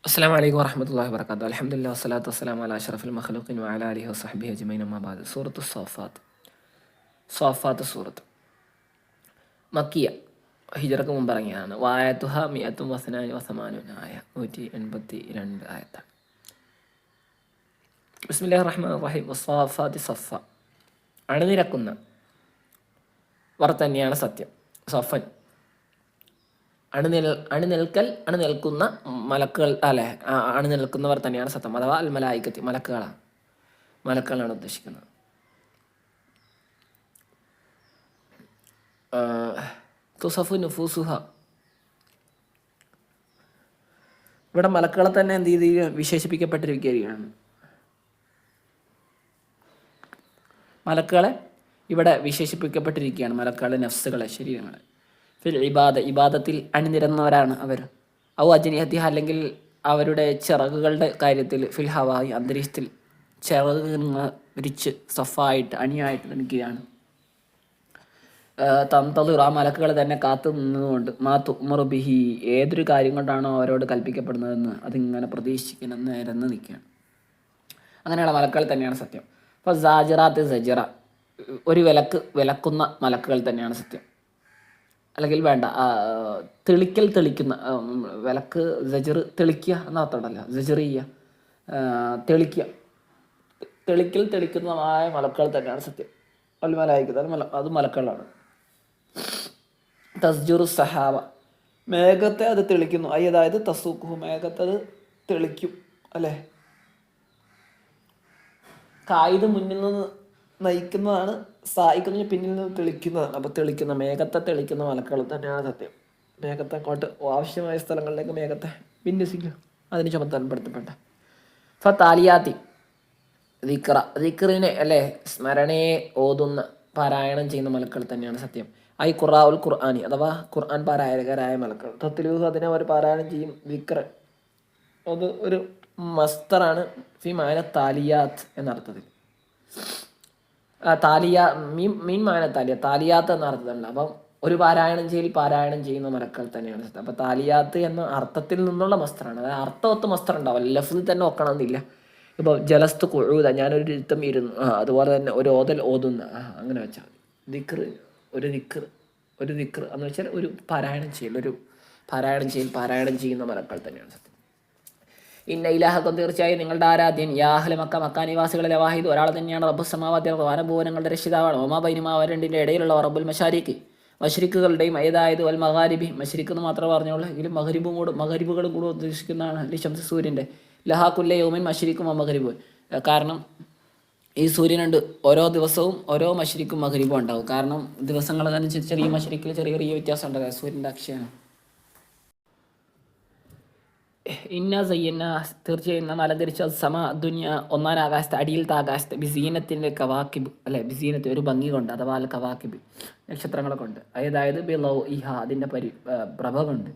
അസ്സലാമു അലൈക്കും വറഹ്മത്തുള്ളാഹി വബറകാതുഹു. അൽഹംദുലില്ലാഹി വസ്സലാത്തു വസ്സലാമു അലാ അഷ്റഫിൽ മഖ്ലൂഖീൻ വഅലാ ആലിഹി വസഹ്ബിഹി അജ്മഈൻ അമ്മാ ബഅദ്. സൂറത്തു സ്വാഫാത്ത് സൂറത്ത് മക്കിയ, ഹിജ്റക്ക് മുമ്പ് ഇറങ്ങിയതാണ്. വആയതുഹ മിഅത്തും വസ്നാനി വസമാനൂന ആയ, 182 ആയത്താണ്. ബിസ്മില്ലാഹിർ റഹ്മാനിർ റഹീം. വസ്സാഫാത്തി സഫ, അണിനിരക്കുന്ന വർ തന്നെയാണ് സത്യം. സഫൻ, അണിനിൽക്കുന്ന മലക്കുകൾ, അല്ലെ, അണിനിൽക്കുന്നവർ തന്നെയാണ് സത്യം. അഥവാ അൽ മലായിക്കത്തി, മലക്കുകളാണ് ഉദ്ദേശിക്കുന്നത്. തുസഫു നുഫൂസുഹ, ഇവിടെ മലക്കുകളെ തന്നെ എന്ത് ചെയ്ത് വിശേഷിപ്പിക്കപ്പെട്ടിരിക്കുകയാണ്. മലക്കുകളെ ഇവിടെ വിശേഷിപ്പിക്കപ്പെട്ടിരിക്കുകയാണ്. മലക്കുകളുടെ നഫ്സുകളെ, ശരീരങ്ങളെ. ഫിൽ ഇബാദത്തിൽ അണിനിരന്നവരാണ് അവർ. ഔ അജ്നിഹത്തിഹ, അല്ലെങ്കിൽ അവരുടെ ചിറകുകളുടെ കാര്യത്തിൽ. ഫിൽ ഹവായി, അന്തരീക്ഷത്തിൽ ചിറകുകൾ വിരിച്ച് സഫായിട്ട് അണിയായിട്ട് നിൽക്കുകയാണ്. തന്തളിർ, ആ മലക്കുകൾ തന്നെ കാത്തു നിന്നുകൊണ്ട്. മാ തുഅ്മറു ബിഹി, ഏതൊരു കാര്യം കൊണ്ടാണോ അവരോട് കൽപ്പിക്കപ്പെടുന്നതെന്ന് അതിങ്ങനെ പ്രതീക്ഷിക്കുന്ന നിരന്ന് നിൽക്കുകയാണ്. അങ്ങനെയുള്ള മലക്കുകൾ തന്നെയാണ് സത്യം. അപ്പോൾ സാജിറാത്ത് സജിറ, ഒരു വിലക്കുന്ന മലക്കുകൾ തന്നെയാണ് സത്യം. അല്ലെങ്കിൽ വേണ്ട, തെളിക്കുന്ന വിലക്ക്. സജർ തെളിക്കുക എന്നർത്ഥമുണ്ടല്ലോ, സജറിയ തെളിക്കുന്നതായ മലക്കുകൾ തന്നെയാണ് സത്യം. അൽ മലായിക്കത്ത്, അത് മലക്കുകളാണ്. തസ്ജുറു സഹാബ, മേഘത്തെ അത് തെളിക്കുന്നു. അതായത് തസൂഖു, മേഘത്തെ അത് തെളിക്കും, അല്ലേ. കായിത് മുന്നിൽ നിന്ന് നയിക്കുന്നതാണ്, സായിക്കുന്ന പിന്നിൽ നിന്ന് തെളിക്കുന്നതാണ്. അപ്പോൾ മേഘത്തെ തെളിക്കുന്ന മലക്കുകൾ തന്നെയാണ് സത്യം. മേഘത്തെ അങ്ങോട്ട് ആവശ്യമായ സ്ഥലങ്ങളിലേക്ക് മേഘത്തെ വിന്യസിക്കുക, അതിന് ചുമതലപ്പെടുത്തപ്പെട്ട. താലിയാത്തി ദിക്റിനെ, അല്ലേ, സ്മരണയെ ഓതുന്ന, പാരായണം ചെയ്യുന്ന മലക്കുകൾ തന്നെയാണ് സത്യം. ഐ ഖുറാഉൽ ഖുർആനി, അഥവാ ഖുർആൻ പാരായകരായ മലക്കുകൾ. തത്ലൂഹ്, അതിനെ അവർ പാരായണം ചെയ്യും. ദിക്ർ അത് ഒരു മസ്തറാണ്. ഫി മാന താലിയാത്ത് എന്നർത്ഥത്തിൽ. മീൻ മാന താലിയാത്ത് എന്ന അർത്ഥത്തിലുണ്ട്. അപ്പം ഒരു പാരായണം ചെയ്യുന്ന മലക്കുകൾ തന്നെയാണ് സത്യം. അപ്പം താലിയാത്ത് എന്ന അർത്ഥത്തിൽ നിന്നുള്ള മസ്തറാണ്. അതായത് അർത്ഥമൊത്ത് മസ്തർ ഉണ്ടാവും, ലഫ്സിൽ തന്നെ ഒക്കണമെന്നില്ല. ഇപ്പോൾ ജലസ്തു കുഴൂത, ഞാനൊരു ഇരുത്തം ഇരുന്നു, അതുപോലെ തന്നെ ഒരു ഓതുന്ന, അങ്ങനെ വെച്ചാൽ മതി. ദിക്ർ, ഒരു ദിക്ർ എന്ന് വെച്ചാൽ ഒരു പാരായണം ചെയ്യുന്ന മലക്കുകൾ തന്നെയാണ് സത്യം. ഇന്ന ഇലാഹക്കും, തീർച്ചയായും നിങ്ങളുടെ ആരാധ്യൻ. യാഹ്ല മക്ക, മക്ക നിവാസികളിലെ വാഹിദ്, ഒരാൾ തന്നെയാണ്. റബ്ബു സമാവാതി, വാനഭുവനങ്ങളുടെ രക്ഷിതാവാണ്. ഒമാ ബൈനുമാ, അവ രണ്ടിൻ്റെ ഇടയിലുള്ള റബ്ബുൽ മശാരിക്ക്, മശ്രിക്കുകളുടെയും. അതായത് വൽ മഗാരിബി, മശ്രിക്ക് എന്ന് മാത്രമേ പറഞ്ഞുള്ളൂ. എങ്കിലും മഗരിബുകളും കൂടെ ഉദ്ദേശിക്കുന്നതാണ്. ലിശംസ്, സൂര്യൻ്റെ. ലഹാക്കുല്ല യൗമിൻ മശ്രിക്കും മഗരിബും, കാരണം ഈ സൂര്യനുണ്ട്. ഓരോ ദിവസവും ഓരോ മശ്രിക്കും മഗരിബും ഉണ്ടാവും. കാരണം ദിവസങ്ങളനുസരിച്ച് ചെറിയ മശ്രിക്കിൽ ചെറിയ വ്യത്യാസം ഉണ്ടാകുക സൂര്യൻ്റെ അക്ഷയാണ്. ഇന്ന സയ്യന്ന, തീർച്ചയായും നാം അലങ്കരിച്ച സമ ദുനിയ, ഒന്നാം ആകാശത്ത്, അടിയിലത്തെ ആകാശത്ത്. ബിസീനത്തിൻ്റെ കവാക്കിബ്, അല്ലെ, ബിസീനത്ത് ഒരു ഭംഗി കൊണ്ട്, അഥവാ അൽ കവാക്കിബ് നക്ഷത്രങ്ങളെ കൊണ്ട്. അതായത് ബിലൗ ഇഹ, അതിൻ്റെ പ്രഭ കൊണ്ട്.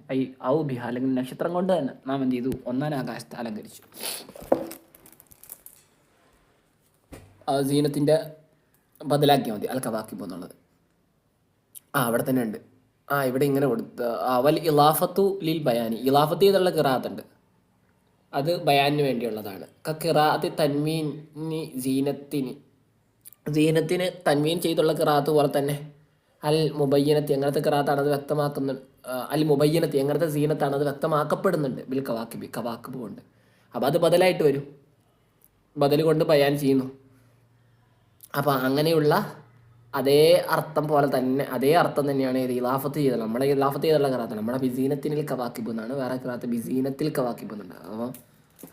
ഔ ബിഹ, അല്ലെങ്കിൽ നക്ഷത്രം കൊണ്ട് തന്നെ നാം എന്ത് ചെയ്തു, ഒന്നാം ആകാശത്ത് അലങ്കരിച്ചു. സീനത്തിൻ്റെ ബദലാക്കിയാൽ മതി അൽ കവാക്കിബ് എന്നുള്ളത്. അവിടെ തന്നെ ഉണ്ട്. ഇവിടെ ഇങ്ങനെ കൊടുത്ത് വൽ ഇലാഫത്തു ലിൽ ബയാനി, ഇലാഫത്ത് ചെയ്തുള്ള ഖിറാഅത്തുണ്ട്, അത് ബയാനിന് വേണ്ടിയുള്ളതാണ്. ഖിറാഅത്ത് തൻവീനി സീനത്തിന് തൻവീൻ ചെയ്തുള്ള ഖിറാഅത്ത് പോലെ തന്നെ. അൽ മുബയ്യനത്തി, എങ്ങനത്തെ ഖിറാഅത്താണ് അത് വ്യക്തമാക്കുന്നുണ്ട്. അൽ മുബയ്യനത്തി, എങ്ങനത്തെ സീനത്താണ് അത് വ്യക്തമാക്കപ്പെടുന്നുണ്ട്. ബിൽ കവാക്കിബ് കൊണ്ട്. അപ്പോൾ അത് ബദലായിട്ട് വരും, ബദൽ കൊണ്ട് ബയാൻ ചെയ്യുന്നു. അപ്പോൾ അങ്ങനെയുള്ള അതേ അർത്ഥം പോലെ തന്നെ, അതേ അർത്ഥം തന്നെയാണ് ഇത് ഇലാഫത്ത് ചെയ്തത്. നമ്മുടെ ഇലാഫത്ത് ചെയ്തുള്ള ഖിറാഅത്ത് നമ്മുടെ ബിസീനത്തിൽ കവാക്കിബ് എന്നാണ്. വേറെ ഖിറാഅത്ത് ബിസീനത്തിൽ കവാക്കിബ് എന്നുണ്ട്.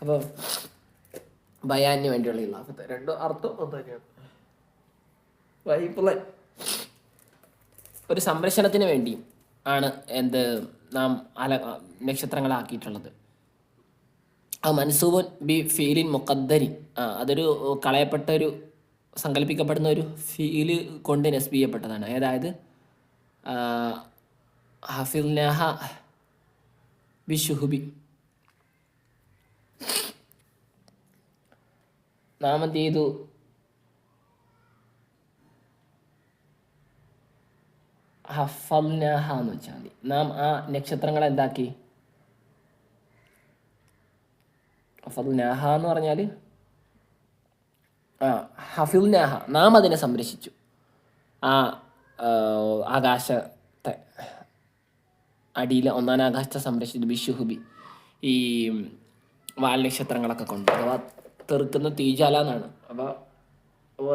അപ്പോൾ ബയാനിന് വേണ്ടിയുള്ള ഇലാഫത്ത്, രണ്ടും അർത്ഥം ഒന്ന് തന്നെയാണ്. ഒരു സംരക്ഷണത്തിന് വേണ്ടി ആണ് നാം നക്ഷത്രങ്ങളാക്കിയിട്ടുള്ളത്. മൻസൂബുൻ ബി ഫീലിൻ മുഖദ്ദരി, അതൊരു കളയപ്പെട്ട ഒരു സങ്കല്പിക്കപ്പെടുന്ന ഒരു ഫീല് കൊണ്ട് നസ്ബ് ചെയ്യപ്പെട്ടതാണ്. അതായത് ഹഫിൽനാഹ ബിഷുഹുബി, നാം എന്ത് ചെയ്തു, ഹഫൽനാഹ എന്ന് വെച്ചാൽ മതി. നാം ആ നക്ഷത്രങ്ങളെ എന്താക്കി, ഹഫദ്നാഹ എന്ന് പറഞ്ഞാൽ ഹഫിദ്നാഹ, നാം അതിനെ സംരക്ഷിച്ചു. ആ ആകാശത്തെ, അടിയിലെ ഒന്നാം ആകാശത്തെ സംരക്ഷിച്ചു. ബിഷുഹുബി, ഈ വാൽനക്ഷത്രങ്ങളൊക്കെ കൊണ്ട്, അഥവാ തെറുക്കുന്ന തീജാല എന്നാണ്. അപ്പോൾ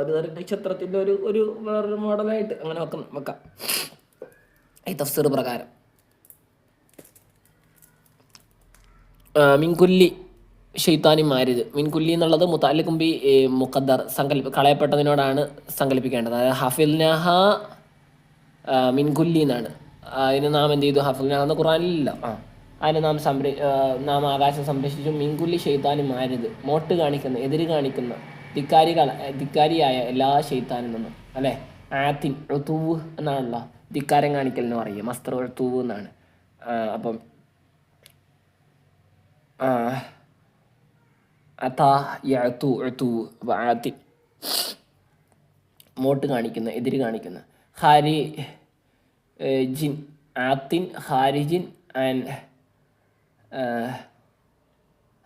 ഒരു നക്ഷത്രത്തിൻ്റെ ഒരു വേറൊരു മോഡലായിട്ട് അങ്ങനെ വെക്കാം ഈ തഫ്സീർ പ്രകാരം. മിൻകുല്ലി ഷെയ്ത്താനി മാരിദ്, മിൻകുല്ലി എന്നുള്ളത് മുത്താലിക്കും ബി മുഖദ്ദർ, കളയപ്പെട്ടതിനോടാണ് സങ്കല്പിക്കേണ്ടത്. അതായത് ഹഫിൽനാഹ മിൻകുല്ലി എന്നാണ്. അതിന് നാം എന്ത് ചെയ്തു? ഹഫിൽനാഹ എന്ന് ഖുറാനിലില്ല. അതിന് നാം ആകാശം സംരക്ഷിച്ചു. മിൻകുല്ലി ഷെയ്ത്താനി മാരിദ്, മോട്ട് കാണിക്കുന്ന, എതിര് കാണിക്കുന്ന, ധിക്കാരിയായ എല്ലാ ഷെയ്ത്താനിൽ നിന്നും, അല്ലേ? ആത്തിൻ ഉതൂവ് എന്നാണല്ലോ ധിക്കാരം കാണിക്കൽ എന്ന് പറയുക, മസ്തർ ഉതൂവ് എന്നാണ്. അപ്പം ആത്തിൻ മോട്ട് കാണിക്കുന്ന, എതിര് കാണിക്കുന്ന. ജിൻ, ആത്തിൻ ഹാരിജിൻ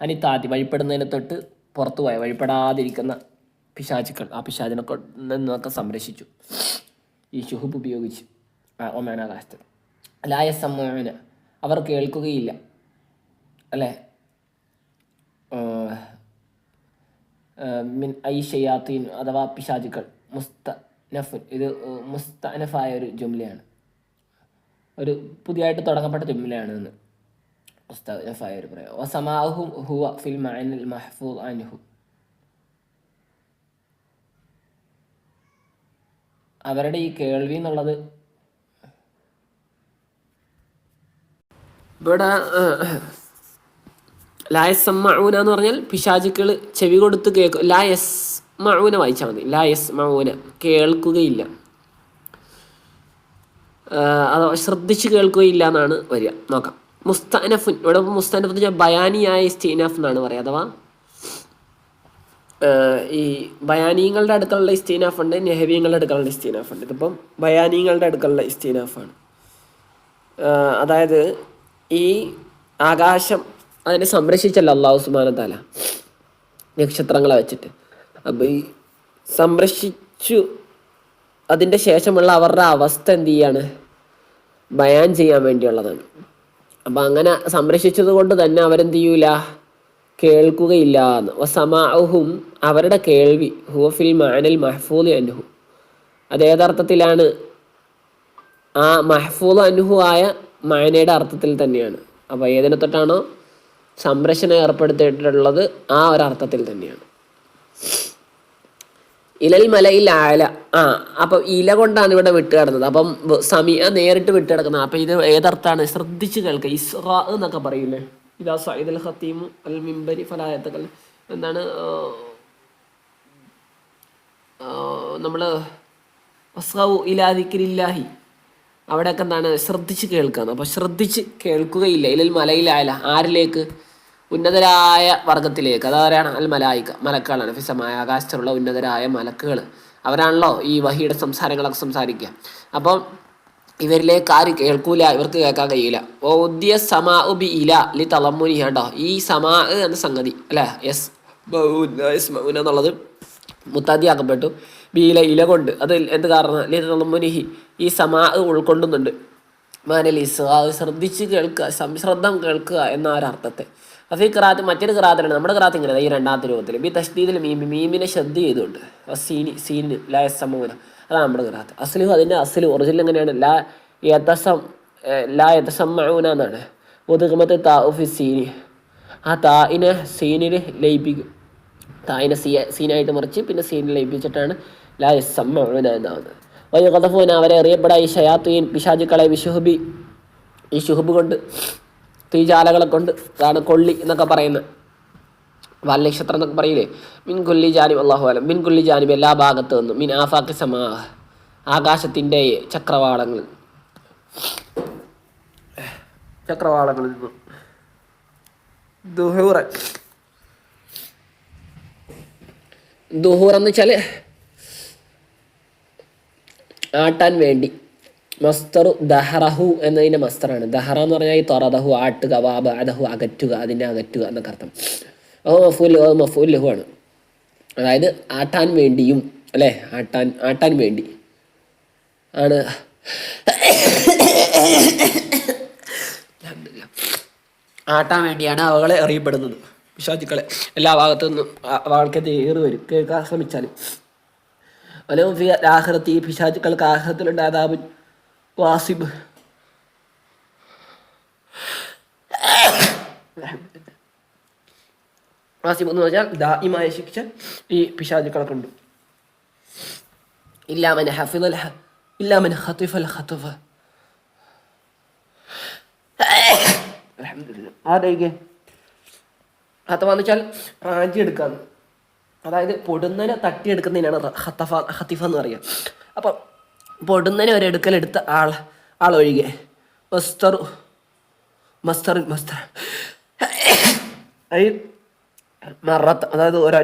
അനിത്താത്തി, വഴിപ്പെടുന്നതിനെ തൊട്ട് പുറത്തു പോയ, വഴിപ്പെടാതിരിക്കുന്ന പിശാചുക്കൾ, ആ പിശാചിനെ നിന്നൊക്കെ സംരക്ഷിച്ചു ഈ ഷുഹുബ് ഉപയോഗിച്ച് ഒമാനാകാശത്ത്. ലായസമ്മോന, അവർ കേൾക്കുകയില്ല, അല്ലേ? മിൻ ഐ ഷയാത്തീൻ, അഥവാ പിശാചുക്കൾ. മുസ്തനഫുൻ, ഇത് മുസ്തനഫായ ഒരു ജുംലയാണ്, ഒരു പുതിയതായിട്ട് തുടങ്ങപ്പെട്ട ജുംലയാണ് എന്ന് മുസ്തനഫായ ഒരു പ്രയോഗം. വസമാഅഹും ഹുവ ഫിൽ മഅനിൽ മഹ്ഫൂദ് അൻഹു, അവരുടെ ഈ കേൾവി എന്നുള്ളത് ഇവിടെ ലായസ്മഊന എന്ന് പറഞ്ഞാൽ പിശാചുക്കൾ ചെവി കൊടുത്ത് കേൾക്കും. ലായസ്മഊന വായിച്ചാൽ മതി. ലായസ്മഊന, കേൾക്കുകയില്ല, അതോ ശ്രദ്ധിച്ച് കേൾക്കുകയില്ല എന്നാണ് വരിക. നോക്കാം. മുസ്തനഫുൻ, ഇവിടെ മുസ്തനഫ് എന്ന് വെച്ചാൽ ബയാനിയായ ഇസ്തിനാഫ് എന്നാണ് പറയുക. അഥവാ ഈ ബയാനീങ്ങളുടെ അടുക്കളുള്ള ഇസ്തിനാഫ് ഉണ്ട്, നെഹവീങ്ങളുടെ അടുക്കളുള്ള ഇസ്തിനാഫ് ഉണ്ട്. ഇതിപ്പം ബയാനീങ്ങളുടെ അടുക്കളുള്ള ഇസ്തിനാഫാണ്. അതായത് ഈ ആകാശം അതിനെ സംരക്ഷിച്ചല്ല അല്ലാഹു സുബ്ഹാനഹു വ തആല നക്ഷത്രങ്ങളെ വെച്ചിട്ട്. അപ്പോൾ ഈ സംരക്ഷിച്ചു അതിൻ്റെ ശേഷമുള്ള അവരുടെ അവസ്ഥ എന്ത് ചെയ്യാണ്? ബയാൻ ചെയ്യാൻ വേണ്ടിയുള്ളതാണ്. അപ്പം അങ്ങനെ സംരക്ഷിച്ചത് കൊണ്ട് തന്നെ അവരെന്ത് ചെയ്യൂല? കേൾക്കുകയില്ല എന്ന്. വസമാഅഹും, അവരുടെ കേൾവി, ഹുവ ഫിൽ മഅനിൽ മഹ്ഫൂദ് അൻഹു, അത് ഏതർത്ഥത്തിലാണ്? ആ മഹ്ഫൂദ് അൻഹു ആയ മഅനയുടെ അർത്ഥത്തിൽ തന്നെയാണ്. അപ്പോൾ ഏതിനെ തൊട്ടാണോ സംരക്ഷണം ഏർപ്പെടുത്തിയിട്ടുള്ളത് ആ ഒരർത്ഥത്തിൽ തന്നെയാണ്. ഇലൽ മലയിൽ ആല, അപ്പം ഇല കൊണ്ടാണ് ഇവിടെ വിട്ടുകിടന്നത്. അപ്പം സമീഅ നേരിട്ട് വിട്ടുകിടക്കുന്നത്. അപ്പം ഇത് ഏതർത്ഥാണ്? ശ്രദ്ധിച്ച് കേൾക്കുക. ഇസ്റാ എന്നൊക്കെ പറയില്ലേ? ഇതാ സഈദൽ ഖത്തീമു അൽ മിംബരി ഫലായത്തകൾ എന്താണ് നമ്മൾ ഇലാ ദിക്രില്ലാഹി, അവിടെയൊക്കെ എന്താണ്? ശ്രദ്ധിച്ച് കേൾക്കുകയാണ്. അപ്പോൾ ശ്രദ്ധിച്ച് കേൾക്കുകയില്ല. ഇലൽ മലയിലായ, ആരിലേക്ക്? ഉന്നതരായ വർഗത്തിലേക്ക്. അതാരാണ്? അൽ മലായിക, മലക്കുകളാണ്. ഫിസമായ, ആകാശത്തുള്ള ഉന്നതരായ മലക്കുകൾ. അവരാണല്ലോ ഈ വഹിയുടെ സംസാരങ്ങളൊക്കെ സംസാരിക്കുക. അപ്പം ഇവരിലേക്ക് ആര് കേൾക്കൂല? ഇവർക്ക് കേൾക്കാൻ കഴിയില്ല. ഓദ്യ സമാ ബി ഇല ലി തളമ്മുനി, കേട്ടോ. ഈ സമാ എന്ന സംഗതി, അല്ലേ? യസ് മൗന എന്നുള്ളത് മുത്താദിയാക്കപ്പെട്ടു. ബീല, ഇല കൊണ്ട്. അത് എന്ത് കാരണം? ലി തളമ്മുനിഹി, ഈ സമാ ഉൾക്കൊള്ളുന്നുണ്ട്. മാനൽ ഇസ്റാ, ശ്രദ്ധിച്ച് കേൾക്കുക, സംശ്രദ്ധം കേൾക്കുക എന്ന ഒരർത്ഥത്തെ. അപ്പോൾ ഈ ഖിറാഅത്ത് മറ്റൊരു ഖിറാഅത്താണ്. നമ്മുടെ ഖിറാഅത്ത് ഇങ്ങനെ, ഈ രണ്ടാമത്തെ രൂപത്തിൽ ബി തശ്ദീദിൽ മീമിനെ ശ്രദ്ധ ചെയ്തുകൊണ്ട് സീന് ലാ യസ്മഊന, അതാണ് നമ്മുടെ ഖിറാഅത്ത്. അസ്ലിഹു, അതിൻ്റെ അസ്ല് ഒറിജിനൽ എങ്ങനെയാണ്? ലാ യതസമ്മഊന എന്നാണ്. ഉദ്ഗമത്ത് താഉ ഫി സീനി, ആ താഇനെ സീനിൽ ലയിപ്പിക്കും. തായിനെ സീനായിട്ട് മറിച്ച് പിന്നെ സീനിൽ ലയിപ്പിച്ചിട്ടാണ് ലാ യസ്മഊന എന്നാവുന്നത്. വയഖദഫൂന, അവരെ അറിയപ്പെടാ ഈ ഷയാത്തീൻ, പിശാചുക്കളെ, വിശുഹബി, ഈ ശുഹബ് കൊണ്ട്, തീജാലകളെ കൊണ്ട്. അതാണ് കൊള്ളി എന്നൊക്കെ പറയുന്നത്. വാൽനക്ഷത്രം എന്നൊക്കെ പറയില്ലേ? മിൻ കുല്ലി ജാനിബ്, അല്ലാഹു അലം, മിൻ കുല്ലി ജാനിബ്, എല്ലാ ഭാഗത്തു നിന്നും. മിൻ ആഫാഖി സമാ, ആകാശത്തിൻ്റെ ചക്രവാളങ്ങളിൽ നിന്നും. ദുഹൂർ എന്ന് വെച്ചാൽ ആട്ടാൻ വേണ്ടി. മസ്തറു ദഹറഹു എന്നതിൻ്റെ മസ്തറാണ്. ദഹറ എന്ന് പറഞ്ഞാൽ ഈ തൊറദഹു, ആട്ടുക, വാബഅദഹു, അകറ്റുക, അതിനെ അകറ്റുക എന്നൊക്കെ അർത്ഥം. ഓ മഫൂൽ ഓ മഫൂൽ ലഹു ആണ്. അതായത് ആട്ടാൻ വേണ്ടിയും അല്ലേ, ആട്ടാൻ വേണ്ടി ആണ്. ആട്ടാൻ വേണ്ടിയാണ് അവകളെ അറിയപ്പെടുന്നത്, പിശാചുക്കളെ. എല്ലാ ഭാഗത്തു നിന്നും അവൾക്ക് ഏറി വരും കേൾക്കാൻ ശ്രമിച്ചാൽ. വലവും ഫി ആഖിറത്തി, ഈ പിശാചുക്കൾക്ക് ആഖിറത്തിലുണ്ട് അദാബുൻ വാസിബ്, വാസിബ് എന്ന് പറഞ്ഞാൽ ദായിമായ ശിക്ഷ ഈ പിശാചുക്കൾക്കുണ്ട്. ഇല്ലാമൻ ഖതിഫൽ ഖത്ഫ. ആദ്യം ഖത്തഫാന്ന് വെച്ചാൽ റാഞ്ചി എടുക്കാന്ന്, അതായത് പൊടുന്നനെ തട്ടിയെടുക്കുന്നതിനാണ് ഖത്തിഫ എന്ന് പറയുക. അപ്പം പൊടുന്നനെ ഒരു എടുക്കലെടുത്ത ആളൊഴികെ മസ്തർ മറത്ത്, അതായത്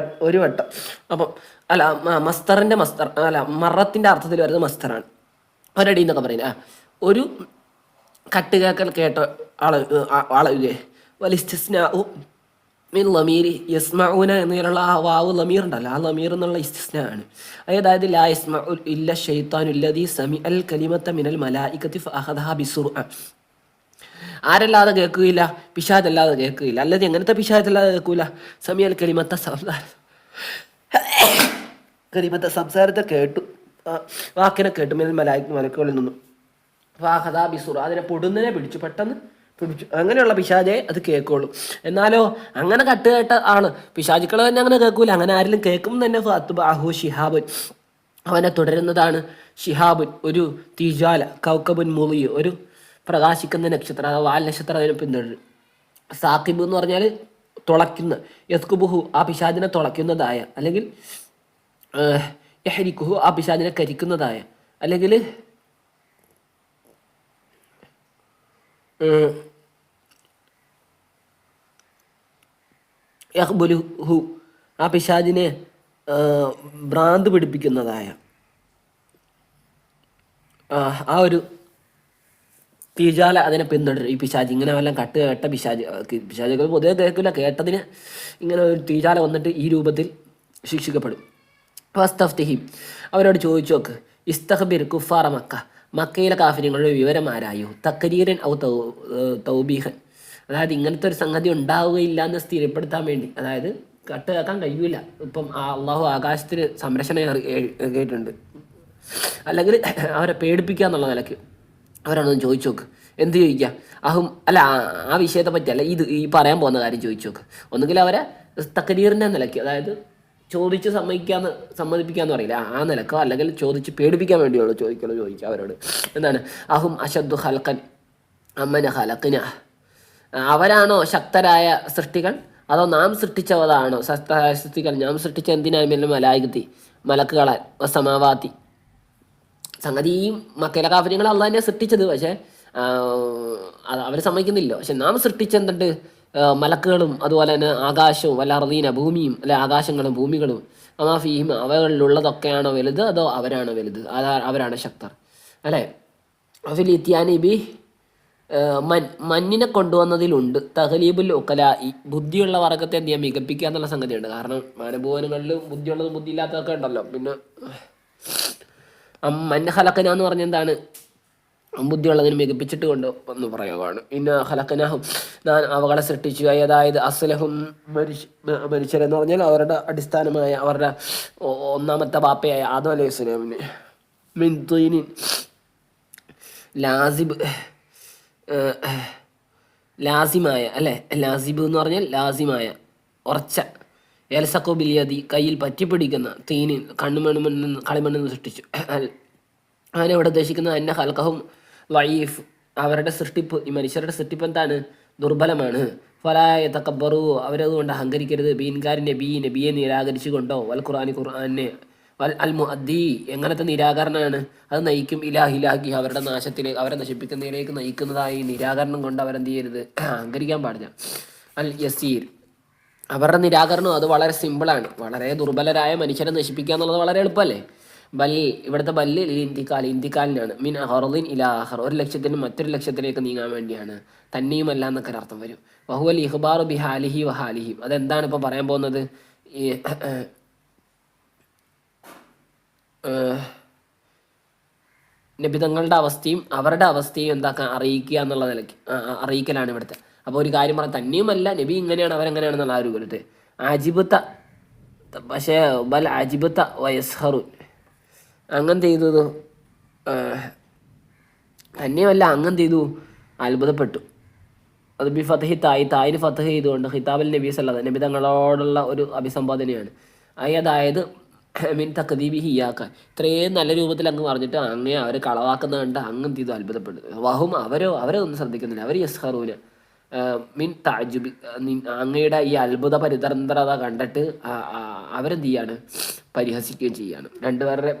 ഒരു വട്ടം. അപ്പം അല്ല മസ്തറിൻ്റെ മറത്തിൻ്റെ അർത്ഥത്തിൽ വരുന്നത് മസ്തറാണ്, ഒരടി എന്നൊക്കെ പറയുന്നത്. ഒരു കട്ടുകേക്കൽ കേട്ട ആളൊഴികെ വലിസ്തിസ്നാഉ മിൻ ലമീരി യസ്മഊന എന്നതിലുള്ള ആ വാവ് ലമീർ ഉണ്ടല്ലോ, ആ ലമീർ എന്നുള്ള ഇസ്തിസ്ന ആണ്. അതായത് ലാ യസ്മഉ ഇല്ല ശൈത്താനു അല്ലദീ സമിഅൽ കലിമത മിനൽ മലായികതി ഫഅഖദഹാ ബിസുർഅ. ആരല്ലാതെ കേൾക്കുകയില്ല, പിശാചല്ലാതെ കേൾക്കുകയില്ല. അല്ലാതെ എങ്ങനത്തെ പിശാചല്ലാതെ കേൾക്കൂല? സമിഅൽ കലിമത്ത സംസാരത്തെ കേട്ടു, വാക്കിനെ കേട്ടു, മിനൽ മലക്കുകളിൽ നിന്നും. ഫഅഖദഹാ ബിസുർഅ, അതിനെ പൊടുന്നനെ പിടിച്ചു, പെട്ടെന്ന് പിടിച്ചു. അങ്ങനെയുള്ള പിശാചെ അത് കേൾക്കുള്ളൂ. എന്നാലോ അങ്ങനെ കട്ടുകേട്ട ആള് പിശാചുക്കൾ തന്നെ അങ്ങനെ കേൾക്കൂല. അങ്ങനെ ആരെങ്കിലും കേൾക്കുമ്പോൾ തന്നെ ഫഅത്ബഅഹു ശിഹാബുൻ, അവനെ തുടരുന്നതാണ് ഷിഹാബുൻ, ഒരു തീജാല, കൗക്കബുൻ മുളി, ഒരു പ്രകാശിക്കുന്ന നക്ഷത്രം, അഥവാ വാൽ നക്ഷത്രം അതിനെ പിന്തുടരും. സാക്കിബ് എന്ന് പറഞ്ഞാൽ തുളയ്ക്കുന്ന, യസ്കുബുഹു ആ പിശാചിനെ തുളയ്ക്കുന്നതായ, അല്ലെങ്കിൽ യഹരിക്കുഹു ആ പിശാചിനെ കരിക്കുന്നതായ, അല്ലെങ്കിൽ യഹ്ബുലുഹു ആ പിശാചിനെ ഭ്രാന്ത് പിടിപ്പിക്കുന്നതായ ആ ഒരു തീജാല അതിനെ പിന്തുടരും. ഈ പിശാജ് ഇങ്ങനെ വല്ലതും കട്ട് കേട്ട പിശാചുകൾ പൊതുവെ കേൾക്കില്ല, കേട്ടതിന് ഇങ്ങനെ ഒരു തീജാല വന്നിട്ട് ഈ രൂപത്തിൽ ശിക്ഷിക്കപ്പെടും. ഫസ്തഫ്തിഹിം, അവരോട് ചോദിച്ചു നോക്ക്. ഇസ്തഖ്ബിർ കുഫാറ മക്ക, മക്കയിലെ കാഫിര്യങ്ങളുടെ വിവരം ആരായോ. തക്രീരൻ ഔ തൗബീഹൻ, അതായത് ഇങ്ങനത്തെ ഒരു സംഗതി ഉണ്ടാവുകയില്ല എന്ന് സ്ഥിരപ്പെടുത്താൻ വേണ്ടി. അതായത് കട്ട് കേൾക്കാൻ കഴിയൂല, ഇപ്പം അള്ളാഹു ആകാശത്തിന് സംരക്ഷണം കേട്ടിട്ടുണ്ട്, അല്ലെങ്കിൽ അവരെ പേടിപ്പിക്കുക എന്നുള്ള നിലയ്ക്ക് അവരാണൊന്ന് ചോദിച്ചു നോക്ക്. എന്ത് ചോദിക്കുക? അല്ല ആ വിഷയത്തെ പറ്റിയല്ല, ഈ പറയാൻ പോകുന്ന കാര്യം ചോദിച്ചു നോക്ക്. ഒന്നുകിൽ അവരെ തക്രീറിൻ്റെ നിലയ്ക്ക്, അതായത് ചോദിച്ച് സമ്മതിപ്പിക്കാന്ന് പറയില്ല, ആ നിലക്കോ, അല്ലെങ്കിൽ ചോദിച്ച് പേടിപ്പിക്കാൻ വേണ്ടിയുള്ളൂ ചോദിക്കുക അവരോട്. എന്താണ്? അഹും അശദ്ദു ഖൽഖൻ അമ്മന ഖലഖ്ന, അവരാണോ ശക്തരായ സൃഷ്ടികൾ, അതോ നാം സൃഷ്ടിച്ചവതാണോ ശക്തരായ സൃഷ്ടികൾ? നാം സൃഷ്ടിച്ച എന്തിനായാലും മലായികത്തി, മലക്കുകളാൽ, സമാവാത്തി. സംഗതി ഈ മക്കയിലെ കാഫര്യങ്ങൾ അള്ളാഹ് തന്നെ സൃഷ്ടിച്ചത്, പക്ഷേ അവർ സമ്മതിക്കുന്നില്ല. പക്ഷെ നാം സൃഷ്ടിച്ചെന്തുണ്ട്? മലക്കുകളും അതുപോലെ തന്നെ ആകാശവും, അല്ല അർദീന ഭൂമിയും, അല്ലെ ആകാശങ്ങളും ഭൂമികളും, അമാഫീഹിം അവകളിലുള്ളതൊക്കെയാണോ വലുത്, അതോ അവരാണോ വലുത്? അവരാണ് ശക്തർ, അല്ലേ? അഫിൽ ഇത്യാനി ബി, മഞ്ഞിനെ കൊണ്ടുവന്നതിലുണ്ട് തഹലീബുൽ ഉക്കലായി, ബുദ്ധിയുള്ള വർഗത്തെ എന്ത് ചെയ്യാൻ മികപ്പിക്കുക എന്നുള്ള സംഗതിയുണ്ട്. കാരണം മാനഭുവനങ്ങളിൽ ബുദ്ധിയുള്ളതും ബുദ്ധിയില്ലാത്തതൊക്കെ ഉണ്ടല്ലോ. പിന്നെ മഞ്ഞ ഹലക്കന എന്ന് പറഞ്ഞ എന്താണ്? ബുദ്ധിയുള്ളതിന് മികപ്പിച്ചിട്ട് കൊണ്ട് എന്ന് പറയുകയാണ്. ഇന്ന ഹലക്കനാഹും, ഞാൻ അവകളെ സൃഷ്ടിച്ചു. അതായത് അസ്ലഹും, മനുഷ്യരെന്ന് പറഞ്ഞാൽ അവരുടെ അടിസ്ഥാനമായ അവരുടെ ഒന്നാമത്തെ ബാപ്പയായ ആദം അലൈഹി സ്വലാമിന് മിൻ തീനിൻ ലാസിമായ, അല്ലേ? ലാസിബ് എന്ന് പറഞ്ഞാൽ ലാസിമായ, ഉറച്ച, എൽസക്കോ ബിലിയതി കയ്യിൽ പറ്റിപ്പിടിക്കുന്ന, തീനിൻ കളിമണ്ണെന്ന് സൃഷ്ടിച്ചു. അങ്ങനെ ഇവിടെ ഉദ്ദേശിക്കുന്നത് എന്നെ ഹൽക്കഹും വൈഫ്, അവരുടെ സൃഷ്ടിപ്പ്, ഈ മനുഷ്യരുടെ സൃഷ്ടിപ്പ് എന്താണ്? ദുർബലമാണ്. ഫലായ തക്കബറു, അവരതുകൊണ്ട് അഹങ്കരിക്കരുത്. ബീൻകാരി നബിയെ നിരാകരിച്ചു കൊണ്ടോ, വൽ ഖുർആനെ വൽ അൽ മുഅദ്ദി, എങ്ങനത്തെ നിരാകരണമാണ് അത്? നയിക്കും ഇലാഹി, അവരുടെ നാശത്തിലേക്ക്, അവരെ നശിപ്പിക്കുന്നതിലേക്ക് നയിക്കുന്നതായി നിരാകരണം കൊണ്ട് അവരെന്ത് ചെയ്യരുത്? അഹങ്കരിക്കാൻ പാടില്ല. അൽ യസീർ, അവരുടെ നിരാകരണം അത് വളരെ സിമ്പിളാണ്. വളരെ ദുർബലരായ മനുഷ്യരെ നശിപ്പിക്കുക എന്നുള്ളത് വളരെ എളുപ്പമല്ലേ? ബൽ ഇവിടുത്തെ ബല്ല് ഇന്തിക്കാലിനാണ് മിൻ ഹൊറലിൻ ഇലാ ആഹർ, ഒരു ലക്ഷ്യത്തിനും മറ്റൊരു ലക്ഷ്യത്തിലേക്ക് നീങ്ങാൻ വേണ്ടിയാണ്. തന്നെയുമല്ല എന്നൊക്കെ അർത്ഥം വരും. വഹുവൽ ഇഖ്ബാറു ബിഹാലിഹി വഹാലിഹിം, അതെന്താണ് ഇപ്പോൾ പറയാൻ പോകുന്നത്? ഈ നബിതങ്ങളുടെ അവസ്ഥയും അവരുടെ അവസ്ഥയും എന്താക്കാൻ അറിയിക്കുക എന്നുള്ള നിലയ്ക്ക് അറിയിക്കലാണ് ഇവിടുത്തെ. അപ്പോൾ ഒരു കാര്യം പറയാം, തന്നെയുമല്ല നബി ഇങ്ങനെയാണ് അവരെങ്ങനെയാണെന്നുള്ള ആ ഒരു കുലത്തെ അജിബത്ത, പക്ഷേ ബൽ അജിബത്ത വയസ്ഹറു, അങ്ങനത്തെ ചെയ്തത് തന്നെയുമല്ല അങ്ങനത്തെ ചെയ്തു അത്ഭുതപ്പെട്ടു. അത് ബി ഫതഹി തായിന് ഫതഹ് ചെയ്തുകൊണ്ട് ഖിതാബൽ നബി സല്ലല്ലാഹു നബി തങ്ങളോടുള്ള ഒരു അഭിസംബോധനയാണ്. അതായത് മീൻ തഖദീബിഹി ഇയ്യാക്ക, ഇത്രയും നല്ല രൂപത്തിൽ അങ്ങ് പറഞ്ഞിട്ട് അങ്ങനെ അവർ കളവാക്കുന്ന കണ്ട് അങ്ങ് ചെയ്തു അത്ഭുതപ്പെടുന്നത്. വഹും അവരെ ഒന്നും ശ്രദ്ധിക്കുന്നില്ല. അവർ യസ്ഹറൂന മീൻ താജുബി, അങ്ങയുടെ ഈ അത്ഭുത പരിതന്ത്രത കണ്ടിട്ട് അവരെന്ത് ചെയ്യാണ്? പരിഹസിക്കുകയും ചെയ്യാണ്.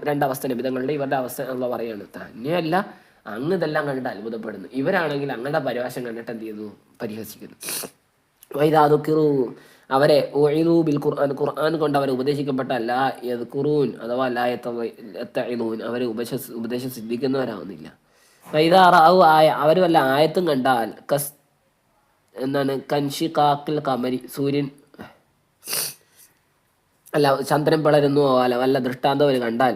രണ്ടവസ്ഥ നബിതങ്ങളുടെ ഇവരുടെ അവസ്ഥ എന്നുള്ള പറയാണ്. തന്നെയല്ല അങ്ങ് ഇതെല്ലാം കണ്ടിട്ട് അത്ഭുതപ്പെടുന്നു, ഇവരാണെങ്കിൽ അങ്ങയുടെ പരിഭാഷം കണ്ടിട്ട് എന്ത് ചെയ്യുന്നു? പരിഹസിക്കുന്നു. വൈദാദുക്കിറു, അവരെ ബിൽ ഖുർആൻ, ഖുർആൻ കൊണ്ട് അവരെ ഉപദേശിക്കപ്പെട്ട ലാ യദ്കുറൂൻ അഥവാ ലാ യത്തഈദൂൻ, അവരെ ഉപദേശം സിദ്ധിക്കുന്നവരാവുന്നില്ല. വൈദാ റഅൂ ആയ, അവർ വല്ല ആയത്തും കണ്ടാൽ കൻഷിഖാഖിൽ ഖമരി, സൂര്യൻ അല്ല ചന്ദ്രൻ പിളരുന്നു അല്ല വല്ല ദൃഷ്ടാന്തം അവർ കണ്ടാൽ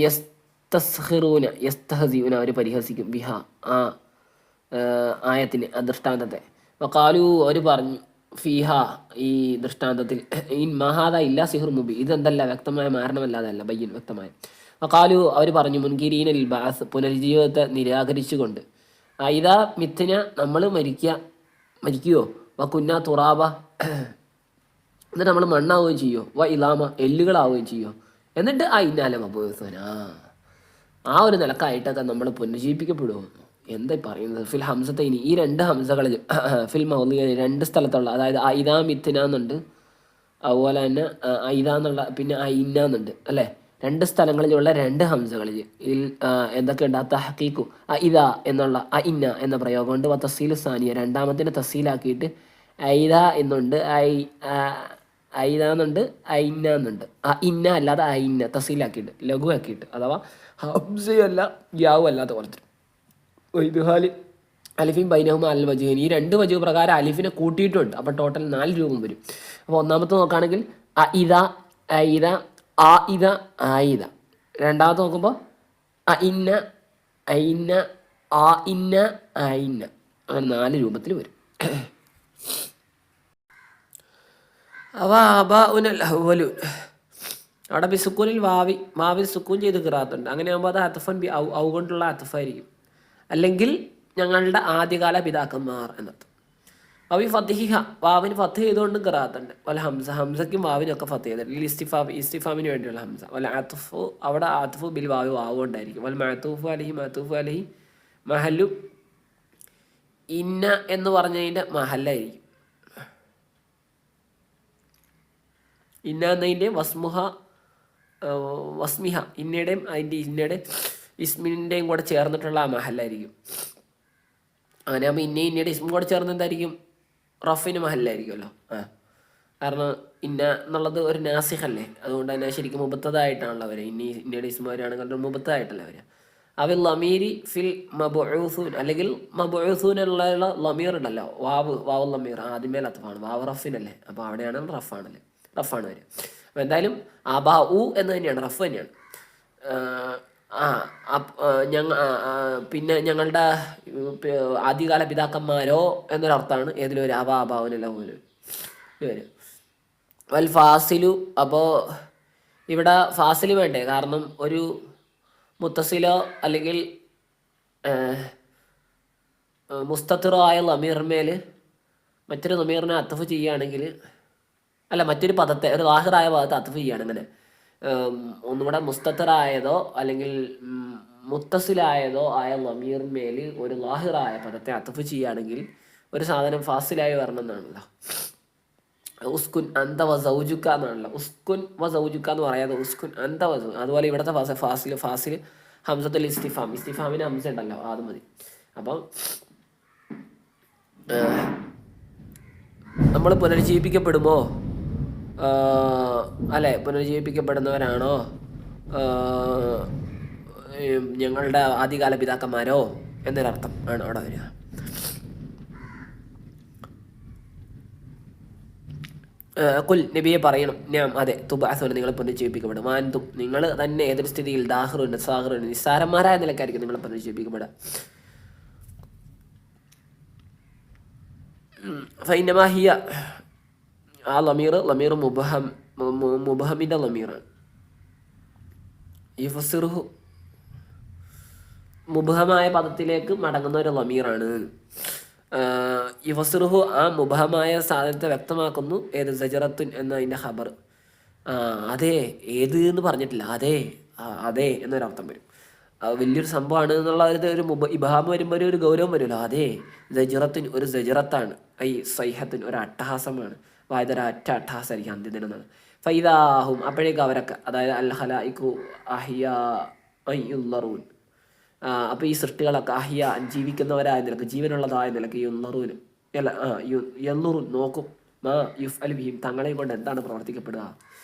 യസ്തഹ്സിഊന, അവർ പരിഹസിക്കും ബിഹ, ആ ആയത്തിന്, ആ ദൃഷ്ടാന്തത്തെ. വഖാലു, അവർ പറഞ്ഞു ഫീഹ, ഈ ദൃഷ്ടാന്തത്തിൽ ഇൻ മഹാദ ഇല്ല സിഹ്ർ മുബി, ഇതെന്തല്ല വ്യക്തമായ മാരണമല്ലാതല്ല, ബയ്യൻ വ്യക്തമായ. വഖാലു, അവർ പറഞ്ഞു മുൻകിരീന ലിൽ ബഅസ്, പുനരുജ്ജീവിതത്തെ നിരാകരിച്ചുകൊണ്ട്. ഇതാ മിഥിന, നമ്മൾ മരിക്കുകയോ, വകുന്ന തുറാബ, എന്നിട്ട് നമ്മൾ മണ്ണാവുകയും ചെയ്യോ, വ ഇലാമ, എല്ലുകളാവുകയും ചെയ്യോ, എന്നിട്ട് ഇന്നാലെ മബൂസന, ആ ഒരു നിലക്കായിട്ടൊക്കെ നമ്മൾ പുനരുജ്ജീവിപ്പിക്കപ്പെടുമോ? എന്താ പറയുന്നത്? ഫിൽ ഹംസത്തൈനി, ഈ രണ്ട് ഹംസകളിൽ ഫിൽ മൗലിക, രണ്ട് സ്ഥലത്തുള്ള, അതായത് ഇതാ മിഥിന എന്നുണ്ട്, അതുപോലെ തന്നെ ഇതാന്നുള്ള, പിന്നെ ഇന്നാന്നുണ്ട് അല്ലേ, രണ്ട് സ്ഥലങ്ങളിലുള്ള രണ്ട് ഹംസകളിൽ ഇതിൽ എന്തൊക്കെയുണ്ട്? തഹ്ഖീഖു ഇതാ എന്നുള്ള ഇന്ന എന്ന പ്രയോഗമുണ്ട്. തസ്സീൽ സാനിയ, രണ്ടാമത്തിന് തസ്സീലാക്കിയിട്ട് ഐദ എന്നുണ്ട്, ഐദ എന്നുണ്ട്, ഐന്ന എന്നുണ്ട്. ഇന്ന അല്ലാതെ ഐന്ന തസ്സീലാക്കിയിട്ട് ലഘുവാക്കിയിട്ട്, അഥവാ ഹംസയല്ല യാവും അല്ലാത്ത പോലത്തെ. ഇദ്ഹാലി അലിഫിൻ ബൈനഹുമ അൽ വജുഹിൻ, ഈ രണ്ട് വജു പ്രകാരം അലിഫിനെ കൂട്ടിയിട്ടുണ്ട്. അപ്പം ടോട്ടൽ 4 രൂപം വരും. അപ്പോൾ ഒന്നാമത്തെ നോക്കുകയാണെങ്കിൽ ഇത, ഐദ, ഇത, ആയിദ. രണ്ടാമത്തെ നോക്കുമ്പോൾ ഇന്ന, ഐന്ന, ഇന്ന, ഐന്ന, അങ്ങനെ 4 രൂപത്തിൽ വരും. അവിടെ ബിസുക്കൂനിൽ വാവിൽ സുക്കൂൻ ചെയ്ത് കിറാത്തുണ്ട്. അങ്ങനെയാകുമ്പോൾ അത് അത്ഫൻ ബി ഔ കൊണ്ടുള്ള അത്ഫായിരിക്കും, അല്ലെങ്കിൽ ഞങ്ങളുടെ ആദ്യകാല പിതാക്കന്മാർ എന്നർത്ഥം. അവി ഫത്തിഹിഹ, വാവിന് ഫത്ത് ചെയ്തുകൊണ്ട് കിറാത്തുണ്ട്. വല്ല ഹംസയ്ക്കും വാവിനൊക്കെ ഫത്ത് ചെയ്തിട്ടുണ്ട്. ഇസ്തിഫാമിന് വേണ്ടിയുള്ള ഹംസ. വല്ല അത്ഫു, അവിടെ അത്ഫു ബിൽ വാവി കൊണ്ടായിരിക്കും. വല്ല മഅതൂഫു അലൈഹി മഹല്ലു ഇന്ന എന്ന് പറഞ്ഞതിൻ്റെ മഹല്ലായിരിക്കും. ഇന്ന എന്നതിൻ്റെ വസ്മിഹ, ഇന്നയുടെയും ഇന്നയുടെ ഇസ്മിൻ്റെയും കൂടെ ചേർന്നിട്ടുള്ള ആ മഹല്ലായിരിക്കും. അങ്ങനെ ആകുമ്പോൾ ഇന്നയുടെ ഇസ്മും കൂടെ ചേർന്ന് എന്തായിരിക്കും? റഫിന് മഹല്ലായിരിക്കുമല്ലോ. കാരണം ഇന്ന എന്നുള്ളത് ഒരു നാസിഖല്ലേ, അതുകൊണ്ട് തന്നെ ശരിക്കും മുബത്തതായിട്ടാണല്ലോ അവർ. ഇന്നയുടെ ഇസ്മ വരികയാണെങ്കിൽ മുബത്തതായിട്ടല്ല അവർ. അവൽ ലമീരി ഫിൽ മബൂസൂൻ, അല്ലെങ്കിൽ മബൂസൂനുള്ള ലമീർ ഉണ്ടല്ലോ, വാവ് ലമീർ ആദ്യമേ ലത്തഫാണ്, വാവ് റഫിനല്ലേ, അപ്പോൾ അവിടെയാണ് റഫാണ് വരിക. അപ്പോൾ എന്തായാലും എന്ന് തന്നെയാണ്, റഫ് തന്നെയാണ്. പിന്നെ ഞങ്ങളുടെ ആദ്യകാല പിതാക്കന്മാരോ എന്നൊരർത്ഥമാണ് ഏതിലൊരു അബാവുനെല്ലാം പോലും വരും. വൽ ഫാസിലു, അപ്പോൾ ഇവിടെ ഫാസിൽ വേണ്ടേ? കാരണം ഒരു മുത്തസിലോ അല്ലെങ്കിൽ മുസ്തത്തിറോ ആയ ലമീറിന്മേൽ മറ്റൊരു ലമീറിനെ അത്തഫ് ചെയ്യുകയാണെങ്കിൽ, അല്ല മറ്റൊരു പദത്തെ, ഒരു ലാഹിറായ പദത്തെ അത്തഫ് ചെയ്യുകയാണ്. അങ്ങനെ ഒന്നുകൂടെ മുസ്തത്തിറായതോ അല്ലെങ്കിൽ മുത്തസിലായതോ ആയ ലമീറിന്മേൽ ഒരു ലാഹിറായ പദത്തെ അത്തഫ് ചെയ്യുകയാണെങ്കിൽ ഒരു സാധനം ഫാസിലായി വരണം എന്നാണല്ലോ. ഉസ്കുൻ അന്ത വ സൗജുക്ക എന്നാണല്ലോ. ഉസ്കുൻ വ സൗജുക്ക എന്ന് പറയാതെ ഉസ്കുൻ അന്ത വ സൗജു. അതുപോലെ ഇവിടുത്തെ ഫാസിൽ ഹംസത്തുൽ ഇസ്തിഫാമിന് ഹംസ ഉണ്ടല്ലോ, അത് മതി. അപ്പം നമ്മൾ പുനരുജ്ജീവിപ്പിക്കപ്പെടുമോ? അല്ലെ പുനരുജ്ജീവിപ്പിക്കപ്പെടുന്നവരാണോ ഞങ്ങളുടെ ആദ്യകാല പിതാക്കന്മാരോ എന്നൊരർത്ഥം ആണ് അവിടെ വരിക. കുൽ നബിയെ പറയണം, ഞാൻ അതെ തുബാസുന നിങ്ങൾ പുനരുജ്ജീവിപ്പിക്കപ്പെടും. വാൻതും നിങ്ങൾ തന്നെ ഏതൊരു സ്ഥിതിയിൽ ദാഹറുൻ സാഹറുൻ നിസ്സാരന്മാരായ നിലക്കായിരിക്കും നിങ്ങൾ പുനരുജ്ജീവിപ്പിക്കപ്പെടുക. ഫൈനമാഹിയ ആ ലമീർ മുബഹമിൻ്റെ ലമീറാണ്. യുഫസിറുഹു മുബഹമായ പദത്തിലേക്ക് മടങ്ങുന്ന ഒരു ലമീറാണ്. യുഫസിറുഹു ആ മുബഹമായ സാധനത്തെ വ്യക്തമാക്കുന്നു. ഏത് സജറത്തുൻ എന്ന അതിൻ്റെ ഖബർ. അതെ ഏത് എന്ന് പറഞ്ഞിട്ടില്ല, അതെ എന്നൊരർത്ഥം വരും. വലിയൊരു സംഭവമാണ് എന്നുള്ള ഒരു ഇബഹാം വരുമ്പോൾ ഒരു ഗൗരവം വരുമല്ലോ. അതെ സജറത്തുൻ ഒരു സജറത്താണ്, ഐ സൈഹത്തുൻ ഒരു അട്ടഹാസമാണ്. വായതൊരു അട്ടഹാസമായിരിക്കും അന്ത്യദിനം. ഫൈദാഹും അപ്പോഴേക്കും അവരൊക്കെ, അതായത് അൽ ഹലായിക്കു അഹിയ യുല്ലറൂൻ, അപ്പോൾ ഈ സൃഷ്ടികളൊക്കെ അഹിയ ജീവിക്കുന്നവരായ നിലക്ക്, ജീവനുള്ളതായ നിലക്ക് യുല്ലറൂന് യല്ലുറൂൻ നോക്കും. മാ യുഫ് അൽ ബിഹിം തങ്ങളെയും കൊണ്ട് എന്താണ് പ്രവർത്തിക്കപ്പെടുക.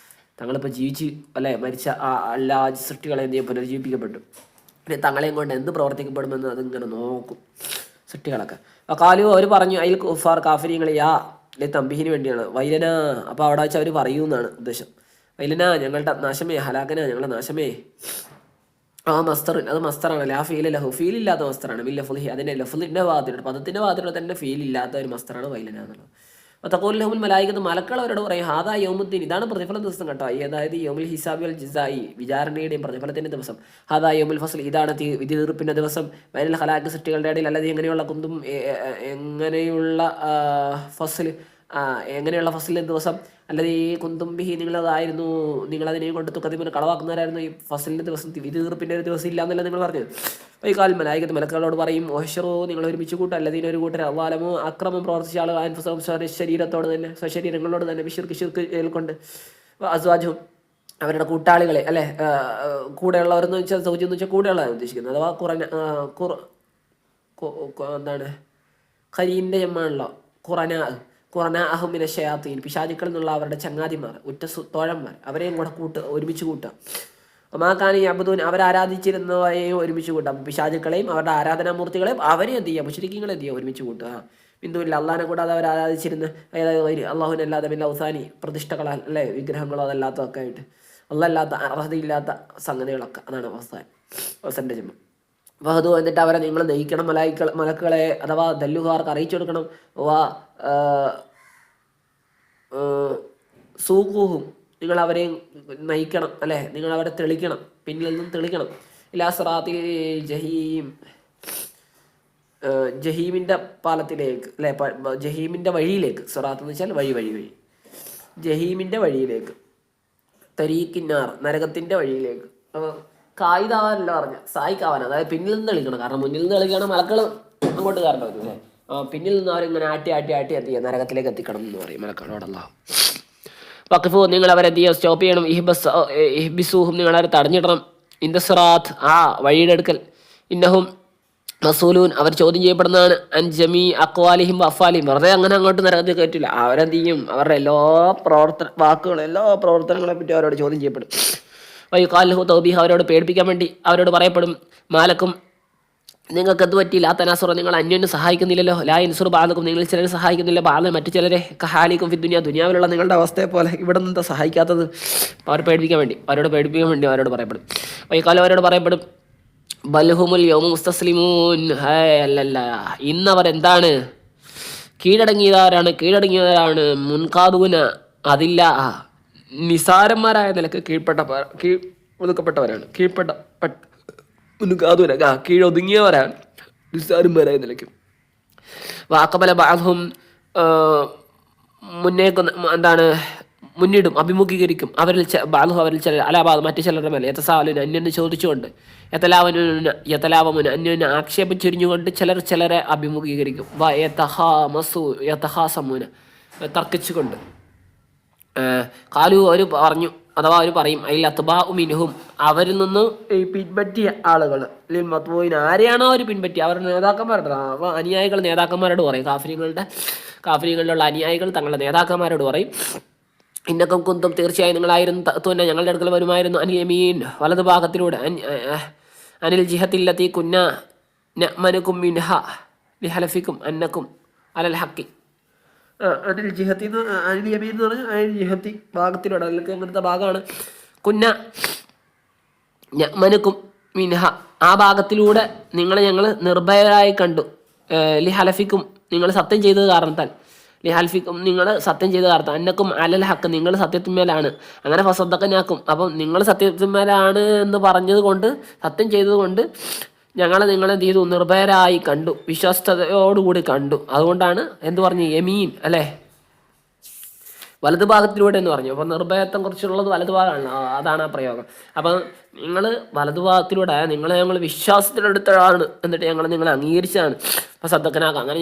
തങ്ങളിപ്പോൾ ജീവിച്ച് അല്ലെ മരിച്ച എല്ലാ സൃഷ്ടികളെ എന്ത് ചെയ്യും പുനരുജ്ജീവിപ്പിക്കപ്പെട്ടു. പിന്നെ തങ്ങളെയും കൊണ്ട് എന്ത് പ്രവർത്തിക്കപ്പെടുമെന്ന് അതിങ്ങനെ നോക്കും സൃഷ്ടികളൊക്കെ. കാലു അവർ പറഞ്ഞു അയിൽ കുഫാർ കാഫര്യങ്ങൾ യാ അല്ലെ തമ്പിഹിന് വേണ്ടിയാണ് വൈലന. അപ്പോൾ അവിടെ വെച്ച് അവർ പറയുമെന്നാണ് ഉദ്ദേശം. വൈലന ഞങ്ങളുടെ നാശമേ, ഹലാക്കന ഞങ്ങളുടെ നാശമേ. മസ്തർ അത് മസ്തറാണ്. ലാ ഫീൽ ലഹു ഫീലില്ലാത്ത മസ്തറാണ്. ബിൽ ലഫ്ലിഹി അതിൻ്റെ ലഫ്ലിൻ്റെ വാതിലുള്ള പദത്തിൻ്റെ വാതിലുള്ള തന്നെ ഫീലില്ലാത്ത ഒരു മസ്തറാണ് വൈലന എന്നുള്ളത്. അപ്പോൾ തഖൂലു ലഹുൽ മലായികത്ത് മലക്കൾ അവരോട് പറയും ഹാദാ യൗമുദ്ദീൻ ഇതാണ് പ്രതിഫല ദിവസം കേട്ടോ. അതായത് യൗമുൽ ഹിസാബി വൽ ജിസായി വിചാരണയുടെയും പ്രതിഫലത്തിൻ്റെ ദിവസം. ഹാദാ യൗമുൽ ഫസ്ൽ ഇതാണ് വിധി തീർപ്പിൻ്റെ ദിവസം. ബൈനൽ ഖലാഖ് സൃഷ്ടികളുടെ ഇടയിൽ അല്ലാതെ എങ്ങനെയുള്ള കുന്തും എങ്ങനെയുള്ള ഫസ്ൽ എങ്ങനെയുള്ള ഫസ്ലിൻ്റെ ദിവസം അല്ലാതെ ഈ കുന്തുംബിഹി നിങ്ങളതായിരുന്നു, നിങ്ങളതിനെ കൊണ്ട് തുക്കത്തിമനെ കളവാക്കുന്നവരായിരുന്നു. ഈ ഫസലിൻ്റെ ദിവസം വിധി തീർപ്പിൻ്റെ ഒരു ദിവസം ഇല്ല എന്നല്ല നിങ്ങൾ പറഞ്ഞത്. ഈ കാൽ മലായികത്ത് മലക്കളോട് പറയും ഓഹ്ഷറോ നിങ്ങൾ ഒരുമിച്ച് കൂട്ടും അല്ലതീന ഒരു കൂട്ടർ അവാലമോ അക്രമം പ്രവർത്തിച്ച ആളുകൾ അൻഫുസഹും ശരീരത്തോട് തന്നെ സ്വശരീരങ്ങളോട് തന്നെ ഷിർക്ക് കൊണ്ട് അസ്വാജും അവരുടെ കൂട്ടാളികളെ അല്ലെ കൂടെയുള്ളവരെന്ന് വെച്ചാൽ സൗജി എന്ന് വെച്ചാൽ കൂടെയുള്ളതാണ് ഉദ്ദേശിക്കുന്നത്. അഥവാ എന്താണ് ഖരീൻ്റെ ജമ്മാണല്ലോ ഖുറന അഹുമിനെ ഷയാത്തീൻ പിശാചുക്കൾ എന്നുള്ള അവരുടെ ചങ്ങാതിമാർ ഉറ്റ തോഴന്മാർ അവരെയും കൂടെ ഒരുമിച്ച് കൂട്ടാം. ഒമാക്കാനി അബുദൂൻ അവരാരാധിച്ചിരുന്നവരെയും ഒരുമിച്ച് കൂട്ടാം. പിശാചുക്കളെയും അവരുടെ ആരാധനാമൂർത്തികളെയും അവരെ എന്ത് ചെയ്യുക മുശ്രിക്കുകളെ എന്ത് ചെയ്യുക ഒരുമിച്ച് കൂട്ടുക. ബിന്ദുവില്ല അള്ളാഹിനെ കൂടാതെ അവർ ആരാധിച്ചിരുന്ന അള്ളാഹുനല്ലാതെ ബിൽ ഔസാനി പ്രതിഷ്ഠകളാൽ അല്ലെ വിഗ്രഹങ്ങളോ അതല്ലാത്തതൊക്കെ ആയിട്ട് അല്ലാത്ത അർഹതയില്ലാത്ത സംഗതികളൊക്കെ അതാണ് അവസാൻ്റെ ജന്മം. വഹദു എന്നിട്ട് അവരെ നിങ്ങൾ നയിക്കണം മലക്കുകളെ അഥവാ ദല്ലുകാർക്ക് അറിയിച്ചു കൊടുക്കണം. വാ സൂഖൂഹും നിങ്ങൾ അവരെ നയിക്കണം അല്ലേ, നിങ്ങൾ അവരെ തെളിക്കണം, പിന്നിൽ നിന്നും തെളിക്കണം. ഇലാ സിറാത്തിൽ ജഹീം ജഹീമിൻ്റെ പാലത്തിലേക്ക് അല്ലെ ജഹീമിൻ്റെ വഴിയിലേക്ക്. സിറാത്ത് എന്ന് വെച്ചാൽ വഴി ജഹീമിൻ്റെ വഴിയിലേക്ക്. തരീക്കിന്നാർ നരകത്തിൻ്റെ വഴിയിലേക്ക്. കായിതാവാനല്ല പറഞ്ഞ സായിക്കാവാൻ, അതായത് പിന്നിൽ നിന്ന് തെളിക്കണം. കാരണം മുന്നിൽ നിന്ന് തെളിക്കണം മലക്കൾ അങ്ങോട്ട് കയറേണ്ട വരും അല്ലേ. പിന്നിൽ നിന്ന് അവരിങ്ങനെ ആട്ടി എത്തിക്കുക നരകത്തിലേക്ക് എത്തിക്കണം എന്ന് പറയും മലക്കളോടല്ല. വഖഫു നിങ്ങൾ അവരെന്ത് ചെയ്യുക സ്റ്റോപ്പ് ചെയ്യണം. ഇഹ്ബിസൂഹും നിങ്ങൾ അവരെ തടഞ്ഞിടണം. ഇൻദസ്റാത്ത് ആ വഴിയുടെ അടുക്കൽ. ഇന്നഹും റസൂലൂൻ അവർ ചോദ്യം ചെയ്യപ്പെടുന്നതാണ്. അൻ ജമീ അക്വാലിഹിം അഫാലിഹിം വെറുതെ അങ്ങനെ അങ്ങോട്ട് നരകത്തിൽ കയറ്റില്ല. അവരെന്ത് ചെയ്യും അവരുടെ എല്ലാ പ്രവർത്തനങ്ങളെ പറ്റി അവരോട് ചോദ്യം ചെയ്യപ്പെടും. വൈകാലഹു തൗബീഹ അവരോട് പേടിപ്പിക്കാൻ വേണ്ടി അവരോട് പറയപ്പെടും മാലക്കും നിങ്ങൾക്ക് എന്ത് പറ്റി ലാ തനാസുറ നിങ്ങൾ അന്യോന്യം സഹായിക്കുന്നില്ലല്ലോ. ലാ ഇൻസുർ ബാലക്കും നിങ്ങൾ ചിലരെ സഹായിക്കുന്നില്ല ബാലൻ മറ്റു ചിലരെ കഹാലിക്കും ദുനിയാവിലുള്ള നിങ്ങളുടെ അവസ്ഥയെ പോലെ ഇവിടെ നിന്ന് സഹായിക്കാത്തത് അവരോട് പേടിപ്പിക്കാൻ വേണ്ടി അവരോട് പറയപ്പെടും. വൈകാലം അവരോട് പറയപ്പെടും ബൽഹുമുൽ യൗമു മുസ്തസ്ലിമൂൻ അല്ലല്ല ഇന്നവരെന്താണ് കീഴടങ്ങിയവരാണ് മുൻകാദൂന അതില്ല നിസാരന്മാരായ നിലക്ക് ഒതുക്കപ്പെട്ടവരാണ്. കീഴൊതുങ്ങിയവരാണ് നിസാരന്മാരായ നിലയ്ക്ക്. വാക്കബല ബാഹും മുന്നിടും അഭിമുഖീകരിക്കും അവരിൽ ചിലർ അലാബാദ് മറ്റു ചിലരുടെ മേലെ യഥസാലുന് അന്യന് ചോദിച്ചുകൊണ്ട് യഥലാവമുന് അന്യന് ആക്ഷേപം ചൊരിഞ്ഞുകൊണ്ട് ചിലരെ അഭിമുഖീകരിക്കും. യഥഹാസമുന തർക്കിച്ചുകൊണ്ട് കാലു അവർ പറഞ്ഞു അഥവാ അവർ പറയും അതിൽ അത്ബാ മിൻഹും അവരിൽ നിന്ന് ഈ പിൻപറ്റിയ ആളുകൾ ലിൽ മത്ബൂഇൻ ആരെയാണോ അവർ പിൻപറ്റി അവരുടെ നേതാക്കന്മാരോട് അനുയായികൾ നേതാക്കന്മാരോട് പറയും. കാഫിര്യങ്ങളിലുള്ള അനുയായികൾ തങ്ങളുടെ നേതാക്കന്മാരോട് പറയും ഇന്നക്കം കുന്തും തീർച്ചയായും നിങ്ങളായിരുന്നു തുന്ന ഞങ്ങളുടെ അടുക്കൽ വരുമായിരുന്നു അനിയമീൻ വലതു ഭാഗത്തിലൂടെ അനിൽ ജിഹത്തില്ലത്തി കുന്ന നഅ്മനുക്കും മിൻഹ ലിഹലഫിക്കും അന്നക്കും അലൽ ഹക്കി. അനിൽ ജിഹത്തി അനിൽ യമീൻ എന്ന് പറഞ്ഞാൽ അനിൽ ജിഹത്തി ഭാഗത്തിലൂടെ അല്ലെങ്കിൽ അങ്ങനത്തെ ഭാഗമാണ്. കുന്ന നഅ്മനുക്കും മിൻഹ ആ ഭാഗത്തിലൂടെ നിങ്ങളെ ഞങ്ങൾ നിർഭയരായി കണ്ടു. ലിഹലഫിക്കും നിങ്ങൾ സത്യം ചെയ്തത് കാരണത്താൽ, ലിഹൽഫിക്കും നിങ്ങൾ സത്യം ചെയ്ത കാരണത്താൽ, അന്നക്കും അലൽ ഹക്ക് നിങ്ങൾ സത്യത്തിന്മേലാണ്. അങ്ങനെ ഫസദ്ദഖനാക്കും അപ്പം നിങ്ങൾ സത്യത്തിന്മേലാണ് എന്ന് പറഞ്ഞത് കൊണ്ട്, സത്യം ചെയ്തത് കൊണ്ട് ഞങ്ങൾ നിങ്ങളെന്ത് ചെയ്തു, നിർഭയരായി കണ്ടു, വിശ്വസ്തയോടുകൂടി കണ്ടു. അതുകൊണ്ടാണ് എന്ത് പറഞ്ഞു, യമീൻ അല്ലേ, വലതുഭാഗത്തിലൂടെ എന്ന് പറഞ്ഞു. അപ്പോൾ നിർഭയത്വം കുറിച്ചുള്ളത് വലതുഭാഗമാണ്, അതാണ് ആ പ്രയോഗം. അപ്പം നിങ്ങൾ വലതുഭാഗത്തിലൂടെ നിങ്ങളെ ഞങ്ങൾ വിശ്വാസത്തിലെടുത്തതാണ്, എന്നിട്ട് ഞങ്ങൾ നിങ്ങളെ അംഗീകരിച്ചതാണ്. അപ്പോൾ സദ്ദഖനാക്കാം അങ്ങനെ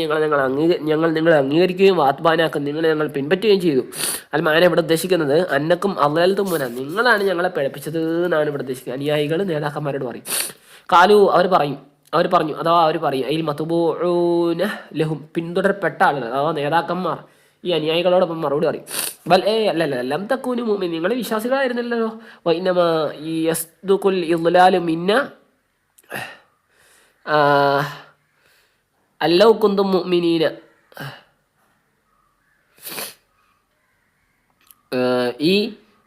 ഞങ്ങൾ നിങ്ങളെ അംഗീകരിക്കുകയും വാത്ബാനാക്കും നിങ്ങളെ ഞങ്ങൾ പിൻപറ്റുകയും ചെയ്തു. അല്ല മാന ഇവിടെ ഉദ്ദേശിക്കുന്നത് അന്നക്കും അള്ളൽത്തും മുന നിങ്ങളാണ് ഞങ്ങളെ പിഴപ്പിച്ചത് എന്നാണ് ഇവിടെ ഉദ്ദേശിക്കുന്നത്. അനുയായികൾ നേതാക്കന്മാരോട് പറയും. കാലു അവർ പറഞ്ഞു അഥവാ അവർ പറയും അതിൽ മതുബൂന ലഹും പിന്തുടരപ്പെട്ട ആളുകൾ അഥവാ നേതാക്കന്മാർ ഈ അനുയായികളോടൊപ്പം മറുപടി പറയും. അല്ലല്ല ലം തക്കൂനു മുഅ്മിനീൻ നിങ്ങൾ വിശ്വാസികളായിരുന്നല്ലോ. വഇന്നമാ യസ്ദുഖുൽ ഇദ്ലാലു മിന്ന അല്ലൗ കുന്തും മുഅ്മിനീന. ഈ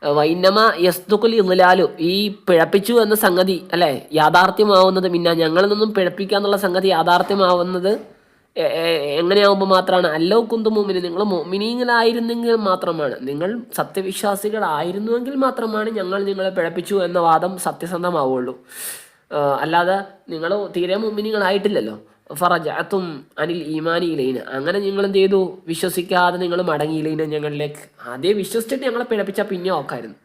വൈന്നമ യസ്ദുഖുൽ ഇദ്ലാലു ഈ പിഴപ്പിച്ചു എന്ന സംഗതി അല്ലേ യാഥാർത്ഥ്യമാവുന്നത് മിന്ന ഞങ്ങളിൽ നിന്നും പിഴപ്പിക്കുക എന്നുള്ള സംഗതി യാഥാർത്ഥ്യമാവുന്നത് എങ്ങനെയാവുമ്പോൾ മാത്രമാണ് അല്ലോ കുന്തു മുഅ്മിനീൻ നിങ്ങൾ മുഅ്മിനീങ്ങളായിരുന്നെങ്കിൽ മാത്രമാണ്, നിങ്ങൾ സത്യവിശ്വാസികളായിരുന്നുവെങ്കിൽ മാത്രമാണ് ഞങ്ങൾ നിങ്ങളെ പിഴപ്പിച്ചു എന്ന വാദം സത്യസന്ധമാവുള്ളൂ. അല്ലാതെ നിങ്ങൾ തീരെ മുഅ്മിനീങ്ങളായിട്ടില്ലല്ലോ. ഫറജഅതും അനിൽ ഈമാനി ഇലൈന അങ്ങനെ നിങ്ങൾ എന്ത് ചെയ്തു, വിശ്വസിക്കാതെ നിങ്ങൾ മടങ്ങിയിലൈന ഞങ്ങളിലേക്ക്. ആദ്യം വിശ്വസിച്ചിട്ട് ഞങ്ങളെ പിഴപ്പിച്ചാൽ പിന്നെ ഓക്കായിരുന്നു.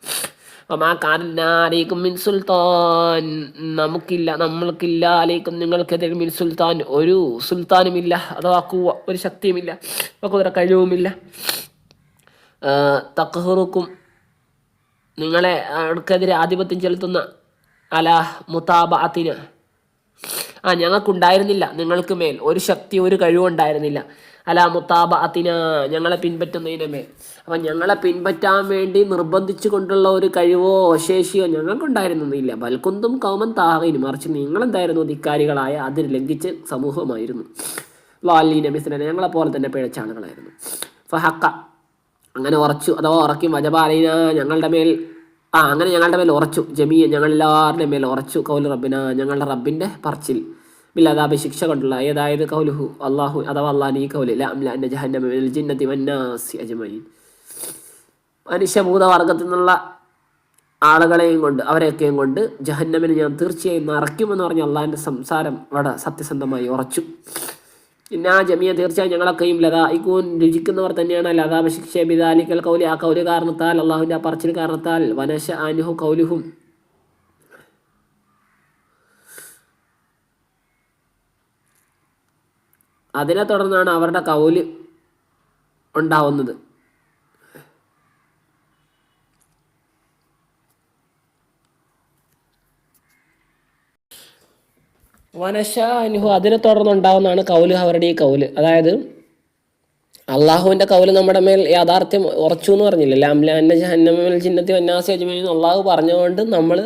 അലൈക്കും മിൻ സുൽത്താൻ നമ്മൾക്കില്ല അലൈക്കും നിങ്ങൾക്കെതിരെ മിൻ സുൽത്താൻ ഒരു സുൽത്താനുമില്ല അഥവാ ഒരു ശക്തിയുമില്ല, കുതിര കഴിവുമില്ല. തഖ്ഹറുക്കും നിങ്ങളെ അവർക്കെതിരെ ആധിപത്യം ചെലുത്തുന്ന അല മുതാബഅത്തിന് ഞങ്ങൾക്കുണ്ടായിരുന്നില്ല, നിങ്ങൾക്ക് മേൽ ഒരു ശക്തി ഒരു കഴിവുണ്ടായിരുന്നില്ല. അല മുതാബഅത്തിന ഞങ്ങളെ പിൻപറ്റുന്നതിന് മേൽ. അപ്പം ഞങ്ങളെ പിൻപറ്റാൻ വേണ്ടി നിർബന്ധിച്ചു കൊണ്ടുള്ള ഒരു കഴിവോ ശേഷിയോ ഞങ്ങൾക്കുണ്ടായിരുന്നില്ല. ബൽക്കുന്തും കൗമൻ താഹീൻ മറിച്ച് നിങ്ങളെന്തായിരുന്നു ധിക്കാരികളായ അതിൽ ലംഘിച്ച് സമൂഹമായിരുന്നു. ലാലീന മിസ്ലന ഞങ്ങളെപ്പോലെ തന്നെ പിഴച്ച ആളുകളായിരുന്നു. ഫഹക്ക അങ്ങനെ ഉറച്ചു അഥവാ ഉറക്കും വജബാലീന ഞങ്ങളുടെ മേൽ ഞങ്ങളുടെ മേൽ ഉറച്ചു ജമീയ ഞങ്ങളെല്ലാവരുടെ മേൽ ഉറച്ചു കൗലു റബ്ബിന ഞങ്ങളുടെ റബ്ബിൻ്റെ പറച്ചിൽ ബില്ലദാബ് ശിക്ഷ കൊണ്ടുള്ള ഏതായത് കൗലുഹു അള്ളാഹു അഥവാ അള്ളാഹ് ഈ കൗല് ലഅംലഅന്ന ജഹന്നമ മിനൽ ജിന്നതി വന്നാസി അജ്മഈൻ മനുഷ്യഭൂതവർഗത്തിൽ നിന്നുള്ള ആളുകളെയും കൊണ്ട് അവരെയൊക്കെയും കൊണ്ട് ജഹന്നമിന് ഞാൻ തീർച്ചയായും നിറയ്ക്കുമെന്ന് പറഞ്ഞ അള്ളാഹിൻ്റെ സംസാരം വളരെ സത്യസന്ധമായി ഉറച്ചു. ഇന്നാ ജമിയ തീർച്ചയായും ഞങ്ങളൊക്കെയും ലദായിക്കൂൻ രുചിക്കുന്നവർ തന്നെയാണ് ലദാബ് ശിക്ഷ ബിദാലിക്കൽ കൗലി ആ കൗലി കാരണത്താൽ അള്ളാഹുവിൻ്റെ ആ പറച്ചിൽ കാരണത്താൽ വനശ അനുഹു കൗലുഹും അതിനെ തുടർന്നാണ് അവരുടെ കൗല് ഉണ്ടാവുന്നത്. വനശാനുഹു അതിനെ തുടർന്നുണ്ടാവുന്നതാണ് കൗല് അവരുടെ ഈ കൗല്. അതായത് അള്ളാഹുവിൻ്റെ കൗല് നമ്മുടെ മേൽ യാഥാർത്ഥ്യം ഉറച്ചു എന്ന് പറഞ്ഞില്ല. ലാംലാൻ്റെ ജഹന്നമൽ ജിന്നത്തി വന്നാസി അജ്മഈൻ അള്ളാഹു പറഞ്ഞുകൊണ്ട് നമ്മൾ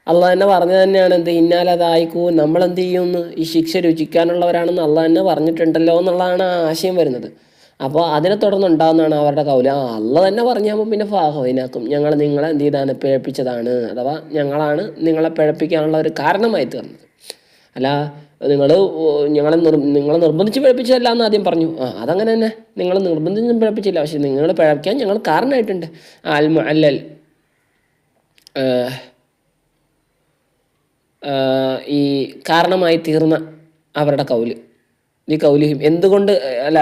അള്ളാഹ് തന്നെ പറഞ്ഞു തന്നെയാണ് എന്ത് ഇന്നാലതായിക്കൂ നമ്മളെന്ത് ചെയ്യുമെന്ന് ഈ ശിക്ഷ രുചിക്കാനുള്ളവരാണെന്ന് അള്ളാഹ് തന്നെ പറഞ്ഞിട്ടുണ്ടല്ലോ എന്നുള്ളതാണ് ആ ആശയം വരുന്നത്. അപ്പോൾ അതിനെ തുടർന്നുണ്ടാകുന്നതാണ് അവരുടെ കൗല്. അള്ളാഹ് തന്നെ പറഞ്ഞാൽ പിന്നെ ഫാഹോയിനാക്കും ഞങ്ങൾ നിങ്ങളെ എന്ത് ചെയ്താണ് പിഴപ്പിച്ചതാണ് അഥവാ ഞങ്ങളാണ് നിങ്ങളെ പിഴപ്പിക്കാനുള്ള ഒരു കാരണമായി തീർന്നത്. അല്ല നിങ്ങളെ നിർബന്ധിച്ച് പിഴപ്പിച്ചതല്ല എന്ന് ആദ്യം പറഞ്ഞു. അതങ്ങനെ തന്നെ നിങ്ങൾ നിർബന്ധിച്ചും പിഴപ്പിച്ചില്ല, പക്ഷെ നിങ്ങൾ പിഴപ്പിക്കാൻ ഞങ്ങൾ കാരണമായിട്ടുണ്ട്. അല്ലൽ ഈ കാരണമായി തീർന്ന അവരുടെ കൗല് ഈ കൗലിഹിം എന്തുകൊണ്ട് അല്ല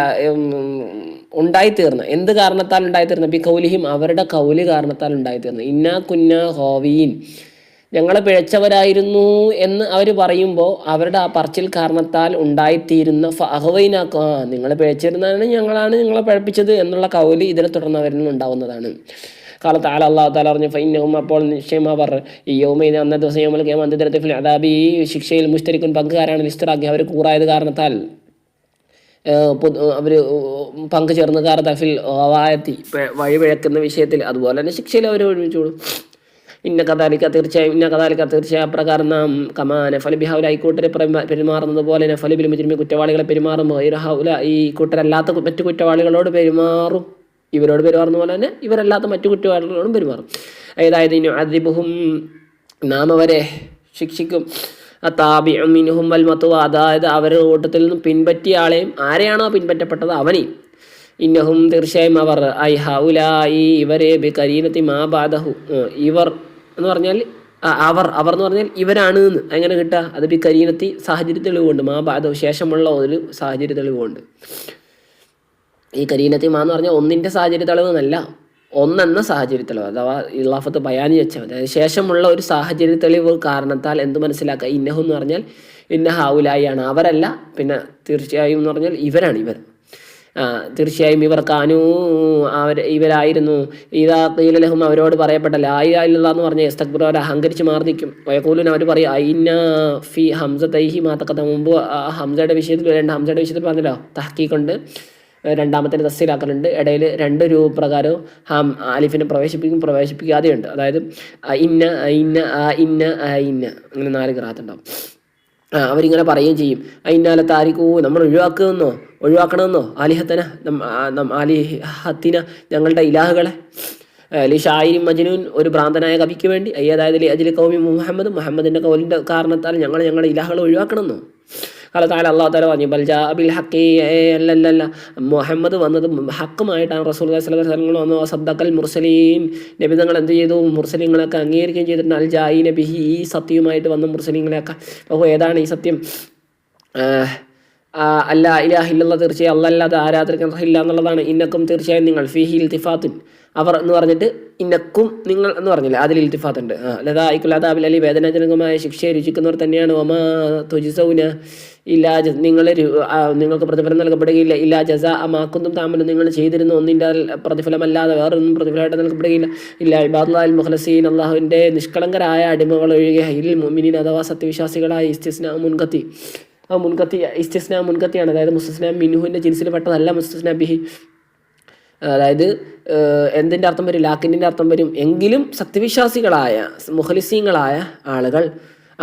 ഉണ്ടായിത്തീർന്ന എന്ത് കാരണത്താൽ ഉണ്ടായിത്തീർന്ന ബി കൗലിഹിം അവരുടെ കൗല് കാരണത്താൽ ഉണ്ടായിത്തീർന്ന ഇന്നാ കുന്ന ഹോവീൻ ഞങ്ങൾ പിഴച്ചവരായിരുന്നു എന്ന് അവർ പറയുമ്പോൾ അവരുടെ ആ പറച്ചിൽ കാരണത്താൽ ഉണ്ടായിത്തീരുന്ന ഫഹവൈനാക്ക നിങ്ങൾ പിഴച്ചിരുന്നതാണ് ഞങ്ങളാണ് നിങ്ങളെ പിഴപ്പിച്ചത് എന്നുള്ള കൗല് ഇതിനെ തുടർന്ന് അവരിൽ ഉണ്ടാവുന്നതാണ്. കാലത്ത് അള്ളാഹു താല പറഞ്ഞു ഫൈനഹും അപ്പോൾ നിശ്ചയം അവർ ഈ യൗമൈന അന്ന ദിവസം യൗമൽ ഖിയാമ അന്ത്യദിനത്തിൽ അദാബി ശിക്ഷയിൽ മുസ്തരിക്കുൻ പങ്കുകാരാണ് ലിസ്തറാക്കി അവർ കൂറായത് കാരണത്താൽ അവർ പങ്കുചേർന്നുകാർ തഫിൽ വായത്തി വഴിപിഴക്കുന്ന വിഷയത്തിൽ, അതുപോലെ തന്നെ ശിക്ഷയിൽ അവർ ഒരുമിച്ചോളൂ. ഇന്ന തീർച്ചയായും അപ്രകാരം നാം കമാന ഫലിബിഹൗല ഈ കൂട്ടരെ പെരുമാറുന്നത് പോലെ ഫലിബിൽ മുജ്രിമി കുറ്റവാളികളെ പെരുമാറുമ്പോൾ ഈ കൂട്ടരല്ലാത്ത മറ്റു കുറ്റവാളികളോട് പെരുമാറും, ഇവരോട് പെരുമാറുന്ന പോലെ തന്നെ ഇവരല്ലാത്ത മറ്റു കുറ്റവാളികളോടും പെരുമാറും. അതായത് അതിബുഹും നാം അവരെ ശിക്ഷിക്കും. താബിഅമിൻഹും വൽ മത്വ അതായത് അവരുടെ കൂട്ടത്തിൽ നിന്നും പിൻപറ്റിയ ആളെയും ആരെയാണോ പിൻപറ്റപ്പെട്ടത് അവനെയും. ഇന്നഹും തീർച്ചയായും അവർ ഐ ഹൗലായി ഇവരെ ബി കരീനത്തി മാ ബാദഹു ഇവർ എന്ന് പറഞ്ഞാൽ അവർ എന്ന് പറഞ്ഞാൽ ഇവരാണ് എന്ന് എങ്ങനെ കിട്ടുക? അത് ബി കരീനത്തി സാഹചര്യ തെളിവുകൊണ്ട്, മാ ബാദഹു ശേഷമുള്ള ഒരു സാഹചര്യ തെളിവുകൊണ്ട്. ഈ കരീനത്തി മാ എന്ന് പറഞ്ഞാൽ ഒന്നിൻ്റെ സാഹചര്യ തെളിവ് എന്നല്ല, ഒന്നെന്ന സാഹചര്യ തെളിവ് അഥവാ ഇലാഫത്ത് ബയാനി വെച്ചാൽ മതി. അതിന് ശേഷമുള്ള ഒരു സാഹചര്യ തെളിവ് കാരണത്താൽ എന്ത് മനസ്സിലാക്കുക? ഇന്നഹു എന്ന് പറഞ്ഞാൽ ഇന്ന ഹൗലായിയാണ്, അവരല്ല. പിന്നെ തീർച്ചയായും എന്ന് പറഞ്ഞാൽ ഇവരാണ്, ഇവർ തീർച്ചയായും ഇവർ കാനൂ ഇവരായിരുന്നു. ഇതാ ഖീലലഹും അവരോട് പറയപ്പെട്ട ലാ ഇലാഹ ഇല്ലല്ലാഹ് എന്ന് പറഞ്ഞ യസ്തക്ബിറൂന അവർ അഹങ്കരിച്ച് മാർദിക്കും. വയഖൂലൂന അവർ പറയും ഐന ഫി ഹംസതൈഹി മാ തഖദ്ദമ മുമ്പ് ഹംസയുടെ വിഷയത്തിൽ പറഞ്ഞല്ലോ തഹ്ഖീഖുണ്ട്, രണ്ടാമത്തെ തഫ്സീലാക്കലുണ്ട്. ഇടയിൽ രണ്ട് രൂപപ്രകാരവും അലിഫിനെ പ്രവേശിപ്പിക്കാതെയുണ്ട്. അതായത് ഇന്ന ഇന്ന ഇന്ന ഇന്ന അങ്ങനെ 4 ഖിറാഅത്തുണ്ടാവും. അവരിങ്ങനെ പറയുകയും ചെയ്യും ഇന്നാല താരിഖൂ നമ്മൾ ഒഴിവാക്കണമെന്നോ ആലിഹത്തന ആലിഹത്തിന ഞങ്ങളുടെ ഇലാഹുകളെ ലിഷായിരി മജ്നൂൻ ഒരു ഭ്രാന്തനായ കവിക്ക് വേണ്ടി അതായത് അജിൽ കൗമി മുഹമ്മദിൻ്റെ കൗലിൻ്റെ കാരണത്താൽ ഞങ്ങളുടെ ഇലാഹുകളെ ഒഴിവാക്കണമെന്നോ? അള്ളാഹു തആല പറഞ്ഞു ബൽജാ ബിൽ ഹഖി അല്ലല്ല മുഹമ്മദ് വന്നത് ഹക്കുമായിട്ടാണ്. റസൂലുള്ളാഹി സ്വല്ലല്ലാഹു അലൈഹി വസല്ലം വന്നു. സദ്ദഖൽ മുർസലീൻ നബിതങ്ങൾ എന്ത് ചെയ്തു? മുർസലീങ്ങളൊക്കെ അംഗീകരിക്കുകയും ചെയ്തിട്ടുണ്ട്. അൽ ജായി നബിഹി ഈ സത്യവുമായിട്ട് വന്ന മുർസലീങ്ങളെയൊക്കെ. അപ്പോൾ ഏതാണ് ഈ സത്യം? അല്ല ഇലാഹ ഇല്ലല്ലാഹ് തീർച്ചയായും അല്ലാതെ ആരാധന ഇല്ല എന്നുള്ളതാണ്. ഇന്നക്കും തീർച്ചയായും നിങ്ങൾ ഫീഹി ഇൽത്തിഫാത്തുൻ അവർ എന്ന് പറഞ്ഞിട്ട് ഇന്നക്കും നിങ്ങൾ എന്ന് പറഞ്ഞില്ല, അതിൽ ഇൽത്തിഫാത്ത് ഉണ്ട്. ലദായിക്കുൽ അലി വേദനാജനകമായ ശിക്ഷയെ രുചിക്കുന്നവർ തന്നെയാണ്. വമാ തുജ്സൗന നിങ്ങൾക്ക് പ്രതിഫലം നൽകപ്പെടുകയില്ല. ഇല്ലാ ജസാ മാക്കുന്തും താമലും നിങ്ങൾ ചെയ്തിരുന്ന ഒന്നിൻ്റെ പ്രതിഫലമല്ലാതെ വേറൊന്നും പ്രതിഫലമായിട്ട് നൽകപ്പെടുകയില്ല. ഇല്ല ഇബാദുല്ലാഹിൽ മുഖ്ലസീൻ അള്ളാഹുവിൻ്റെ നിഷ്കളങ്കരായ അടിമകൾ ഒഴികെ ഹിൽ മുഅ്മിനീൻ അഥവാ സത്യവിശ്വാസികളായ ഇസ്തിസ്നാ മുൻകത്തിയാണ്. അതായത് മുസ്തസ്നാ മിൻഹുവിൻ്റെ ജിൻസിൽ പെട്ടതല്ല മുസ്തസ്നാ ബിഹി. അതായത് എന്തിൻ്റെ അർത്ഥം വരും? ലാക്കിൻ്റെ അർത്ഥം വരും. എങ്കിലും സത്യവിശ്വാസികളായ മുഖ്ലിസീങ്ങളായ ആളുകൾ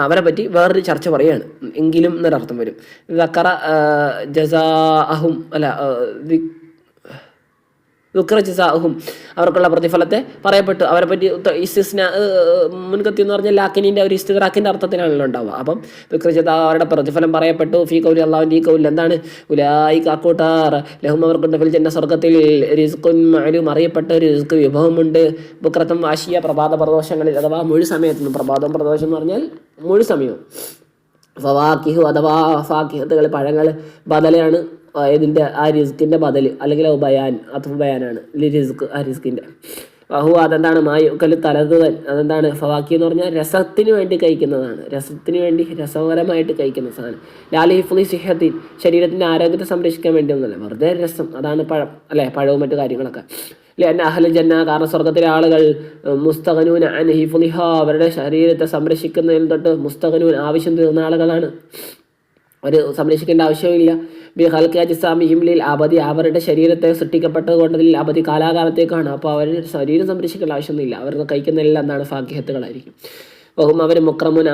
അവരെ പറ്റി വേറൊരു ചർച്ച പറയുകയാണ്. എങ്കിലും എന്നൊരർത്ഥം വരും. ദക്കറ ജസാഅഹും അല്ല ദുഃഖ ജസാഅഹും അവർക്കുള്ള പ്രതിഫലത്തെ പറയപ്പെട്ടു. അവരെ പറ്റി ഇസ്തിസ്ന മുൻകത്തി എന്ന് പറഞ്ഞാൽ ലാക്കിനിൻ്റെ ഒരു ഇസ്തിഗ്റാഖിൻ്റെ അർത്ഥത്തിലാണല്ലോ ഉണ്ടാവുക. അപ്പം ദുഃഖ ജസാ അവരുടെ പ്രതിഫലം പറയപ്പെട്ടു. ഫീ കൗലി അള്ളാഹുവിൻ്റെ ഈ കൗലിൽ എന്താണ്? ഉലായിക അക്കൂട്ടാർ ലഹും അവർക്കുണ്ട് ഫിൽ ജന്ന സ്വർഗ്ഗത്തിൽ റിസ്ഖുൻ മഅലൂം അറിയപ്പെട്ട ഒരു റിസ്ക് വിഭവമുണ്ട്. ബുക്രത്തും ആശിയ പ്രഭാത പ്രദോഷങ്ങളിൽ അഥവാ മുഴു സമയത്തും. പ്രഭാതം പ്രദോഷം എന്ന് പറഞ്ഞാൽ മുഴു സമയവും. ഫവാക്കിഹു അഥവാ ഫാക്കിഹത്തുകൾ പഴങ്ങൾ ബദലാണ് ഇതിൻ്റെ ആ റിസ്കിൻ്റെ ബദൽ അല്ലെങ്കിൽ ബയാൻ അത്ഫ് ബയാനാണ് റിസ്ക് ആ റിസ്കിൻ്റെ. ഹു അതെന്താണ് മായുക്കൽ തലതുതൻ അതെന്താണ്? ഫവാക്കി എന്ന് പറഞ്ഞാൽ രസത്തിന് വേണ്ടി കഴിക്കുന്നതാണ്, രസത്തിന് വേണ്ടി രസകരമായിട്ട് കഴിക്കുന്ന സാധനം. ലാലിഫുലി സിഹത്തിൻ ശരീരത്തിൻ്റെ ആരോഗ്യത്തെ സംരക്ഷിക്കാൻ വേണ്ടി ഒന്നുമല്ല, വെറുതെ രസം. അതാണ് പഴം അല്ലേ, പഴവും മറ്റു കാര്യങ്ങളൊക്കെ. അഹ്ലൽ ജന്ന കാരണം സ്വർഗത്തിലെ ആളുകൾ മുസ്തഗനൂൻ അൻ ഹിഫ്ളിഹ അവരുടെ ശരീരത്തെ സംരക്ഷിക്കുന്നതിൽ തൊട്ട് മുസ്തഗനൂൻ ആവശ്യം തീർന്ന ആളുകളാണ്. അവർ സംരക്ഷിക്കേണ്ട ആവശ്യമില്ല. ബി ഹൽക്ക ജിസാമിഹിംലിൽ അവധി അവരുടെ ശരീരത്തെ സൃഷ്ടിക്കപ്പെട്ടത് കൊണ്ടതിൽ അവധി കാലാകാലത്തേക്കാണ്. അപ്പോൾ അവർ ശരീരം സംരക്ഷിക്കേണ്ട ആവശ്യമൊന്നുമില്ല. അവർ കഴിക്കുന്നതെല്ലാം എന്താണ്? ഫാക്കിഹത്തുകളായിരിക്കും. ബഹും അവർ മുക്രമുൻ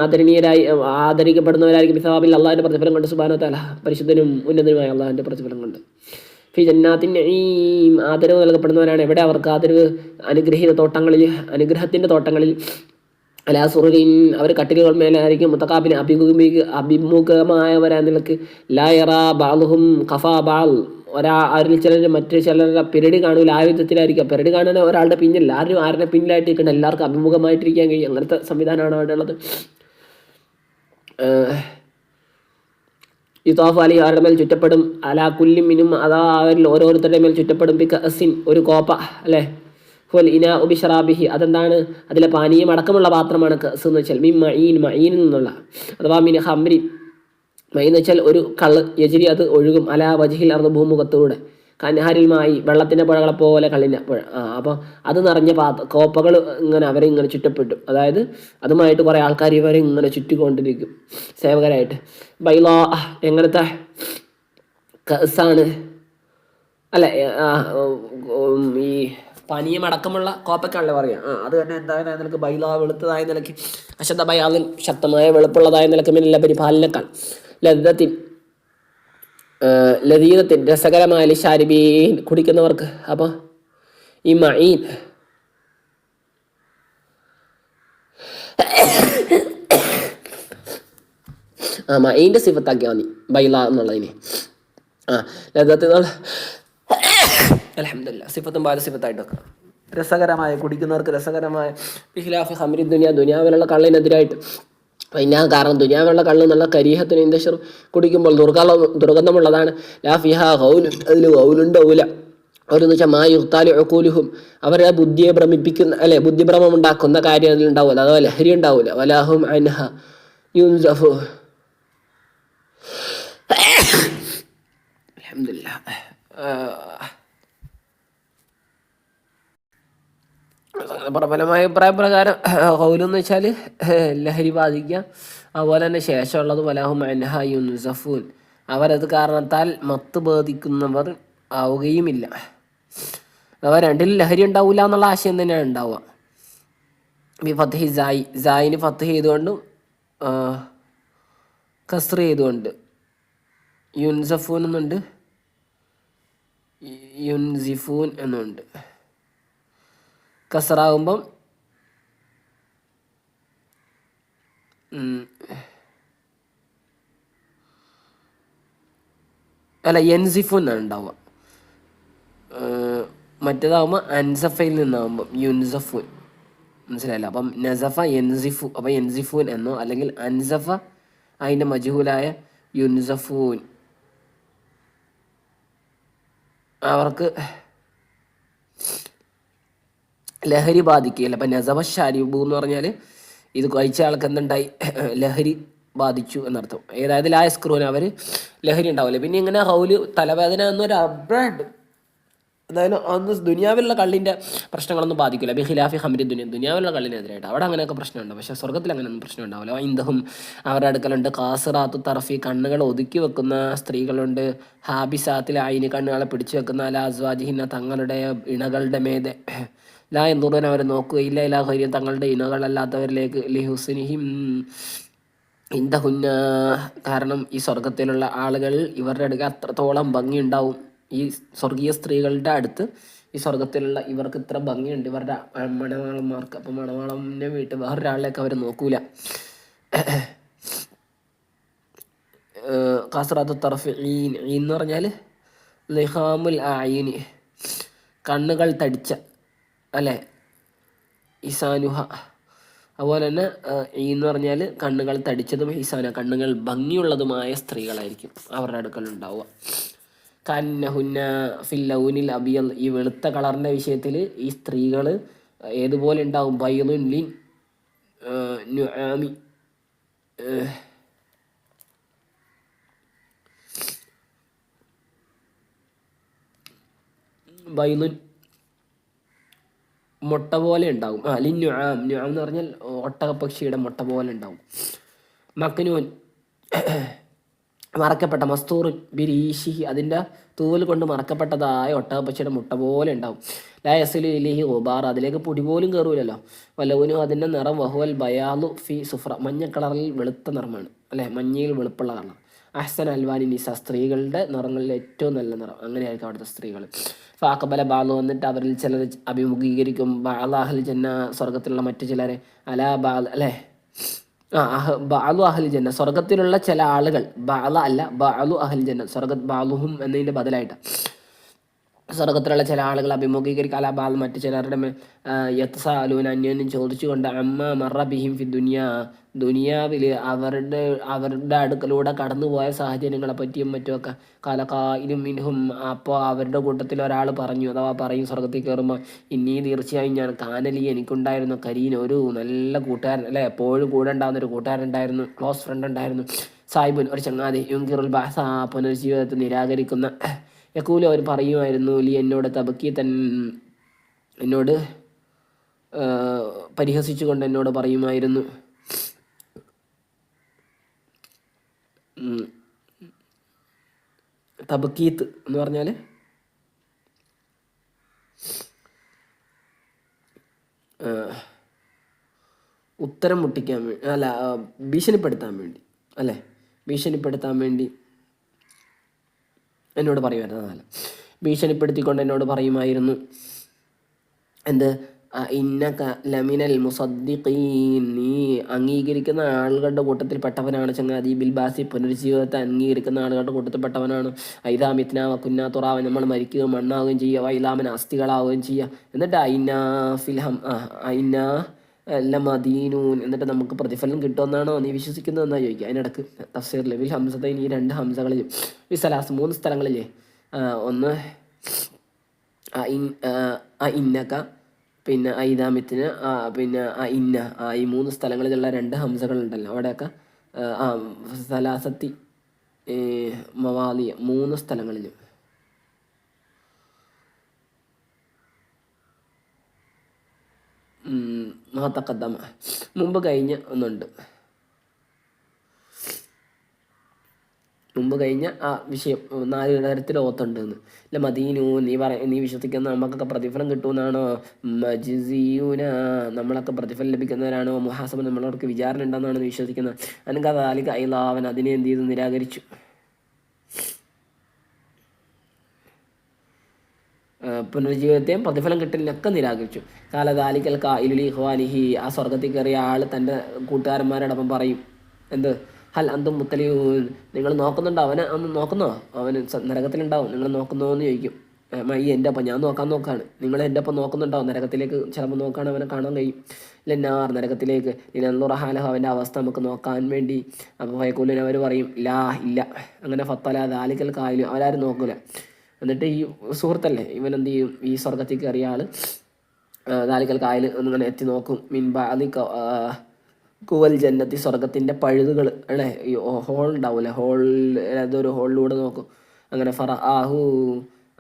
ആദരിക്കപ്പെടുന്നവരായിരിക്കും. ബിസവാബിൽ അള്ളാഹിൻ്റെ പ്രതിഫലം കൊണ്ട് സുബ്ഹാനഹു വതആല പരിശുദ്ധനും ഉന്നതനുമായ അള്ളാഹിൻ്റെ പ്രതിഫലം കൊണ്ട്. ഫി ജന്നാത്തിൻ നഈം ആദരവ് നൽകപ്പെടുന്നവരാണ്. എവിടെ? അവർക്ക് ആദരവ് അനുഗ്രഹീത തോട്ടങ്ങളിൽ, അനുഗ്രഹത്തിൻ്റെ തോട്ടങ്ങളിൽ. അലാ സുറുരിൻ അവർ കട്ടിലുകൾ മേലായിരിക്കും. മുത്തഖാബിന് അഭിമുഖമായവരാ നിലക്ക്. ലാ യറാ ബഅ്ദുഹും ഖഫാ ബഅദ് അവരിൽ ചിലർ മറ്റു ചിലരുടെ പിരടി കാണൂല. ആ വിധത്തിലായിരിക്കും. പിരടി കാണാൻ ഒരാളുടെ പിന്നിൽ ആരുടെ പിന്നിലായിട്ട് നിൽക്കണം, എല്ലാവർക്കും അഭിമുഖമായിട്ടിരിക്കാൻ കഴിയും. അങ്ങനത്തെ സംവിധാനമാണ് അവിടെ ഉള്ളത്. യുതാഫ് അലി അവരുടെ മേൽ ചുറ്റപ്പെടും. അലാ കുല്ലി മിനും അതാ അവരിൽ ഓരോരുത്തരുടെ മേൽ ചുറ്റപ്പെടും. ബി കഅസിൻ ഒരു കോപ്പ അല്ലേ. ഹുൽ ഇനാ ഉബി ഷറാബിഹി അതെന്താണ്? അതിലെ പാനീയം അടക്കമുള്ള പാത്രമാണ് കഅസ് എന്ന് വെച്ചാൽ. മിൻ മഈനിൽ നിന്നുള്ള അഥവാ മിൻ ഹംരി മൈൻ എന്ന് വെച്ചാൽ ഒരു കള്ള്. യജ്രി അത് ഒഴുകും. അലാ വജ്ഹിൽ അർദ് ഭൂമുഖത്തൂടെ. കൻഹാരിൽ മായി വെള്ളത്തിൻ്റെ പുഴകളെ പോലെ കള്ളിൻ്റെ പുഴ. അപ്പോൾ അത് നിറഞ്ഞ കോപ്പകൾ ഇങ്ങനെ അവരെ ഇങ്ങനെ ചുറ്റപ്പെട്ടു. അതായത് അതുമായിട്ട് കുറേ ആൾക്കാർ ഇവരെ ഇങ്ങനെ ചുറ്റിക്കൊണ്ടിരിക്കും സേവകരായിട്ട്. ബൈലാ എങ്ങനത്തെ കസാണ് അല്ല ഈ പാനീയം അടക്കമുള്ള കോപ്പയ്ക്കാണല്ലോ പറയാം. അത് തന്നെ എന്തായാലും നിലക്ക് ബൈല വെളുത്തതായ നിലയ്ക്ക് അശുദ്ധ ബയാലിൽ ശക്തമായ വെളുപ്പുള്ളതായ നിലക്ക് മിനില്ല പരിപാലനക്കാൾ ലദ്ദത്തിൻ ലതീനത്തിൻ രസകരമായ ലിശാരിബീൻ കുടിക്കുന്നവർക്ക്. അപ്പോൾ ഈ മഈൻ മഈൻ്റെ സിഫത്താക്കിയാൽ മതി ബൈല എന്നുള്ളതിന്. ലദ്ദത്ത് അൽഹംദുലില്ലാ സിഫത്തും ബാല സിഫത്തായിട്ടൊക്കെ രസകരമായ കുടിക്കുന്നവർക്ക് രസകരമായ ബിഖിലാഫി ഹംരി ദുനിയാവിലുള്ള കള്ളിനെതിരായിട്ട്. പിന്നെ കാരണം ദുനിയാവിലുള്ള കള്ള് നല്ല കരീഹത്തിന് ഇന്തഷർ കുടിക്കുമ്പോൾ ദുർഗന്ധമുള്ളതാണ്. ലാ ഫിഹ ഗൗലുൻ അതിൽ ഗൗലുണ്ടാവില്ല. അവരെന്ന് വെച്ചാൽ മാ യുഖ്താലി ഉഖൂലുഹും അവരെ ബുദ്ധിയെ ഭ്രമിപ്പിക്കുന്ന ബുദ്ധിഭ്രമം ഉണ്ടാക്കുന്ന കാര്യം അതിലുണ്ടാവില്ല. അഥവാ ലഹരി ഉണ്ടാവില്ല. വലാഹും അൻഹ യുൻസഫു. അൽഹംദുലില്ലാ. പ്രബലമായ അഭിപ്രായപ്രകാരം കൗലെന്ന് വെച്ചാൽ ലഹരി ബാധിക്കുക. അതുപോലെ തന്നെ ശേഷമുള്ളത് വലാഹും അൻഹ യുൻസഫൂൻ അവരത് കാരണത്താൽ മത്ത് ബാധിക്കുന്നവർ ആവുകയുമില്ല. അഥവാ രണ്ടിലും ലഹരി ഉണ്ടാവില്ല എന്നുള്ള ആശയം തന്നെയാണ് ഉണ്ടാവുക. ഈ ഫത്ഹി സായിന് ഫത്ത് ചെയ്തുകൊണ്ടും കസ്ർ ചെയ്തുകൊണ്ട് യുൻസഫൂൻ എന്നുണ്ട്, യുൻസിഫൂൻ എന്നുണ്ട്. കസറാകുമ്പം അല്ല യൻസിഫു എന്നാണ് ഉണ്ടാവുക. മറ്റേതാകുമ്പോൾ അൻസഫയിൽ നിന്നാകുമ്പം യുൻസഫൂൻ. മനസ്സിലായില്ല? അപ്പം നസഫ യൻസിഫു, അപ്പം യൻസിഫൂൻ എന്നോ അല്ലെങ്കിൽ അൻസഫ അതിൻ്റെ മജ്ഹൂലായ യുൻസഫൂൻ. അവർക്ക് ലഹരി ബാധിക്കുകയില്ല. അപ്പം നസഫ ഷാരിബു എന്ന് പറഞ്ഞാൽ ഇത് കഴിച്ച ആൾക്ക് എന്തുണ്ടായി, ലഹരി ബാധിച്ചു എന്നർത്ഥം. ഏതായത് ലായസ്ക്രൂന് അവർ ലഹരി ഉണ്ടാവില്ല. പിന്നെ ഇങ്ങനെ ഹൗല് തലവേദന എന്നൊരു അബ്രാഡ്, അതായത് അന്ന് ദുനിയാവിലുള്ള കള്ളിൻ്റെ പ്രശ്നങ്ങളൊന്നും ബാധിക്കില്ല. ബിഖിലാഫി ഹംരി ദുനിയാവിലുള്ള കള്ളിനെതിരായിട്ട് അവിടെ അങ്ങനെയൊക്കെ പ്രശ്നമുണ്ട്. പക്ഷേ സ്വർഗ്ഗത്തിൽ അങ്ങനെയൊന്നും പ്രശ്നം ഉണ്ടാവില്ല. ഇന്ദഹും അവരുടെ അടുക്കലുണ്ട് കാസിറാത്തു തറഫി കണ്ണുകൾ ഒതുക്കി വെക്കുന്ന സ്ത്രീകളുണ്ട്. ഹാബിസാത്തിൽ ആയിന് കണ്ണുകളെ പിടിച്ചു വെക്കുന്ന അല അസ്വാജിഹിന്ന തങ്ങളുടെ ഇണകളുടെ മേതെ ലാ എന്തുറൻ അവർ നോക്കുകയില്ല ഇലാ ഹൈര്യം തങ്ങളുടെ ഇണകളല്ലാത്തവരിലേക്ക് ലിഹുസ്നിഹിം ഇന്ദഹുന്ന കാരണം ഈ സ്വർഗത്തിലുള്ള ആളുകൾ ഇവരുടെ അടുക്ക് അത്രത്തോളം ഭംഗിയുണ്ടാവും. ഈ സ്വർഗീയ സ്ത്രീകളുടെ അടുത്ത് ഈ സ്വർഗത്തിലുള്ള ഇവർക്ക് ഇത്ര ഭംഗിയുണ്ട് ഇവരുടെ മണവാളന്മാർക്ക്. അപ്പം മണവാളൻ്റെ വീട്ടിൽ വേറൊരാളിലേക്ക് അവർ നോക്കൂല. കാസറാത്തു തറഫ് എന്ന് പറഞ്ഞാൽ ലിഹാമുൽ ആയിനി കണ്ണുകൾ തടിച്ച അല്ലേ, ഇസാനുഹ. അതുപോലെ തന്നെ എന്ന് പറഞ്ഞാൽ കണ്ണുകൾ തടിച്ചതും ഇസാന കണ്ണുകൾ ഭംഗിയുള്ളതുമായ സ്ത്രീകളായിരിക്കും അവരുടെ അടുക്കലുണ്ടാവുക. കന്നഹുന്ന ഫില്ലൗനിൽ അബിയൽ ഈ വെളുത്ത കളറിൻ്റെ വിഷയത്തിൽ ഈ സ്ത്രീകൾ ഏതുപോലെ ഉണ്ടാവും, ബൈലുൻ ലിൻ നുആമി ബൈലുൻ മുട്ട പോലെ ഉണ്ടാവും. ലിൻ നുആം എന്ന് പറഞ്ഞാൽ ഒട്ടകപ്പക്ഷിയുടെ മുട്ട പോലെ ഉണ്ടാവും. മക്നൂൻ മറക്കപ്പെട്ട, മസ്തൂർ ബിരീഷിഹി അതിൻ്റെ തൂവൽ കൊണ്ട് മറക്കപ്പെട്ടതായ ഒട്ടകപ്പക്ഷിയുടെ മുട്ട പോലെ ഉണ്ടാവും. ലായസിലു ഇലിഹി ഉബാർ അതിലേക്ക് പൊടി പോലും കയറൂലല്ലോ. വലവുനു അതിൻ്റെ നിറം വഹുവൽ ബയാലു ഫി സുഫ്ര മഞ്ഞ കളറിൽ വെളുത്ത നിറമാണ് അല്ലേ, മഞ്ഞയിൽ വെളുപ്പുള്ള കളർ. അഹ്സൻ അൽവാനി നിസ സ്ത്രീകളുടെ നിറങ്ങളിൽ ഏറ്റവും നല്ല നിറം. അങ്ങനെയായിരിക്കും അവിടുത്തെ സ്ത്രീകൾ. ഫാക്കബല ബാലു വന്നിട്ട് അവരിൽ ചിലർ അഭിമുഖീകരിക്കും ബാലാഹൽ ജന്ന സ്വർഗത്തിലുള്ള മറ്റു ചിലരെ അലാ ബാൽ അല്ലേ ബാലു അഹൽ ജന്ന സ്വർഗത്തിലുള്ള ചില ആളുകൾ, ബാല അല്ല ബാലു അഹൽ ജന്ന ബാലുഹും എന്നതിൻ്റെ ബദലായിട്ട് സ്വർഗത്തിലുള്ള ചില ആളുകൾ അഭിമുഖീകരിക്കുക അല ബാൽ മറ്റു ചിലരുടെ യത്സാലൂൻ അന്യോന്യം ചോദിച്ചുകൊണ്ട് അമ്മ മറ ബിഹിം ഫി ദുനിയാവിൽ അവരുടെ അടുക്കലൂടെ കടന്നുപോയ സാഹചര്യങ്ങളെ പറ്റിയും മറ്റുമൊക്കെ കാലക്കായിലും മിൻഹും. അപ്പോൾ അവരുടെ കൂട്ടത്തിൽ ഒരാൾ പറഞ്ഞു, അഥവാ പറയും സ്വർഗത്തിൽ കയറുമ്പോൾ, ഇനി തീർച്ചയായും ഞാൻ കാനലി എനിക്കുണ്ടായിരുന്നു കരീൻ ഒരു നല്ല കൂട്ടുകാരൻ അല്ലെ, എപ്പോഴും കൂടെ ഉണ്ടാകുന്ന ഒരു കൂട്ടുകാരൻ ഉണ്ടായിരുന്നു, ക്ലോസ് ഫ്രണ്ട് ഉണ്ടായിരുന്നു. സാഹിബുൻ ഒരു ചങ്ങാതി യുങ്കിറുൽ ബാസ പുനർജീവിതത്തെ നിരാകരിക്കുന്ന യക്കൂല അവർ പറയുമായിരുന്നു ലി എന്നോട് തബക്കി എന്നോട് പരിഹസിച്ചുകൊണ്ട് എന്നോട് പറയുമായിരുന്നു തബക്കീത്ത് എന്ന് പറഞ്ഞാൽ ഉത്തരം മുട്ടിക്കാൻ വേണ്ടി, അല്ല, ഭീഷണിപ്പെടുത്താൻ വേണ്ടി, അല്ലേ, ഭീഷണിപ്പെടുത്താൻ വേണ്ടി എന്നോട് പറയുമായിരുന്നതല്ല, ഭീഷണിപ്പെടുത്തിക്കൊണ്ട് എന്നോട് പറയുമായിരുന്നു എന്ത്, ഇന്നക ലമിനൽ മുസദ്ദിഖീൻ, നീ അംഗീകരിക്കുന്ന ആളുകളുടെ കൂട്ടത്തിൽ പെട്ടവനാണ് ചങ്ങാതി, ബിൽ ബാസി, പുനരുജ്ജീവിതത്തെ അംഗീകരിക്കുന്ന ആളുകളുടെ കൂട്ടത്തിൽ പെട്ടവനാണ്. ഐതാമിത്ന കുന്ന തുറാവൻ, നമ്മൾ മരിക്കുകയും മണ്ണാവുകയും ചെയ്യുക, വൈലാമൻ അസ്ഥികളാവുകയും ചെയ്യുക, എന്നിട്ട് ലമദീനൂൻ, എന്നിട്ട് നമുക്ക് പ്രതിഫലം കിട്ടുമെന്നാണോ നീ വിശ്വസിക്കുന്നതെന്നാണ് ചോദിക്കുക. അതിനിടക്ക് തഫ്സീറിൽ വിൽ ഹംസതൈൻ, ഈ 2 ഹംസകളിലും വിസലാസ് 3 സ്ഥലങ്ങളില്ലേ, ഒന്ന് ഇന്നക, പിന്നെ ഐദാമിത്തിന്, പിന്നെ ഇന്ന, ഈ 3 സ്ഥലങ്ങളിലുള്ള 2 ഹംസകളുണ്ടല്ലോ, അവിടെയൊക്കെ സലാസത്തി മവാലിയ 3 സ്ഥലങ്ങളിലും മഹത്തക്കദ്ദമ മുമ്പ് കഴിഞ്ഞ ഒന്നുണ്ട്, മുമ്പ് കഴിഞ്ഞ ആ വിഷയം 4 തരത്തിൽ ഓത്തുണ്ട് എന്ന്. അല്ല മദീനു, നീ വിശ്വസിക്കുന്ന നമുക്കൊക്കെ പ്രതിഫലം കിട്ടുമെന്നാണോ, മജ്സിയൂന, നമ്മളൊക്കെ പ്രതിഫലം ലഭിക്കുന്നവരാണോ, മുഹാസബ, നമ്മളവർക്ക് വിചാരണ ഉണ്ടെന്നാണ് നീ വിശ്വസിക്കുന്നത്. അനങ്കദാലിക അവൻ അതിനെ എന്ത് ചെയ്തു, നിരാകരിച്ചു. പുനർജീവിതത്തെയും പ്രതിഫലം കിട്ടലിനൊക്കെ നിരാകരിച്ചു. കാലദാലിക്കൽ കായിലുലി ഇഖ്വാനിഹി, ആ സ്വർഗത്തിൽ കയറിയ ആൾ തൻ്റെ കൂട്ടുകാരന്മാരോടൊപ്പം പറയും എന്ത്, ഹൽ അന്തും മുത്തലിയൂൻ, നിങ്ങൾ നോക്കുന്നുണ്ടോ, അവനെ ഒന്ന് നോക്കുന്നോ, അവന് നരകത്തിലുണ്ടാവും, നിങ്ങൾ നോക്കുന്നോ എന്ന് ചോദിക്കും. ഈ എൻ്റെ ഒപ്പം, ഞാൻ നോക്കാണ്, നിങ്ങൾ എൻ്റെ ഒപ്പം നോക്കുന്നുണ്ടോ, നരകത്തിലേക്ക് ചിലപ്പോൾ നോക്കാൻ അവനെ കാണാൻ കഴിയും. ലന്നാർ, നരകത്തിലേക്ക്, ലിനന്ദുറഹാലഹു, അവൻ്റെ അവസ്ഥ നമുക്ക് നോക്കാൻ വേണ്ടി. അപ്പോൾ ഫയക്കൂലിന് അവർ പറയും ഇല്ല. അങ്ങനെ ഫത്തല ദാലിക്കൽ കായിലും, അവരാരും നോക്കൂല. എന്നിട്ട് ഈ സുഹൃത്തല്ലേ ഇവൻ എന്ത് ചെയ്യും, ഈ സ്വർഗത്തിൽ കയറിയ ആൾ ദാലിക്കൽ കായൽ ഒന്നിങ്ങനെ എത്തി നോക്കും. മിൻബാദി കുവൽ ജന്നത്തി, സ്വർഗത്തിൻ്റെ പഴുതുകൾ, അല്ലേ, ഈ ഹോൾ ഉണ്ടാവില്ലേ, അതൊരു ഹോളിലൂടെ നോക്കും. അങ്ങനെ ഫറആഹു,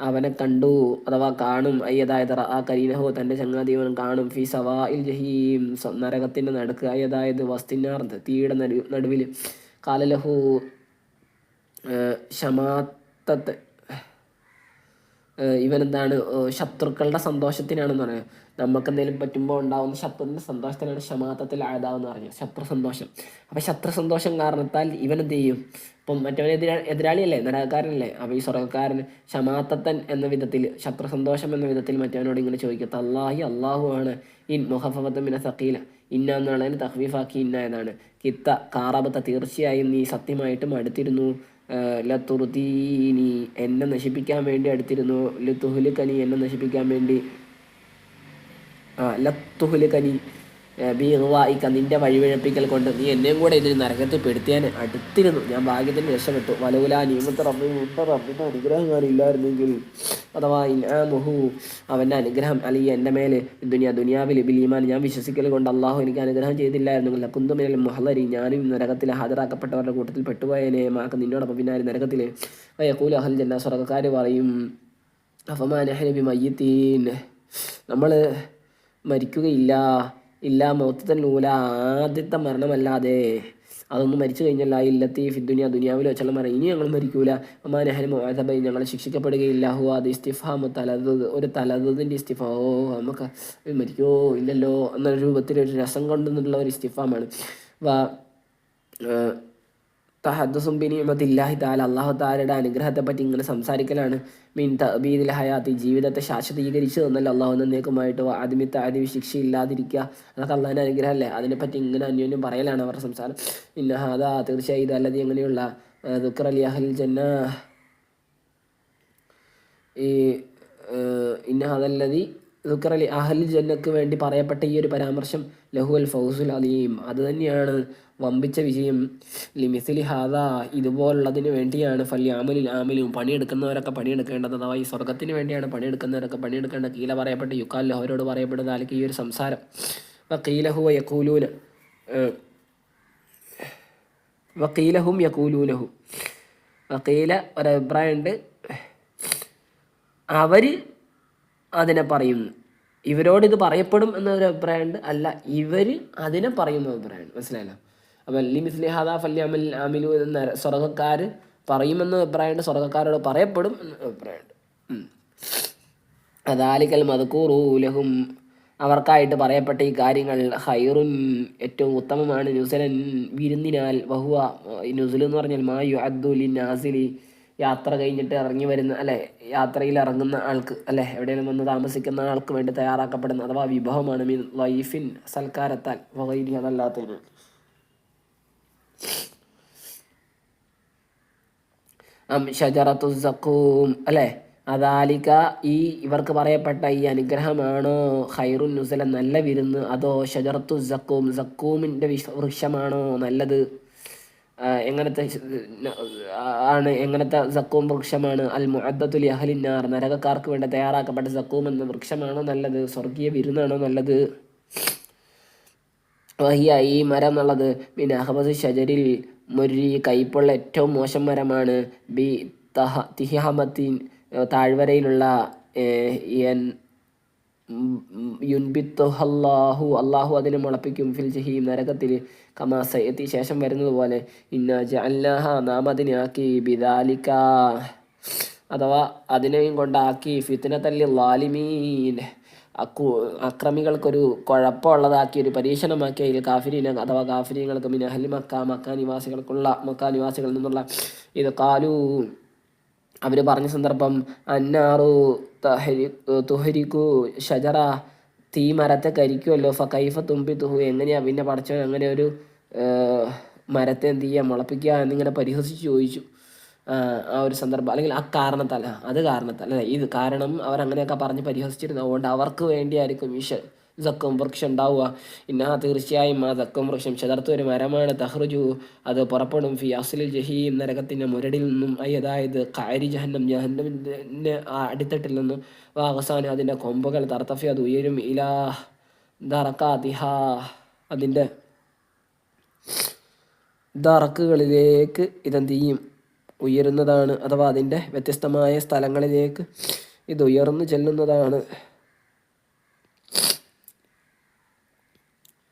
അവനെ കണ്ടു, അഥവാ കാണും, അതായത് ആ കരീനഹു, തൻ്റെ ചങ്ങാതിവൻ കാണും, ഫി സവാഇൽ ജഹീം, നരകത്തിൻ്റെ നടുക്ക്, അതായത് വസ്തിനാർ, തീയുടെ നടുവിൽ. കാലലഹു ഷമാത്തത്തെ, ഇവനെന്താണ്, ശത്രുക്കളുടെ സന്തോഷത്തിനാണെന്ന് പറയാം. നമുക്ക് എന്തെങ്കിലും പറ്റുമ്പോൾ ഉണ്ടാകുന്ന ശത്രുവിൻ്റെ സന്തോഷത്തിനാണ് ഷമാത്തത്തിൽ ആയതാവെന്ന് പറഞ്ഞു, ശത്രു സന്തോഷം. അപ്പം ശത്രു സന്തോഷം കാരണത്താൽ ഇവൻ എന്ത് ചെയ്യും, ഇപ്പം മറ്റവൻ എതിരാളിയല്ലേ, നരകക്കാരനല്ലേ, അപ്പോൾ ഈ സ്വർഗ്ഗക്കാരൻ ഷമാത്തത്തൻ എന്ന വിധത്തിൽ, ശത്രു സന്തോഷം എന്ന വിധത്തിൽ മറ്റവനോട് ഇങ്ങനെ ചോദിക്കത്ത, അള്ളാഹു ആണ്, ഇൻ മുഹഫഫത്ത മിന സഖീല, ഇന്ന എന്നുള്ളതിന് തഖ്വീഫാക്കി ഇന്നായതാണ്. കിത്ത കാറാബത്ത, തീർച്ചയായും നീ സത്യമായിട്ടും അടുത്തിരുന്നു, ലതുർദീനി, എന്നെ നശിപ്പിക്കാൻ വേണ്ടി അടുത്തിരുന്നു, ലതുഹ്ലികനി, എന്നെ നശിപ്പിക്കാൻ വേണ്ടി, ലത്തുഹ്ലികനി ബിഗ്വാഇക, നിന്റെ വഴിപിഴപ്പിക്കൽ കൊണ്ട് നീ എന്നെയും കൂടെ ഇതിന് നരകത്തിൽ പെടുത്തിയാൻ അടുത്തിരുന്നു, ഞാൻ ഭാഗ്യത്തിന് രക്ഷപ്പെട്ടു. വലൗലാ നിഅമത റബ്ബി, റബ്ബിൻ്റെ അനുഗ്രഹം ഇല്ലായിരുന്നെങ്കിൽ, അഥവാ ഇൻആമുഹു, അവൻ്റെ അനുഗ്രഹം, അല്ലെങ്കിൽ എൻ്റെ മേലെ ദുനിയാവിൽ ബിൽ ഈമാൻ, ഞാൻ വിശ്വസിക്കൽ കൊണ്ട് അള്ളാഹു എനിക്ക് അനുഗ്രഹം ചെയ്തില്ലായിരുന്നെങ്കിൽ, ലകുന്തു മിനൽ മുഹ്ളരി, ഞാനും നരകത്തിൽ ഹാജരാക്കപ്പെട്ടവരുടെ കൂട്ടത്തിൽ പെട്ടുപോയനെ, മാക്ക് നിന്നോടൊപ്പം പിന്നാലെ നരകത്തിൽ. വയഖൂലു അഹ്ലുൽ ജന്ന, സ്വർഗ്ഗക്കാർ പറയും, അഫമാ നഹ്നു ബിമയ്യിത്തീൻ, നമ്മൾ മരിക്കുകയില്ല, ഇല്ല മൗത്തൻ നൂല, ആദ്യത്തെ മരണമല്ലാതെ, അതൊന്നും മരിച്ചു കഴിഞ്ഞല്ല, ഇല്ലത്തി ഫിദ്ദുനിയ, ദുനിയാവിൽ വെച്ചുള്ള മരണം, ഇനി ഞങ്ങൾ മരിക്കൂല. അമാനഹൽ മുഅദബൈ, ഞങ്ങൾ ശിക്ഷിക്കപ്പെടുകയില്ല. ഹു, അത് ഇസ്തിഫാമു തലദ്, ഒരു തലദിൻ്റെ ഇസ്തിഫാ, നമുക്ക് മരിക്കോ ഇല്ലല്ലോ എന്ന രൂപത്തിൽ ഒരു രസം കൊണ്ടെന്നുള്ള ഒരു ഇസ്തിഫാമാണ്. തഹദ്ദുസും ബിനിഅമത്തില്ലാഹി തആല, അല്ലാഹു തആലയുടെ അനുഗ്രഹത്തെ പറ്റി ഇങ്ങനെ സംസാരിക്കലാണ്. മീൻ തഅബീദിൽ ഹയാത്തി, ജീവിതത്തെ ശാശ്വതീകരിച്ചു തന്നല്ലോ അള്ളാഹു എന്നേക്കുമായിട്ട്. ആദ്യമി താദ്യമി, ശിക്ഷയില്ലാതിരിക്കുക, അതൊക്കെ അള്ളാഹിൻ്റെ അനുഗ്രഹമല്ലേ, അതിനെപ്പറ്റി ഇങ്ങനെ അന്യോന്യം പറയലാണ് അവരുടെ സംസാരം. ഇന്ന ഹാദാ, തീർച്ചയായും ഇതല്ലത് എങ്ങനെയുള്ള ദുക്റ ലി അഹ്ലിൽ ജന്ന, ഈ ഇന്ന ഹാദല്ലദി ദുക്റ ലി അഹ്ലിൽ ജന്നക്ക് വേണ്ടി പറയപ്പെട്ട ഈ ഒരു പരാമർശം, ലഹുൽ ഫൗസുൽ അലീം, അത് തന്നെയാണ് വമ്പിച്ച വിജയം. ലിമിസിലി ഹാദാ, ഇതുപോലുള്ളതിന് വേണ്ടിയാണ് ആമിലും, പണിയെടുക്കുന്നവരൊക്കെ പണിയെടുക്കേണ്ടത്, അഥവാ ഈ സ്വർഗത്തിന് വേണ്ടിയാണ് പണിയെടുക്കുന്നവരൊക്കെ പണിയെടുക്കേണ്ടത്. കീല പറയപ്പെട്ട് യുക്കാലിൽ അവരോട് പറയപ്പെടുന്നത്, അല്ലെങ്കിൽ ഈ ഒരു സംസാരം. വക്കീലഹു യക്കൂലൂന, വക്കീലഹും യക്കൂലൂനഹു, വക്കീല ഒരഭിപ്രായമുണ്ട്, അവർ അതിനെ പറയുന്നു, ഇവരോട് ഇത് പറയപ്പെടും എന്നൊരു അഭിപ്രായമുണ്ട്, അല്ല ഇവർ അതിനെ പറയുന്ന അഭിപ്രായമുണ്ട്. മനസ്സിലായല്ലോ. അപ്പം ലിമിസ്ലി ഹാദാ ഫല്യഅമൽ ആമിലു എന്ന സ്വർഗ്ഗക്കാർ പറയുമെന്ന് അഭിപ്രായമുണ്ട്, സ്വർഗ്ഗക്കാരോട് പറയപ്പെടും എന്ന് അഭിപ്രായമുണ്ട്. അദാലിക്കൽ മദ്കൂറൂലഹും അവർക്കായിട്ട് പറയപ്പെട്ട ഈ കാര്യങ്ങൾ ഹൈറുൻ ഏറ്റവും ഉത്തമമാണ്, നുസലൻ വിരുന്നിനാൽ, വഹുവ നുസുൽ എന്ന് പറഞ്ഞാൽ മാ യുഅദ്ദുലി നാസിലി യാത്ര കഴിഞ്ഞിട്ട് ഇറങ്ങി വരുന്ന അല്ലെ, യാത്രയിൽ ഇറങ്ങുന്ന ആൾക്ക് അല്ലെ, എവിടെയെങ്കിലും വന്ന് താമസിക്കുന്ന ആൾക്ക് വേണ്ടി തയ്യാറാക്കപ്പെടുന്ന അഥവാ വിഭവമാണ്. മീൻ വൈഫിൻ സൽക്കാരത്താൽ വകയിരി അതല്ലാത്തതിന്. ഷജറത്തു സഖൂം അല്ലെ, അദാലിക ഈ ഇവർക്ക് പറയപ്പെട്ട ഈ അനുഗ്രഹമാണോ ഖൈറുൻ നുസല നല്ല വിരുന്ന്, അതോ ഷജറത്തു സഖൂം സഖൂമിൻ്റെ വൃക്ഷമാണോ നല്ലത്? എങ്ങനത്തെ ആണ്, എങ്ങനത്തെ സഖൂം വൃക്ഷമാണ്? അൽ മുഅദ്ദത്തു ലി അഹ്ലിന്നാർ നരകക്കാർക്ക് വേണ്ടി തയ്യാറാക്കപ്പെട്ട സഖൂം എന്ന വൃക്ഷമാണോ നല്ലത്? സ്വർഗീയ വിരുന്നാണോ നല്ലത്? വഹിയ ഈ മരം എന്നുള്ളത് മിൻ അഹ്ബസ് ഷജരിൽ മുരി കയ്പുള്ള ഏറ്റവും മോശം മരമാണ്. ബി തിഹാമത്തിൻ താഴ്വരയിലുള്ള അള്ളാഹു അതിനെ മുളപ്പിക്കും ഫിൽ ജഹീം നരകത്തിൽ, കമാ സയത്തി ശേഷം വരുന്നത് പോലെ. ഇന്ന ജഅൽനാഹ നാം അതിനെ ആക്കി ബിദാലിക അഥവാ അതിനെയും കൊണ്ടാക്കി ഫിത്നത്തൽ ലിസ്സാലിമീൻ അക്രമികൾക്കൊരു കുഴപ്പമുള്ളതാക്കി, ഒരു പരീക്ഷണമാക്കി. അതിൽ കാഫിരീന അഥവാ കാഫിരീങ്ങൾക്ക് മിൻ അഹ്ലി മക്ക മക്ക നിവാസികളിൽ നിന്നുള്ള ഇത് കാലു അവർ പറഞ്ഞ സന്ദർഭം അന്നാറു തുഹരിക്കു ഷജറ തീ മരത്തെ കരിക്കുമല്ലോ, ഫൈഫ തുമ്പി തുഹു എങ്ങനെയാ പിന്നെ പഠിച്ചോ അങ്ങനെ ഒരു മരത്തെ എന്ത് ചെയ്യുക മുളപ്പിക്കുക എന്നിങ്ങനെ പരിഹസിച്ച് ചോദിച്ചു. ആ ഒരു സന്ദർഭം അല്ലെങ്കിൽ ആ കാരണത്താൽ അല്ലേ ഇത് കാരണം അവരങ്ങനെയൊക്കെ പറഞ്ഞ് പരിഹസിച്ചിരുന്നു. അതുകൊണ്ട് അവർക്ക് വേണ്ടിയായിരിക്കും ഈ സക്കം വൃക്ഷം ഉണ്ടാവുക. ഇന്നാ തീർച്ചയായും ആ സക്കം വൃക്ഷം ഷജറത്ത് ഒരു മരമാണ്. തഹ്റുജു അത് പുറപ്പെടും ഫി അസ്ലിൽ ജഹീം നരകത്തിൻ്റെ മുരടിൽ നിന്നും, അതായത് കാരി ജഹന്നമിൻ്റെ അടിത്തട്ടിൽ നിന്നും, വാഹസാൻ അതിൻ്റെ കൊമ്പുകൾ തർത്തഫി അത് ഉയരും, ഇലാ ദറക്കാതിഹ അതിൻ്റെ ദറക്കുകളിലേക്ക് ഇതെന്ത് ചെയ്യും ഉയരുന്നതാണ്, അഥവാ അതിൻ്റെ വ്യത്യസ്തമായ സ്ഥലങ്ങളിലേക്ക് ഇത് ഉയർന്നു ചെല്ലുന്നതാണ്.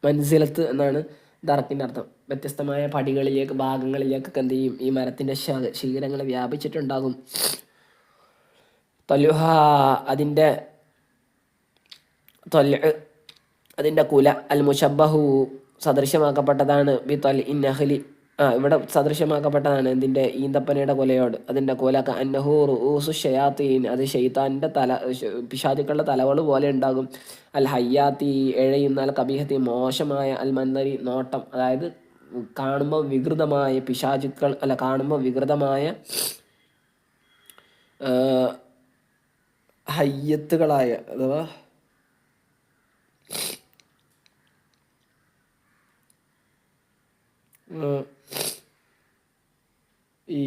മൻസിലത്ത് എന്നാണ് ദറക്കിൻ്റെ അർത്ഥം. വ്യത്യസ്തമായ പടികളിലേക്ക് ഭാഗങ്ങളിലേക്കൊക്കെ എന്ത് ചെയ്യും ഈ മരത്തിൻ്റെ ശീലങ്ങൾ വ്യാപിച്ചിട്ടുണ്ടാകും. തൊല്ലുഹ അതിൻ്റെ കുല അൽ മുഷബ്ബഹു സദൃശ്യമാക്കപ്പെട്ടതാണ് ബി തൊൽ ഇൻ നഹ്ലി ഇവിടെ സദൃശ്യമാക്കപ്പെട്ടതാണ് എന്തിൻ്റെ ഈന്തപ്പനയുടെ കൊലയോട്. അതിൻ്റെ കൊല അന്നഹു റൂസു ഷയാത്തീൻ അത് ഷെയ്ത്താൻ്റെ പിശാചുക്കളുടെ തലവൾ പോലെ ഉണ്ടാകും. അൽ ഹയ്യാത്തി എഴയുന്ന, അൽ കബീഹത്തി മോശമായ, അൽ മന്നരി നോട്ടം അതായത് കാണുമ്പോൾ വികൃതമായ പിശാചുക്കൾ കാണുമ്പോൾ വികൃതമായ ഹയ്യത്തുകളായ അഥവാ ഈ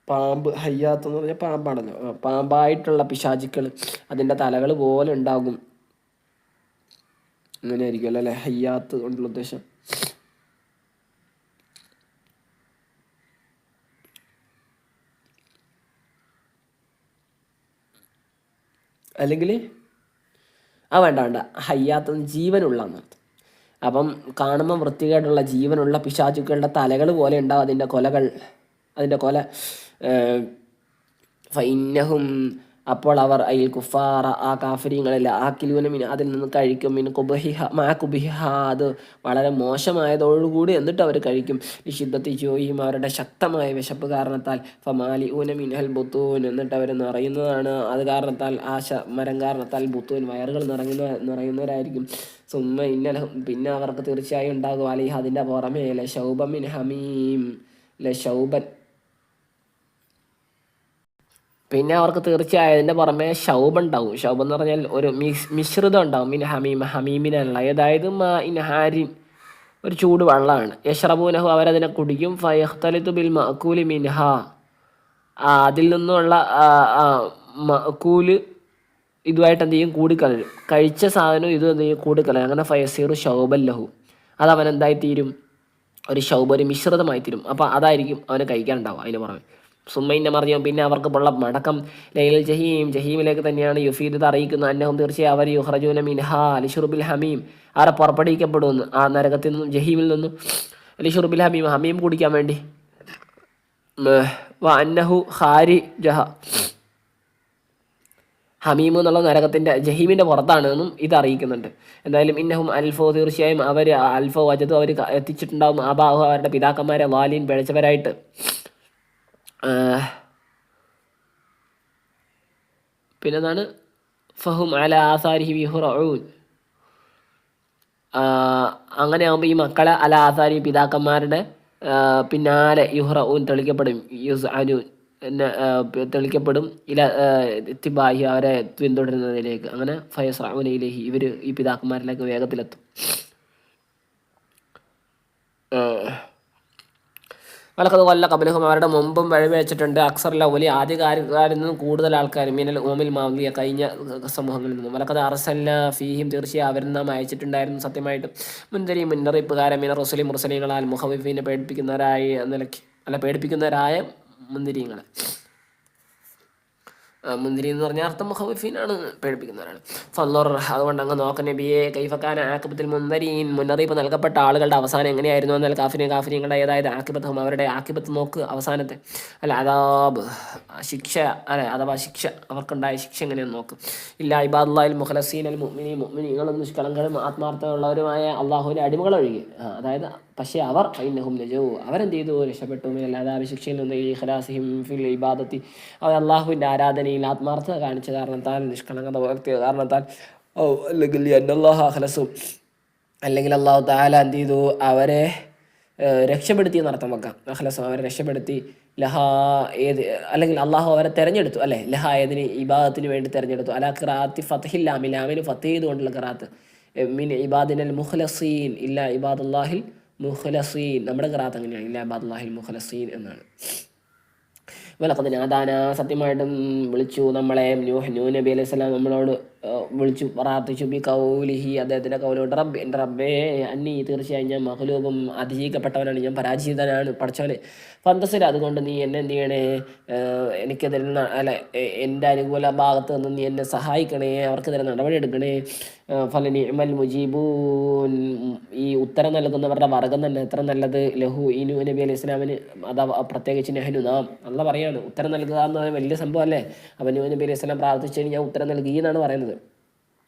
പാമ്പ് ഹയ്യാത്ത് എന്ന് പറഞ്ഞാൽ പാമ്പാണല്ലോ, പാമ്പായിട്ടുള്ള പിശാചുക്കൾ അതിൻ്റെ തലകൾ പോലെ ഉണ്ടാകും. അങ്ങനെ ആയിരിക്കുമല്ലോ അല്ലേ ഹയ്യാത്ത് കൊണ്ടുള്ള ഉദ്ദേശം. അല്ലെങ്കിൽ വേണ്ട ഹയ്യാത്ത് ജീവനുള്ള എന്നർത്ഥം. അപ്പം കാണുമ്പോൾ വൃത്തികേടുള്ള ജീവനുള്ള പിശാചുക്കളുടെ തലകൾ പോലെ ഉണ്ടാവും അതിൻ്റെ കൊല. ഫൈന്നഹും അപ്പോൾ അവർ അയിൽ കുഫാറ ആ കാഫിരീങ്ങളിൽ ആക്കിലൂന അതിൽ നിന്ന് കഴിക്കും. കുബിഹ അത് വളരെ മോശമായതോടുകൂടി എന്നിട്ട് അവർ കഴിക്കും. നിഷിദ്ധത്തി ജോയിയും അവരുടെ ശക്തമായ വിശപ്പ് കാരണത്താൽ. ഫമാലി ഊന മിൻഹൽ ബുത്തൂൻ എന്നിട്ട് അവർ നിറയുന്നതാണ് അത് കാരണത്താൽ, ആ മരം കാരണത്താൽ ബുത്തൂൻ വയറുകൾ നിറയുന്നവരായിരിക്കും. സുമ്മ ഇന്നലഹും പിന്നെ അവർക്ക് തീർച്ചയായും ഉണ്ടാകും അലിഹ അതിൻ്റെ പുറമേ ലശൗബൻ മിൻ ഹമീം ലശൗബൻ പിന്നെ അവർക്ക് തീർച്ചയായും അതിൻ്റെ പുറമെ ഷൗബ് ഉണ്ടാവും. ഷൗബ് എന്ന് പറഞ്ഞാൽ ഒരു മിശ്രിതം ഉണ്ടാവും. മിൻ ഹമീമിനുള്ള അതായത് ഇൻ ഹാരിൻ ഒരു ചൂട് വെള്ളമാണ്. യഷ്റബൂനഹു അവരതിനെ കുടിക്കും. ഫയഖ്തലിതു ബിൽ മഅകൂലി മിൻഹ അതിൽ നിന്നുള്ള മഅകൂല് ഇതുമായിട്ട് എന്ത് ചെയ്യും കൂടിക്കലരും. കഴിച്ച സാധനം ഇതും എന്ത് ചെയ്യും കൂടിക്കലരും. അങ്ങനെ ഫയസീറു ഷൗബൻ ലഹു അത് അവൻ എന്തായിത്തീരും ഒരു ഷൗബ് ഒരു മിശ്രിതമായി തീരും. അപ്പോൾ അതായിരിക്കും അവന് കഴിക്കാനുണ്ടാവും. അതിന് പുറമെ സുമ്മയിൻ്റെ മറിയും പിന്നെ അവർക്ക് ഉള്ള മടക്കം ലൈലൽ ജഹീമിലേക്ക് തന്നെയാണ്. യുഫീദ് അറിയിക്കുന്ന അന്നഹും തീർച്ചയായും അവർ യുഹ്റജൂന മിൻഹ ലിഷുർബിൽ ഹമീം അവരെ പുറപ്പെടുവിക്കപ്പെടുമെന്ന് ആ നരകത്തിൽ നിന്നും ജഹീമിൽ നിന്നും ലിഷുർബിൽ ഹമീം കുടിക്കാൻ വേണ്ടി. അന്നഹു ഹാരി ജഹ ഹമീം എന്നുള്ള നരകത്തിൻ്റെ ജഹീമിൻ്റെ പുറത്താണ് എന്നും ഇത് അറിയിക്കുന്നുണ്ട്. എന്തായാലും ഇന്നഹും അൽഫോ, തീർച്ചയായും അവർ അൽഫോ വജതു അവർ എത്തിച്ചിട്ടുണ്ടാവും ആബാഹു അവരുടെ പിതാക്കന്മാരെ വാലീൻ പിഴച്ചവരായിട്ട്. പിന്നെന്താണ് ഫഹും അല ആസാരിഹി യുഹ്റഊൻ. അങ്ങനെ ആകുമ്പോൾ ഈ മക്കളെ അല ആസാരി പിതാക്കന്മാരുടെ പിന്നാലെ യുഹ്റഊൻ തെളിക്കപ്പെടും, യുസ് അനു തെളിക്കപ്പെടും, ഇല ഇത്തിബാഹി അവരെ പിന്തുടരുന്നതിലേക്ക്. അങ്ങനെ ഫയസ്റഊനയിലേഹി ഇവർ ഈ പിതാക്കന്മാരിലേക്ക് വേഗത്തിലെത്തും. വലക്കത് കൊല്ല കബലഹും അവരുടെ മുമ്പും വഴിവെച്ചിട്ടുണ്ട് അക്സറില ഒലി ആദ്യകാരിൽ നിന്നും കൂടുതൽ ആൾക്കാർ മിനൽ ഓമിൽ മാവിയ കഴിഞ്ഞ സമൂഹങ്ങളിൽ നിന്നും. വലക്കത് അറസല്ല ഫീഹിം തീർച്ചയായും അവരിൽ നാം അയച്ചിട്ടുണ്ടായിരുന്നു സത്യമായിട്ടും മുന്നറിയിപ്പുകാരൻ മിന റസുലി മുർസലികളാൽ മുഹവിഫീനെ പേടിപ്പിക്കുന്നവരായ മുന്തിരിങ്ങളെ. മുന്തിരി എന്ന് പറഞ്ഞാൽ അർത്ഥം മുഖവിഫീനാണ്, പേടിപ്പിക്കുന്നവരാണ്. ഫല്ലർ അതുകൊണ്ട് അങ്ങ് നോക്ക നബിയെ കൈഫക്കാൻ ആക്കിബത്തിൽ മുന്തരീൻ മുന്നറിയിപ്പ് നൽകപ്പെട്ട ആളുകളുടെ അവസാനം എങ്ങനെയായിരുന്നു എന്നാൽ കാഫിനിങ്ങളുടെ ഏതായത് ആക്കിബത്തും അവരുടെ ആക്കിബത്ത് നോക്ക് അവസാനത്തെ അല്ല അതാബ് ശിക്ഷ അല്ലെ അഥവാ ശിക്ഷ അവർക്കുണ്ടായ ശിക്ഷ എങ്ങനെയെന്ന് നോക്ക്. ഇല്ല ഇബാദുല്ലാഹിൽ മുഖലസീൻ അൽ മുഅ്മിനീങ്ങളും നിഷ്കളങ്കരും ആത്മാർത്ഥമുള്ളവരുമായ അള്ളാഹുവിൻ്റെ അടിമകൾ ഒഴികെ. അതായത് പക്ഷേ അവർ ഫൈനഹും നജൂ അവരെന്ത് ചെയ്തു രക്ഷപ്പെട്ടു അല്ലാതെ ശിക്ഷയിൽ നിന്ന് ഈ ഖലാസിഹിം ഫിൽ ഇബാദത്തി അവർ അള്ളാഹുവിൻ്റെ ആരാധനയിൽ ആത്മാർത്ഥത കാണിച്ച കാരണത്താൽ നിഷ്കളങ്കത പുലർത്തിയ കാരണത്താൽ അല്ലെങ്കിൽ അല്ലെങ്കിൽ അള്ളാഹു തആല എന്ത് ചെയ്തു അവരെ രക്ഷപ്പെടുത്തി എന്നർത്ഥം വെക്കാം. അഖ്ലസും അവരെ രക്ഷപ്പെടുത്തി ലഹാ ഏത് അല്ലെങ്കിൽ അള്ളാഹു അവരെ തിരഞ്ഞെടുത്തു അല്ലേ ലഹാ ഏതിന് ഇബാദത്തിന് വേണ്ടി തിരഞ്ഞെടുത്തു. അലാ ഖിറാഅത്തി ഫത്ഹില്ലാമി ലാമിന് ഫത്ത് ചെയ്തുകൊണ്ടുള്ള ഖിറാഅത്ത് മിൻ ഇബാദിനൽ മുഖ്ലസീൻ ഇല്ല ഇബാദുല്ലാഹിൽ മുഖ്ലസീൻ. നമ്മുടെ ഖിറാഅത്ത് അങ്ങനെയാണ് ഇല്ല ഇബാദുല്ലാഹിൽ മുഖ്ലസീൻ എന്നാണ്. വലഖദ് നാദാന സത്യമായിട്ടും വിളിച്ചു നമ്മളെ നൂഹ് നബി അലൈഹി സ്വലാം നമ്മളോട് വിളിച്ചു പ്രാർത്ഥിച്ചു ബി കൗലിഹി അദ്ദേഹത്തിൻ്റെ കൗലോട്ട് റബ്ബ് എൻ്റെ റബ്ബേ അന്നി തീർച്ചയായും ഞാൻ മഹ്ലൂബും അതിജയിക്കപ്പെട്ടവനാണ്, ഞാൻ പരാജിതനാണ് പഠിച്ചവനെ. ഫന്തസിൽ അതുകൊണ്ട് നീ എന്നെ എന്ത് ചെയ്യണേ എനിക്കെതിരെ അല്ല എൻ്റെ അനുകൂല ഭാഗത്ത് നിന്ന് നീ എന്നെ സഹായിക്കണേ, അവർക്കെതിരെ നടപടി എടുക്കണേ. ഫലനി അമൽ മുജീബൂൻ ഈ ഉത്തരം നൽകുന്നവരുടെ വർഗം തന്നെ എത്ര നല്ലത്. ലഹു ഈ നൂഹ് നബി അലൈഹി സ്വലാമിന് അഥവാ പ്രത്യേകിച്ച് നെഹ്നു നാം അല്ല പറയാണ് ഉത്തരം നൽകുക എന്ന് പറഞ്ഞാൽ വലിയ സംഭവം അല്ലേ. അപ്പം നൂഹ് നബി അലൈഹി സ്വലാം പ്രാർത്ഥിച്ചതിന് ഞാൻ ഉത്തരം നൽകി എന്നാണ് പറയുന്നത്.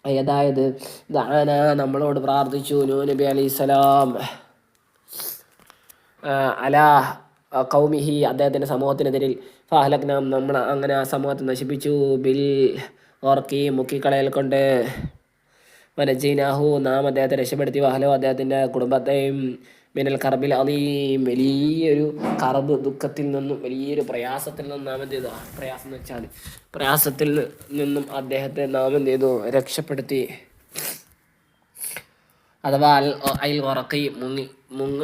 അതായത് ദാന നമ്മളോട് പ്രാർത്ഥിച്ചു നൂഹ് നബി അലൈഹി സ്വലാം അലാ കൗമിഹി അദ്ദേഹത്തിൻ്റെ സമൂഹത്തിനെതിരിൽ ഫഹലക്നാം നമ്മൾ അങ്ങനെ ആ സമൂഹത്തെ നശിപ്പിച്ചു ബിൽ ഓർക്കി മുക്കിക്കളയൽ കൊണ്ട്. വനജീനാഹു നാം അദ്ദേഹത്തെ രക്ഷപ്പെടുത്തി വഹലോ അദ്ദേഹത്തിൻ്റെ കുടുംബത്തെയും മിനൽ കർബിൽ അലീം വലിയൊരു കർബ് ദുഃഖത്തിൽ നിന്നും വലിയൊരു പ്രയാസത്തിൽ നിന്നും നാം എന്ത് ചെയ്തു പ്രയാസം എന്ന് വെച്ചാൽ പ്രയാസത്തിൽ നിന്നും അദ്ദേഹത്തെ നാം എന്ത് ചെയ്തു രക്ഷപ്പെടുത്തി. അഥവാ അയിൽ ഉറക്കി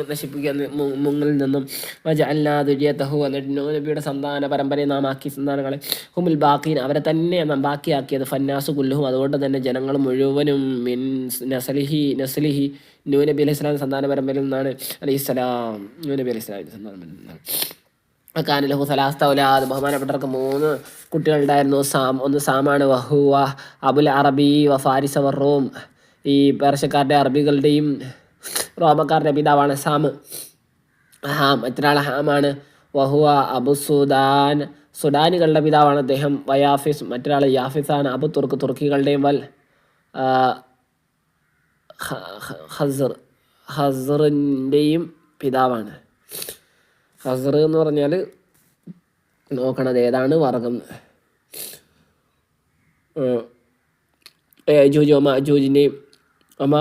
നശിപ്പിക്കുന്ന മുങ്ങിൽ നിന്നും വജഅൽനാദുരിയതഹു എന്നിട്ട് നൂഹ് നബിയുടെ സന്താന പരമ്പരയെ നാം ആക്കി സന്താനങ്ങളെ ഹുമുൽ ബാഖീൻ അവരെ തന്നെ നാം ബാക്കിയാക്കിയത് ഫന്നാസു കുല്ലുഹും അതുകൊണ്ട് തന്നെ ജനങ്ങൾ മുഴുവനും മിൻ നസ്ലിഹി നൂഹ് നബി അലൈഹി സ്വലാം സന്താന പരമ്പരയിൽ നിന്നാണ് അലൈഹിസ്സലാം നൂഹ് നബി അലൈഹി സ്വലാം സന്താന പരമ്പരയിൽ നിന്നാണ്. കാനലഹു സലാസ്ത ഔലാദ് ബഹുമാനപ്പെട്ടവർക്ക് 3 കുട്ടികളുണ്ടായിരുന്നു. ഒന്ന് സാമാണ് വഹുവ അബുൽ അറബി വ ഫാരിസ വ റൂം ഈ പേർഷ്യക്കാരുടെ അറബികളുടെയും റോമക്കാരുടെ പിതാവാണ് സാം. മറ്റൊരാൾ ഹാമാണ്. വഹുവ അബു സുദാൻ സുഡാനികളുടെ പിതാവാണ് അദ്ദേഹം. വയാഫിസ് മറ്റൊരാൾ യാഫിസാണ്. അബു തുർക്കികളുടെയും വൽ ഹസറിൻ്റെയും പിതാവാണ്. ഹസർ എന്ന് പറഞ്ഞാൽ നോക്കണത് ഏതാണ് വർഗം ജൂജിൻ്റെയും അമ്മ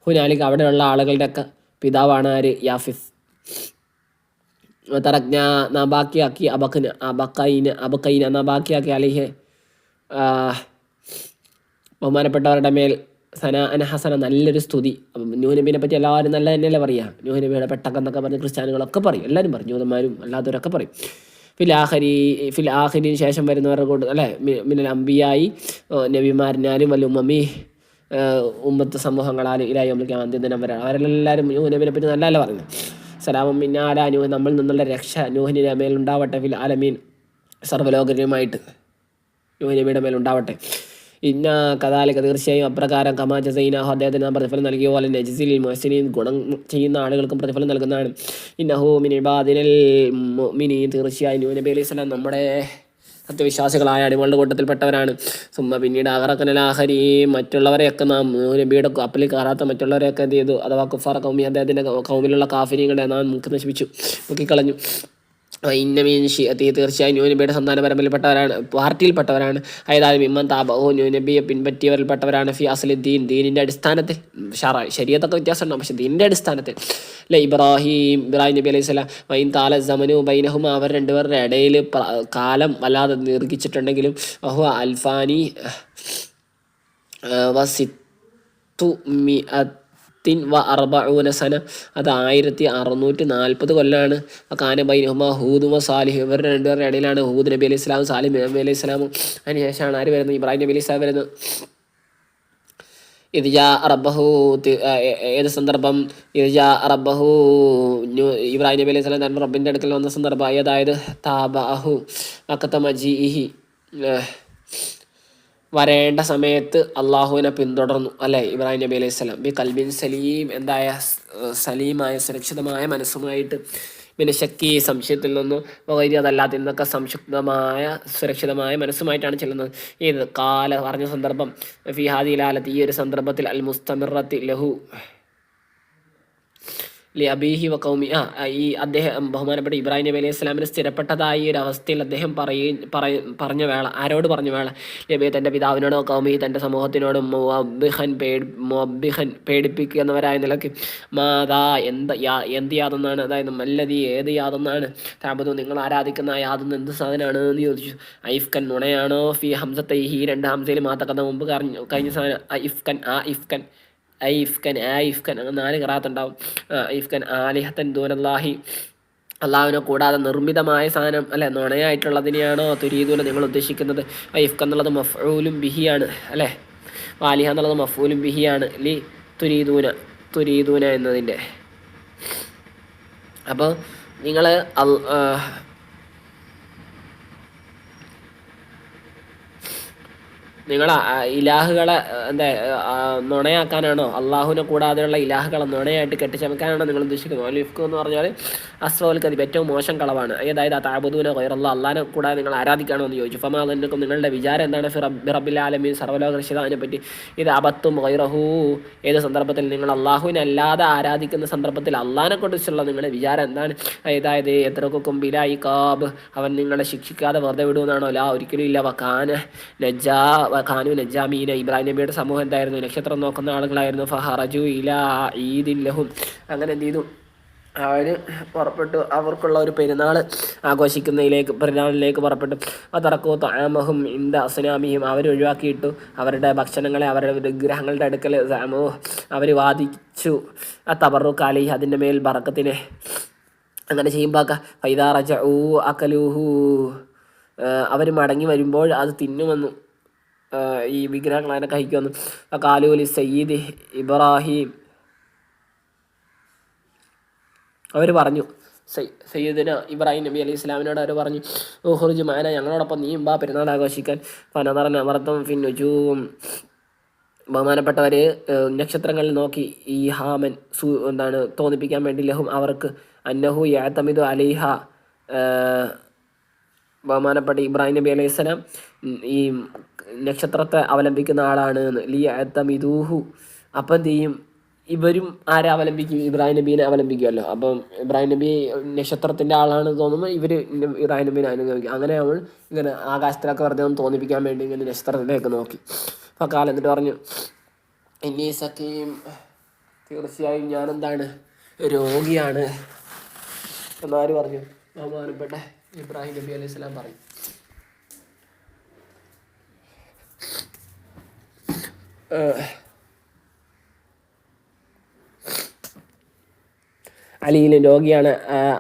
ഹുനാലിക്ക് അവിടെയുള്ള ആളുകളുടെ ഒക്കെ പിതാവാണ് ആര് യാഫിസ്. തറജ്ഞ നാം ബാക്കിയാക്കി അബക്കൈന നാം ബാക്കിയാക്കി അലിഹെ ബഹുമാനപ്പെട്ടവരുടെ മേൽ സന ഹസന നല്ലൊരു സ്തുതി. നൂഹ് നബീനെ പറ്റി എല്ലാവരും നല്ല തന്നെയല്ലേ പറയുക. നൂഹ് നബിയുടെ പെട്ടക്കെന്നൊക്കെ പറഞ്ഞ് ക്രിസ്ത്യാനികളൊക്കെ പറയും, എല്ലാവരും പറയും, ജൂതന്മാരും അല്ലാത്തവരൊക്കെ പറയും. ഫിൽ ആഖിരിന് ശേഷം വരുന്നവരുടെ കൊണ്ട് അല്ലേ മിനൽ അംബിയായി നബിമാരിനാലും വല്ല ഉമ്മി ഉമ്മത്ത് സമൂഹങ്ങളാലും ഇലായോമിക്കാൻ അന്ത്യദിനം വരെ അവരെല്ലാവരും നൂഹ് നബിനെ പറ്റി നല്ലതല്ല പറയുന്നത്. സലാമും മിന്നാല നൂഹ് നമ്മളിൽ നിന്നുള്ള രക്ഷ നൂഹിൻ്റെ മേലുണ്ടാവട്ടെ ഫിൽ ആലമീൻ സർവ്വലോകരുമായിട്ട് നൂഹ് നബിയുടെ മേലുണ്ടാവട്ടെ. ഇന്ന കഥാലിക തീർച്ചയായും അപ്രകാരം കമാ ജസൈനാഹു അദ്ദേഹത്തിന് നാം പ്രതിഫലം നൽകിയ പോലെ നജിസിൽ മുഹ്സിനീൻ ഗുണം ചെയ്യുന്ന ആളുകൾക്കും പ്രതിഫലം നൽകുന്നതാണ്. ഇന്നഹു മിൻ ഇബാദിനൽ മുഅ്മിനീൻ തീർച്ചയായും നബി അലൈഹി സ്വലാം നമ്മുടെ സത്യവിശ്വാസികളായ അടിമകളുടെ കൂട്ടത്തിൽപ്പെട്ടവരാണ്. സുമ്മ പിന്നീട് അഗറഖനലാഹരി മറ്റുള്ളവരെയൊക്കെ നാം നബിയുടെ കപ്പലിൽ കയറാത്ത മറ്റുള്ളവരെയൊക്കെ എന്ത് ചെയ്തു, അഥവാ കുഫാർ കൗമി അദ്ദേഹത്തിൻ്റെ കൗമിലുള്ള കാഫിരികളെ നാം നശിപ്പിച്ചു, മുക്കിക്കളഞ്ഞു. ഇന്നമീൻ ഷിയത്തി തീർച്ചയായും ന്യൂ നബിയുടെ സന്താന പരമ്പരയിൽപ്പെട്ടവരാണ്, പാർട്ടിയിൽപ്പെട്ടവരാണ്. അതായത് മിമ്മൻ താബഹു ന്യൂ നബിയെ പിൻപറ്റിയവരിൽപ്പെട്ടവരാണ്. ഫി അസ്ലി ദീൻ ദീനിൻ്റെ അടിസ്ഥാനത്തിൽ. ശരീഅത്തൊക്കെ വ്യത്യാസമുണ്ടാകും, പക്ഷേ ദീനിൻ്റെ അടിസ്ഥാനത്തിൽ. അല്ലെ ഇബ്രാഹിം നബി അലൈഹി സ്വലാം വൈൻ താല സമനു ബൈനഹും അവർ രണ്ടുപേരുടെ ഇടയിൽ കാലം വല്ലാതെ ദീർഘിച്ചിട്ടുണ്ടെങ്കിലും അഹു അൽഫാനി വസിത്തു സന അത് 1640 കൊല്ലാണ്. കാന ബൈനഹുമ ഹൂദും സാലിഹ് ഇവരുടെ രണ്ടുപേരുടെ ഇടയിലാണ് ഹൂദ് നബി അലൈഹി സ്വലാമും സാലിഹ് നബി അലൈഹി സ്വലാമും. അതിനുശേഷമാണ് ആര് വരുന്നത്? ഇബ്രാഹിം നബി അലൈഹി സ്വലാം വരുന്നത്. ഏത് സന്ദർഭം? ഇബ്രാഹിം നബി അലൈഹി സ്വലാം തന്റെ റബ്ബിൻ്റെ അടുക്കൽ വന്ന സന്ദർഭം. അതായത് താബഅഹു വഖത മജീഇഹി വരേണ്ട സമയത്ത് അള്ളാഹുവിനെ പിന്തുടർന്നു അല്ലേ ഇബ്രാഹിം നബി അലൈഹി സ്വലാം. ബി കൽബിൻ സലീം എന്തായ സലീമായ സുരക്ഷിതമായ മനസ്സുമായിട്ട്. പിന്നെ ശക്കി സംശയത്തിൽ നിന്നും വൈദ്യ അതല്ലാത്ത ഇന്നൊക്കെ സംശുദ്ധമായ സുരക്ഷിതമായ മനസ്സുമായിട്ടാണ് ചെല്ലുന്നത്. ഏത് കാല പറഞ്ഞ സന്ദർഭം ഫിഹാദി ലാലത്ത് ഈ ഒരു സന്ദർഭത്തിൽ അൽ മുസ്തമിറത്തി ലഹു ലി അബീഹി വ കൗമി ഈ അദ്ദേഹം ബഹുമാനപ്പെട്ട ഇബ്രാഹിം നബി അലൈഹി സ്വലാമിന് സ്ഥിരപ്പെട്ടതായി ഒരു അവസ്ഥയിൽ അദ്ദേഹം പറഞ്ഞ വേള. ആരോട് പറഞ്ഞ വേള? നബി തൻ്റെ പിതാവിനോടോ കൗമി തൻ്റെ സമൂഹത്തിനോടും മുഅബ്ബിഹൻ പേടിപ്പിക്കുന്നവരായ നിലയ്ക്ക് മാതാ എന്ത് യാതൊന്നാണ്, അതായത് മല്ലതി ഏത് യാതൊന്നാണ്, താബതു നിങ്ങൾ ആരാധിക്കുന്ന ആ യാതൊന്ന് എന്ത് സാധനമാണ് എന്ന് ചോദിച്ചു. ഐഫ്കൻ നുണയാണോ? ഫി ഹംസത്തൈഹി രണ്ട് ഹംസയിൽ മാത്രം മുമ്പ് കഴിഞ്ഞ സാധനം ഐഫ്കൻ ഐഫ്കൻ അങ്ങനെ 4 ഖിറാഅത്തുണ്ടാവും. ഐഫ്കൻ ആലിഹത്തൻ ദൂനല്ലാഹി അള്ളാഹുവിനെ കൂടാതെ നിർമ്മിതമായ സാധനം അല്ലെ നുണയായിട്ടുള്ളതിനെയാണോ തുരീദൂന നിങ്ങൾ ഉദ്ദേശിക്കുന്നത്? ഐഫ്ക് എന്നുള്ളത് മഫ്ഊലും ബിഹിയാണ് അല്ലേ, ആലിഹ എന്നുള്ളത് മഫ്ഊലും ബിഹിയാണ് ലി തുരീദൂന എന്നതിൻ്റെ. അപ്പോൾ നിങ്ങൾ ഇലാഹുകളെ എന്താ നുണയാക്കാനാണോ? അള്ളാഹുവിനെ കൂടാതെയുള്ള ഇലാഹുകളെ നുണയായിട്ട് കെട്ടിച്ചമക്കാനാണോ നിങ്ങൾ ഉദ്ദേശിക്കുന്നത്? അലിഫ്കു എന്ന് പറഞ്ഞാൽ അസ്റോൽ കദിബ് ഏറ്റവും മോശം കളവാണ്. അതായത് താബുദൂന ഗൈറല്ലാഹ് അള്ളാഹിനെ കൂടാതെ നിങ്ങൾ ആരാധിക്കാണോ എന്ന് ചോദിച്ചു. ഫമാ ദന്നുക്കും നിങ്ങളുടെ വിചാരം എന്താണ്? റബ്ബിൽ ആലമീൻ സർവ്വലോക രക്ഷിതാവിനെ പറ്റി. ഇത് അബത്തും ഗൈറഹു ഏത് സന്ദർഭത്തിൽ നിങ്ങൾ അള്ളാഹുവിനെ അല്ലാതെ ആരാധിക്കുന്ന സന്ദർഭത്തിൽ അള്ളാഹിനെ കുറിച്ചുള്ള നിങ്ങളുടെ വിചാരം എന്താണ്? അതായത് എത്രക്കും ബിലായി കാബ് അവൻ നിങ്ങളെ ശിക്ഷിക്കാതെ വെറുതെ വിടുമെന്നാണോ? ലാ ഒരിക്കലും ഇല്ല. ഖാനു നജാമീന ഇബ്രാഹിം നബിയുടെ സമൂഹം എന്തായിരുന്നു? നക്ഷത്രം നോക്കുന്ന ആളുകളായിരുന്നു. ഫഹറജു ഇലാ ഈദിൻ ലഹും അങ്ങനെ എന്ത് ചെയ്തു? അവർ പുറപ്പെട്ടു അവർക്കുള്ള ഒരു പെരുന്നാൾ പെരുന്നാളിലേക്ക് പുറപ്പെട്ടു. അതറക്കു തഅമഹും ഇന്ദ അസ്നാമിഹിം അവർ ഒഴിവാക്കിയിട്ടു അവരുടെ ഭക്ഷണങ്ങളെ അവരുടെ വിഗ്രഹങ്ങളുടെ അടുക്കൽ അവർ വാദിച്ചു. തബറുക്ക് അലൈഹി അതിൻ്റെ മേൽ ബറക്കത്തിനെ. അങ്ങനെ ചെയ്യുമ്പോൾ ഫൈദാ റജഉ അകലൂഹു അവർ മടങ്ങി വരുമ്പോൾ അത് തിന്നുമെന്നു ഈ വിഗ്രഹങ്ങൾ അതിനെ കഴിക്കുമെന്ന്. കാലൂലി സയ്യിദ് ഇബ്രാഹിം അവർ പറഞ്ഞു, സയ്യിദിന ഇബ്രാഹിം നബി അലൈഹി സ്വലാമിനോട് അവർ പറഞ്ഞു, ഉഖ്റുജ് മഅന ഞങ്ങളോടൊപ്പം നീയും ബാ പെരുന്നാൾ ആഘോഷിക്കാൻ. ഫനദറന അമർത്തം ഫിൻ നുജൂം ബഹുമാനപ്പെട്ടവർ നക്ഷത്രങ്ങളിൽ നോക്കി ഈ ഹാമൻ എന്താണ് തോന്നിപ്പിക്കാൻ വേണ്ടി ലഹും അവർക്ക് അന്നഹു യഅ്തമിദു അലൈഹ ബഹുമാനപ്പെട്ട ഇബ്രാഹിം നബി അലൈഹി സ്വലാം ഈ നക്ഷത്രത്തെ അവലംബിക്കുന്ന ആളാണ്. ലി അഅ്തമിദൂഹു അപ്പം എന്ത് ചെയ്യും? ഇവരും ആരെ അവലംബിക്കും? ഇബ്രാഹിം നബീനെ അവലംബിക്കുമല്ലോ. അപ്പം ഇബ്രാഹിം നബി നക്ഷത്രത്തിൻ്റെ ആളാണ് തോന്നുമ്പോൾ ഇവർ ഇബ്രാഹിം നബീനെ അനുഗമിക്കും. അങ്ങനെ നമ്മൾ ഇങ്ങനെ ആകാശത്തിലൊക്കെ വെറുതെ ഒന്ന് തോന്നിപ്പിക്കാൻ വേണ്ടി ഇങ്ങനെ നക്ഷത്രത്തിലേക്ക് നോക്കി. അപ്പോൾ കാലം എന്നിട്ട് പറഞ്ഞു, ഇന്നീ സക്കീം തീർച്ചയായും ഞാനെന്താണ് രോഗിയാണ് എന്നാര് പറഞ്ഞു? ബഹുമാനപ്പെട്ട ഇബ്രാഹിം നബി അലൈഹി സ്വലാം പറയും. അലിയിലെ രോഗിയാണ്.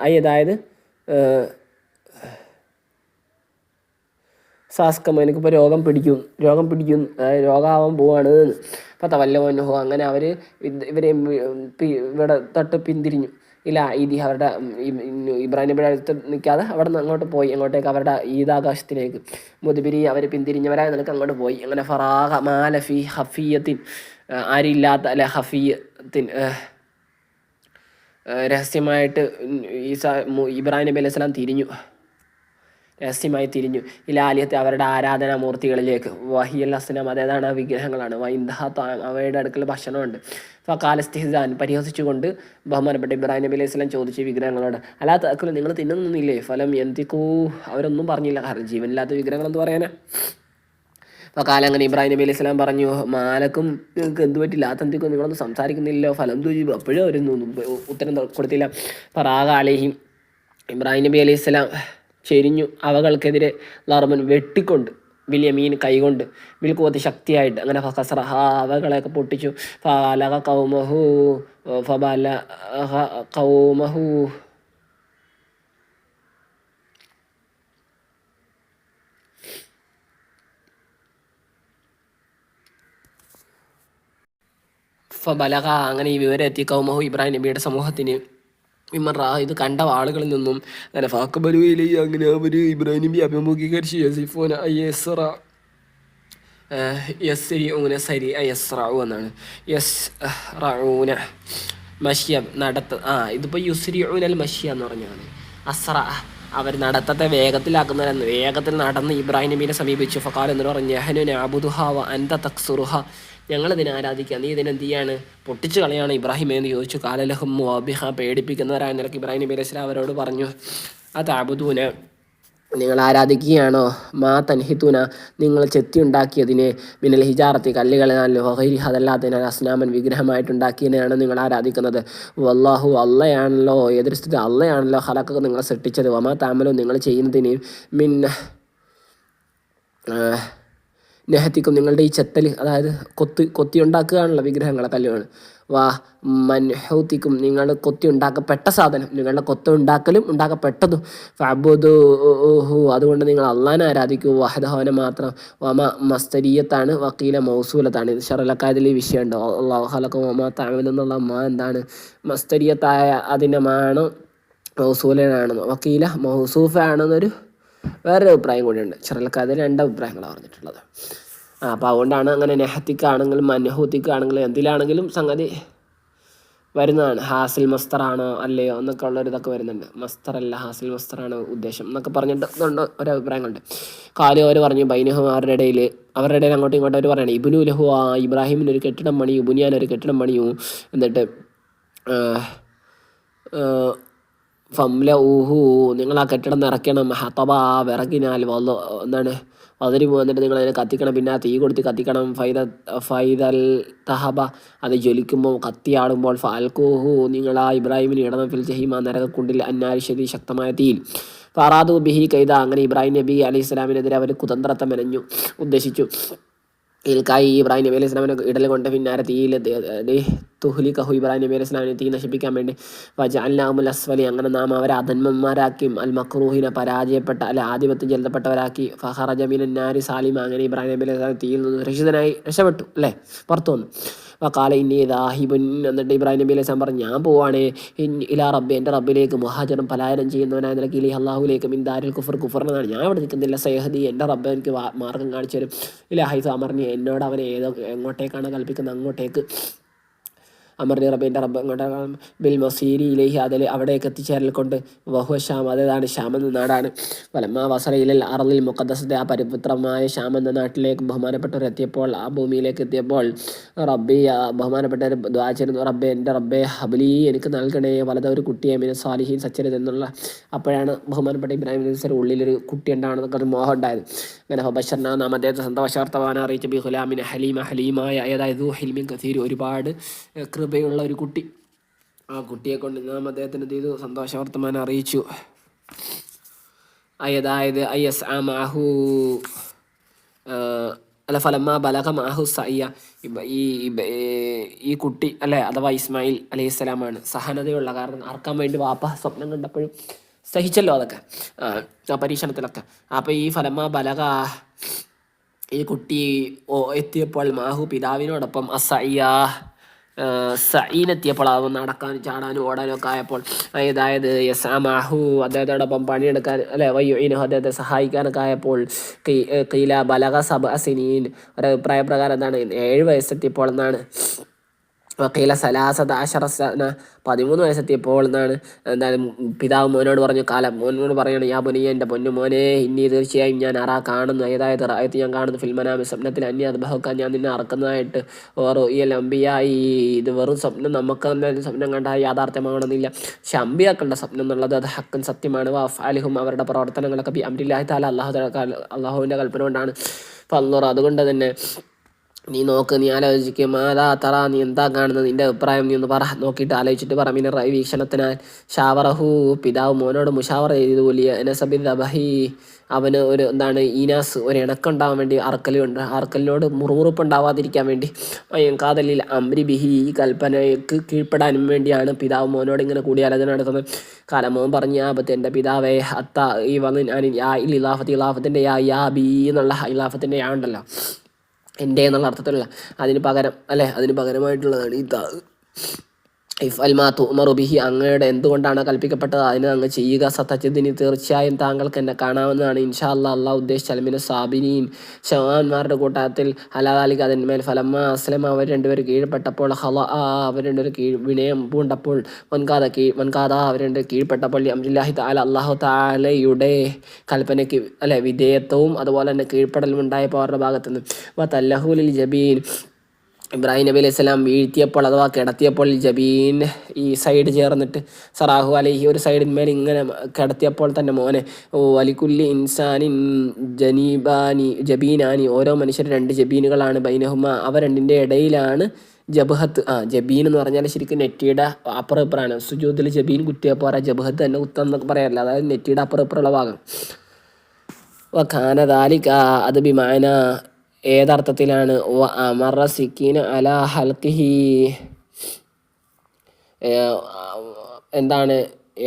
അതായത് സാസ്കം എനിക്കിപ്പോൾ രോഗം പിടിക്കും രോഗമാവാൻ പോവാണ്. അപ്പോൾ തവല്ലവന്നഹു അങ്ങനെ അവർ ഇവരെ ഇവിടെ തൊട്ട് പിന്തിരിഞ്ഞു. ഇല്ല ഈദി അവരുടെ ഇബ്രാഹിം നബിയുടെ അടുത്ത് നിൽക്കാതെ അവിടെ നിന്ന് അങ്ങോട്ട് പോയി, അങ്ങോട്ടേക്ക് അവരുടെ ഈദാകാശത്തിലേക്ക് മുദ്ബിരി അവർ പിന്തിരിഞ്ഞവരായ നിനക്ക് അങ്ങോട്ട് പോയി. അങ്ങനെ ഫറാഹ മാലഫി ഹഫിയത്തിൻ ആരില്ലാത്ത അല്ലെ ഹഫിയത്തിൻ രഹസ്യമായിട്ട് ഇബ്രാഹിം നബി അലൈഹി സ്വലാം രഹസ്യമായി തിരിഞ്ഞു ഇലാലിയത്തെ അവരുടെ ആരാധനാമൂർത്തികളിലേക്ക്. വഹിയൽ അസ്നാം അതേതാണ് വിഗ്രഹങ്ങളാണ്. വൈന്ദഹ അവയുടെ അടുക്കൽ ഭക്ഷണമുണ്ട്. ഫക്കാലസ്തിഹിസാൻ പരിഹസിച്ചുകൊണ്ട് ബഹുമാനപ്പെട്ട ഇബ്രാഹിം നബി അലൈഹി സ്വലാം ചോദിച്ചു വിഗ്രഹങ്ങളോട്, അല്ലാ തഅക്കുലു നിങ്ങൾ തിന്നുന്നില്ലേ? ഫലം യന്തിക്കൂ അവരൊന്നും പറഞ്ഞില്ല, കാരണം ജീവനില്ലാത്ത വിഗ്രഹങ്ങൾ എന്ത് പറയാനാ. കാലം അങ്ങനെ ഇബ്രാഹിം നബി അലൈഹി സ്വലാം പറഞ്ഞു, മാലക്കും നിങ്ങൾക്ക് എന്ത് പറ്റില്ല, തന്തിക്കും നിങ്ങളൊന്നും സംസാരിക്കുന്നില്ലല്ലോ. ഫലം തുജീബ് അപ്പോഴും അവരൊന്നും ഉത്തരം കൊടുത്തില്ല. ഫറാഗ അലൈഹിം ഇബ്രാഹിം നബി അലൈഹി സ്വലാം ചെരിഞ്ഞു അവകൾക്കെതിരെ ലർമൻ വെട്ടിക്കൊണ്ട് ബിൽയമീൻ കൈകൊണ്ട് ബിൽക്കുവത്തി ശക്തിയായിട്ട്. അങ്ങനെ ഫസറഹ അവകളെയൊക്കെ പൊട്ടിച്ചു. ഫബലഗ ഖൗമഹു ഫബലഗ അങ്ങനെ ഈ വിവരം എത്തി ഖൗമഹു ഇബ്രാഹിം നബിയുടെ സമൂഹത്തിന് വിമറ ഇത് കണ്ട ആളുകളിൽ നിന്നും. അങ്ങനെ ഫാക്കബലുയിലേ അങ്ങനെ അവർ ഇബ്രാഹിം നബി അഭിമുഖീകരിച്ച് യസിഫോന യസ്റ യസ്രിഊന സരി യസ്റഊ എന്നാണ്. യസ്റഊന മഷ്യ ഇതിപ്പോൾ യുസ്രിഊനൽ മഷ്യ എന്ന് പറഞ്ഞാണ്. അസ്റ അവർ നടത്തത്തെ വേഗത്തിലാക്കുന്നവരെന്ന് വേഗത്തിൽ നടന്ന് ഇബ്രാഹിം നബീനെ സമീപിച്ചു. ഫഖാൽ എന്ന് പറഞ്ഞു, യഹ്നു നഅബുദുഹ വ അൻത തക്സുറുഹ ഞങ്ങളിതിനെ ആരാധിക്കുക, നീ ഇതിനെന്ത് ചെയ്യാണ്, പൊട്ടിച്ചു കളയാണ് ഇബ്രാഹിം എന്ന് ചോദിച്ചു. കാലലഹും മുഅബിഹ പേടിപ്പിക്കുന്നവരായ നിലക്ക് ഇബ്രാഹിം നബി അലൈഹി സ്വലാം അവരോട് പറഞ്ഞു, അതഅബുദൂന നിങ്ങൾ ആരാധിക്കുകയാണോ, മാ തൻഹിത്തൂന നിങ്ങൾ ചെത്തി ഉണ്ടാക്കിയതിനെ, മിനൽ ഹിജാറത്തി കല്ലുകളിൽ വഗൈരി അതല്ലാത്തതിനാൽ അസ്നാമൻ വിഗ്രഹമായിട്ടുണ്ടാക്കിയതിനെയാണ് നിങ്ങൾ ആരാധിക്കുന്നത്. വല്ലാഹു അള്ളയാണല്ലോ, ഏതൊരു സ്ഥിതി അള്ളയാണല്ലോ ഖലഖക നിങ്ങളെ സൃഷ്ടിച്ചത്. വമാ താമലോ നിങ്ങൾ ചെയ്യുന്നതിന് മിൻ നെഹത്തിക്കും നിങ്ങളുടെ ഈ ചെത്തൽ, അതായത് കൊത്തി ഉണ്ടാക്കുകയാണല്ലോ വിഗ്രഹങ്ങളെ കല്ലുകൾ. വാ മൻഹൂത്തിക്കും നിങ്ങൾ കൊത്തി ഉണ്ടാക്കപ്പെട്ട സാധനം, നിങ്ങളുടെ കൊത്ത ഉണ്ടാക്കലും ഉണ്ടാക്കപ്പെട്ടതും. ഫഅബ്ദൂഹു അതുകൊണ്ട് നിങ്ങൾ അള്ളാനെ ആരാധിക്കൂ. വഹദഹോനെ മാത്രം. വമ മസ്തരിയത്താണ് വക്കീല മൗസൂലത്താണ്. ഇത് ഷറലക്കായതിൽ ഈ വിഷയമുണ്ടോ. അള്ളാഹു ഖലഖ വമാ തഅമലൂൻ എന്നുള്ള മാ എന്താണ് മസ്തരിയത്തായ അതിൻ്റെ മാണ് മൗസൂലനാണെന്ന്, വക്കീല മൗസൂഫാണെന്നൊരു വേറൊരു അഭിപ്രായം കൂടിയുണ്ട്. ഷറലക്കായതിൽ 2 അഭിപ്രായങ്ങളാണ് പറഞ്ഞിട്ടുള്ളത്. അപ്പോൾ അതുകൊണ്ടാണ് അങ്ങനെ നെഹത്തിക്കാണെങ്കിലും മൻഹൂത്തിക്കാണെങ്കിലും എന്തിലാണെങ്കിലും സംഗതി വരുന്നതാണ്. ഹാസിൽ മസ്തറാണോ അല്ലയോ എന്നൊക്കെ ഉള്ളൊരിതൊക്കെ വരുന്നുണ്ട്. മസ്തറല്ല ഹാസിൽ മസ്തറാണ് ഉദ്ദേശം എന്നൊക്കെ പറഞ്ഞിട്ട് ഇതുണ്ട് ഒരു അഭിപ്രായങ്ങളുണ്ട്. കാലം അവർ പറഞ്ഞു ബൈനഹും അവരുടെ ഇടയിൽ അങ്ങോട്ടും ഇങ്ങോട്ടും അവർ പറയണം, ഇബ്നു ലഹു ഇബ്രാഹിമിനൊരു കെട്ടിടം പണിയൂ, ബുനിയാനൊരു കെട്ടിടം പണിയൂ, എന്നിട്ട് ഫംല ഊഹു നിങ്ങൾ ആ കെട്ടിടം നിറയ്ക്കണം, ഹതബ വിറകിനാൽ എന്താണ് അതിരി എന്നിട്ട് നിങ്ങൾ അതിനെ കത്തിക്കണം, പിന്നെ ആ തീ കൊടുത്ത് കത്തിക്കണം. ഫൈദൽ തഹബ അത് ജ്വലിക്കുമ്പോൾ കത്തിയാടുമ്പോൾ ഫാൽക്കൂഹു നിങ്ങൾ ആ ഇബ്രാഹിമിന് ഇടണം ഫിൽ ജഹീമ നരകക്കുണ്ടിൽ അന്നാരിശതി ശക്തമായ തീയിൽ. ഫറാദു ബിഹി കൈദ അങ്ങനെ ഇബ്രാഹിം നബി അലൈഹി സ്വലാമിനെതിരെ അവർ കുതന്ത്രത്തെ മെനഞ്ഞു ഉദ്ദേശിച്ചു. ഇതിൽക്കായി ഇബ്രാഹിം നബി അലൈഹി സ്വലാമിനെ ഇടൽ കൊണ്ട് പിന്നാരെ തീയിൽ തുഹ്ലിക്കഹു ഇബ്രാഹിം നബി അലൈഹി സ്വലാമിനെ തീ നശിപ്പിക്കാൻ വേണ്ടി. വജഅൽനാഹുൽ അസ്ഫലി അങ്ങനെ നാം അവരെ അധന്മന്മാരാക്കി, അൽ മക്റൂഹിനെ പരാജയപ്പെട്ട അല്ലെ ആധിപത്യം ചെലുത്തപ്പെട്ടവരാക്കി. ഫഖറജ മിനൻ നാരി സാലിമ അങ്ങനെ ഇബ്രാഹിം നബി അലൈഹി സ്വലാം തീയിൽ നിന്ന് സുരക്ഷിതനായി രക്ഷപ്പെട്ടു അല്ലേ, പുറത്തു വന്നു. വഖാല ഇന്നി ദാഹിബുൻ എന്നിട്ട് ഇബ്രാഹിം നബി അലൈഹി സ്വലാം പറഞ്ഞു, ഞാൻ പോവാണ് ഇലാ റബ്ബി എൻ്റെ റബ്ബിലേക്ക്, മുഹാജറും പലായനം ചെയ്യുന്നവനായ നിലയ്ക്ക് ഇലൈഹി അള്ളാഹുലേക്ക്, മിൻ ദാരിൽ കുഫറിനാണ് ഞാൻ ഇവിടെ നിൽക്കുന്നില്ല. സയഹദി എൻ്റെ റബ്ബ് എനിക്ക് മാർഗം കാണിച്ചു തരും. ഇലാഹൈസു അമർനി എന്നോട് അവനെ എങ്ങോട്ടേക്കാണ് കൽപ്പിക്കുന്നത് അങ്ങോട്ടേക്ക്. അമർനി റബ്ബി എൻ്റെ റബ്ബ് അങ്ങോട്ടേക്കാണ്. ബിൽ മസീരി ഇലൈഹി അതിൽ അവിടേക്ക് എത്തിച്ചേരൽ കൊണ്ട്. വഹുവ ഷാം അതേതാണ് ഷാം എന്ന നാടാണ്. വലമ്മ വസറയിലൽ അറളിൽ മുഖദ്ദസത്തെ ആ പരിപുത്രമായ ഷാം എന്ന നാട്ടിലേക്ക് ബഹുമാനപ്പെട്ടവർ എത്തിയപ്പോൾ, ആ ഭൂമിയിലേക്ക് എത്തിയപ്പോൾ റബ്ബി ബഹുമാനപ്പെട്ടവർ ദുആ ചെയ്യുന്നു, റബ്ബെ എൻ്റെ റബ്ബെ ഹബ്ലി എനിക്ക് നൽകണേ വലത ഒരു കുട്ടിയെ മിന സാലിഹീൻ സച്ചരിത് എന്നുള്ള. അപ്പോഴാണ് ബഹുമാനപ്പെട്ട ഇബ്രാഹിം നബി സ്വലം ഉള്ളിലൊരു കുട്ടി ഉണ്ടാണെന്നൊക്കെ ഒരു മോഹം ഉണ്ടായത്. അങ്ങനെ ബഷർനാ നാം അദ്ദേഹത്തെ സന്തോഷവാർത്തവാൻ അറിയിച്ച ബി ഖുലാമിൻ ഹലീമായ അതായത് ഹിൽമിൻ കസീർ ഒരുപാട് കൃപയുള്ള ഒരു കുട്ടി. ആ കുട്ടിയെ കൊണ്ട് നാം അദ്ദേഹത്തിന് ചെയ്തു സന്തോഷവർത്തമാനം അറിയിച്ചു. അതായത് ഐഎസ് ആ മാഹു അല്ല ഫലമ്മ ബലഹ മാഹു സയ്യ ഈ കുട്ടി അല്ലെ അഥവാ ഇസ്മായിൽ അലൈഹിസ്സലാമാണ് സഹനതയുള്ള. കാരണം അറക്കാൻ വേണ്ടി വാപ്പ സ്വപ്നം കണ്ടപ്പോഴും സഹിച്ചല്ലോ അതൊക്കെ ആ പരീക്ഷണത്തിലൊക്കെ. അപ്പോൾ ഈ ഫലമ്മ ബലഹ ഈ കുട്ടി എത്തിയപ്പോൾ മാഹു പിതാവിനോടൊപ്പം അസയ്യ സഈനെത്തിയപ്പോൾ അത് നടക്കാനും ചാടാനും ഓടാനും ഒക്കെ ആയപ്പോൾ അതായത് യസാമാഹു അദ്ദേഹത്തോടൊപ്പം പണിയെടുക്കാൻ അല്ലെ വയ്യുഇനഹു അദ്ദേഹത്തെ സഹായിക്കാനൊക്കെ ആയപ്പോൾ കീല ബലഗ സബ സിനീൻ ഒരു അഭിപ്രായ പ്രകാരം എന്താണ് 7 വയസ്സെത്തിയപ്പോൾ എന്നാണ്. വക്കീല സലാസത അശറസന 13 വയസ്സെത്തിയപ്പോൾ എന്നാണ് എന്താണ് പിതാവ് മോനോട് പറഞ്ഞു. മോനോട് പറയണം, യാ ബുനിയ എൻ്റെ പൊന്നു മോനെ, ഇനി തീർച്ചയായും ഞാൻ കാണുന്നു, അതായത് റായത്ത് ഞാൻ കാണുന്നു, ഫിൽമനാമി സ്വപ്നത്തിൽ അന്യ അദ്ബഹക്കാൻ ഞാൻ നിന്നെ അറക്കുന്നതായിട്ട്. ഓറോ ഈ അമ്പിയായി ഇത് വെറും സ്വപ്നം, നമുക്ക് തന്നെ സ്വപ്നം കണ്ടാൽ യാഥാർത്ഥ്യമാവണമെന്നില്ല. പക്ഷെ അമ്പിയാക്കളുടെ സ്വപ്നം എന്നുള്ളത് അത് ഹക്കൻ സത്യമാണ്. അലിഹും അവരുടെ പ്രവർത്തനങ്ങളൊക്കെ ബി അംരില്ലാഹി തആല അള്ളാഹുവിൻ്റെ കൽപ്പന കൊണ്ടാണ്. ഫല്ലറ അതുകൊണ്ട് തന്നെ നീ നോക്ക്, നീ ആലോചിക്കും, മാതാ തറ, നീ എന്താ കാണുന്നത്, നിൻ്റെ അഭിപ്രായം നീ ഒന്ന് പറ, നോക്കിയിട്ട് ആലോചിച്ചിട്ട് പറ. മീന റൈ വീക്ഷണത്തിനാൽ ഷാവറഹു പിതാവ് മോനോട് മുഷാവറ ചെയ്തു. വലിയ നസബിൻ അബഹി അവന് ഒരു എന്താണ് ഈനാസ് ഒരു ഇണക്കുണ്ടാവാൻ വേണ്ടി അറക്കലിനോട് മുറുമുറുപ്പ് ഉണ്ടാവാതിരിക്കാൻ വേണ്ടി കാതലിൽ അമ്രി ബിഹി ഈ കൽപ്പനയ്ക്ക് കീഴ്പ്പെടാനും വേണ്ടിയാണ് പിതാവ് മോനോട് ഇങ്ങനെ കൂടിയാലോചന നടത്തുന്നത്. കാലമോൻ പറഞ്ഞ ആപത്ത് എൻ്റെ പിതാവേ അത്ത ഈ വന്ന് ഞാൻ ഇലാഫത്തിൻ്റെ യാ ബി എന്നുള്ള ഇലാഫത്തിൻ്റെ യാ ഉണ്ടല്ലോ എൻ്റെ എന്നുള്ള അർത്ഥത്തിലുള്ള അതിന് പകരം അല്ലേ, അതിന് പകരമായിട്ടുള്ളതാണ് ഈ ഇഫ് അൽമാത്തു ഉമറുബിഹി അങ്ങയുടെ എന്തുകൊണ്ടാണ് കൽപ്പിക്കപ്പെട്ടത് അതിന് അങ്ങ് ചെയ്യുക. സത്തച്ചതിന് തീർച്ചയായും താങ്കൾക്ക് എന്നെ കാണാവുന്നതാണ്. ഇൻഷാ അല്ലാ അള്ളാഹ് ഉദ്ദേശിച്ച അൽമിന സാബിനീൻ ഷവാന്മാരുടെ കൂട്ടത്തിൽ ഹലാലിക അതിന്മേൽ ഫലമ്മ അസ്ലം അവർ രണ്ടുപേരും കീഴ്പ്പെട്ടപ്പോൾ അവർ രണ്ടുപേരും വിനയം പൂണ്ടപ്പോൾ വൻകാത അവർ രണ്ട് കീഴ്പ്പെട്ടപ്പോൾ അംരില്ലാഹി തആല അള്ളാഹു തആലയുടെ കൽപ്പനയ്ക്ക് അല്ലെ വിധേയത്വവും അതുപോലെ തന്നെ കീഴ്പ്പെടലും ഉണ്ടായപ്പോൾ അവരുടെ ഭാഗത്തുനിന്ന് വതല്ലഹുലിൽ ജബീൻ ഇബ്രാഹിം നബി അലൈഹി സ്വലാം വീഴ്ത്തിയപ്പോൾ അഥവാ കിടത്തിയപ്പോൾ ജബീൻ ഈ സൈഡ് ചേർന്നിട്ട് സറാഹു അലൈഹി ഒരു സൈഡിന്മേൽ ഇങ്ങനെ കിടത്തിയപ്പോൾ തന്നെ മോനെ വലിക്കുല്ലി ഇൻസാനിൻ ജബീനാനി ഓരോ മനുഷ്യർ 2 ജബീനുകളാണ്. ബൈനഹുമ അവ രണ്ടിൻ്റെ ഇടയിലാണ് ജബഹത്ത്. ജബീൻ എന്ന് പറഞ്ഞാൽ ശരിക്കും നെറ്റിയുടെ അപ്പുറം ഇപ്പുറമാണ്. സുജൂദിൽ ജബീൻ കുത്തിയാൽ പോരാ, ജബഹത്ത് തന്നെ കുത്താന്നൊക്കെ പറയാറില്ല, അതായത് നെറ്റിയുടെ അപ്പുറം ഇപ്പുറമുള്ള ഭാഗം. ഖാനദാലിക അത് ബിമാന ഏതർത്ഥത്തിലാണ് അമറ സിക്കീന അല ഹൽക്കിഹി എന്താണ്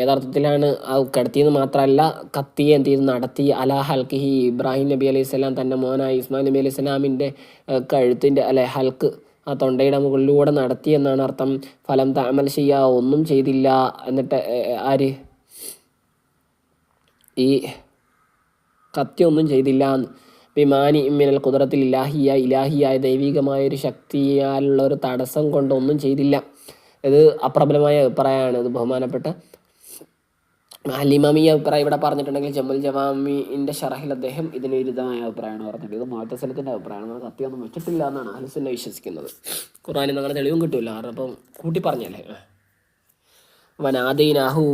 ഏതർത്ഥത്തിലാണ് കിടത്തിയെന്ന് മാത്രമല്ല കത്തിയെ എന്ത് ചെയ്ത് നടത്തി അല ഹൽക്കിഹി ഇബ്രാഹിം നബി അലൈഹി സ്വലാം തൻ്റെ മോനായ ഇസ്മായിൽ നബി അലൈഹി സ്വലാമിൻ്റെ കഴുത്തിൻ്റെ അല്ലെ ഹൽക്ക് ആ തൊണ്ടയുടെ മുകളിലൂടെ നടത്തി എന്നാണ് അർത്ഥം. ഫലം തഅമൽ ചെയ്യുക ഒന്നും ചെയ്തില്ല. എന്നിട്ട് ആര് ഈ കത്തി ഒന്നും ചെയ്തില്ല എന്ന് ബിമാനി മിനൽ ഖുദ്റത്തിൽ ഇലാഹിയായ ദൈവികമായൊരു ശക്തിയാലുള്ള ഒരു തടസ്സം കൊണ്ടൊന്നും ചെയ്തില്ല. ഇത് അപ്രബലമായ അഭിപ്രായമാണ്. ഇത് ബഹുമാനപ്പെട്ട അലിമാമി അഭിപ്രായം ഇവിടെ പറഞ്ഞിട്ടുണ്ടെങ്കിൽ ജമുൽ ജവാമിൻ്റെ ഷറഹിൽ അദ്ദേഹം ഇതിന് വിരുദ്ധമായ അഭിപ്രായമാണ് പറഞ്ഞിട്ട്. ഇത് മുഅ്തസിലത്തിൻ്റെ അഭിപ്രായമാണ്. കത്തിയൊന്നും വെച്ചിട്ടില്ല എന്നാണ് അഹ്ലുസുന്ന വിശ്വസിക്കുന്നത്. ഖുർആനിൽ നിന്ന് അങ്ങനെ തെളിവും കിട്ടില്ല, കാരണം അപ്പം കൂട്ടി പറഞ്ഞല്ലേ. വനാദൈനാഹു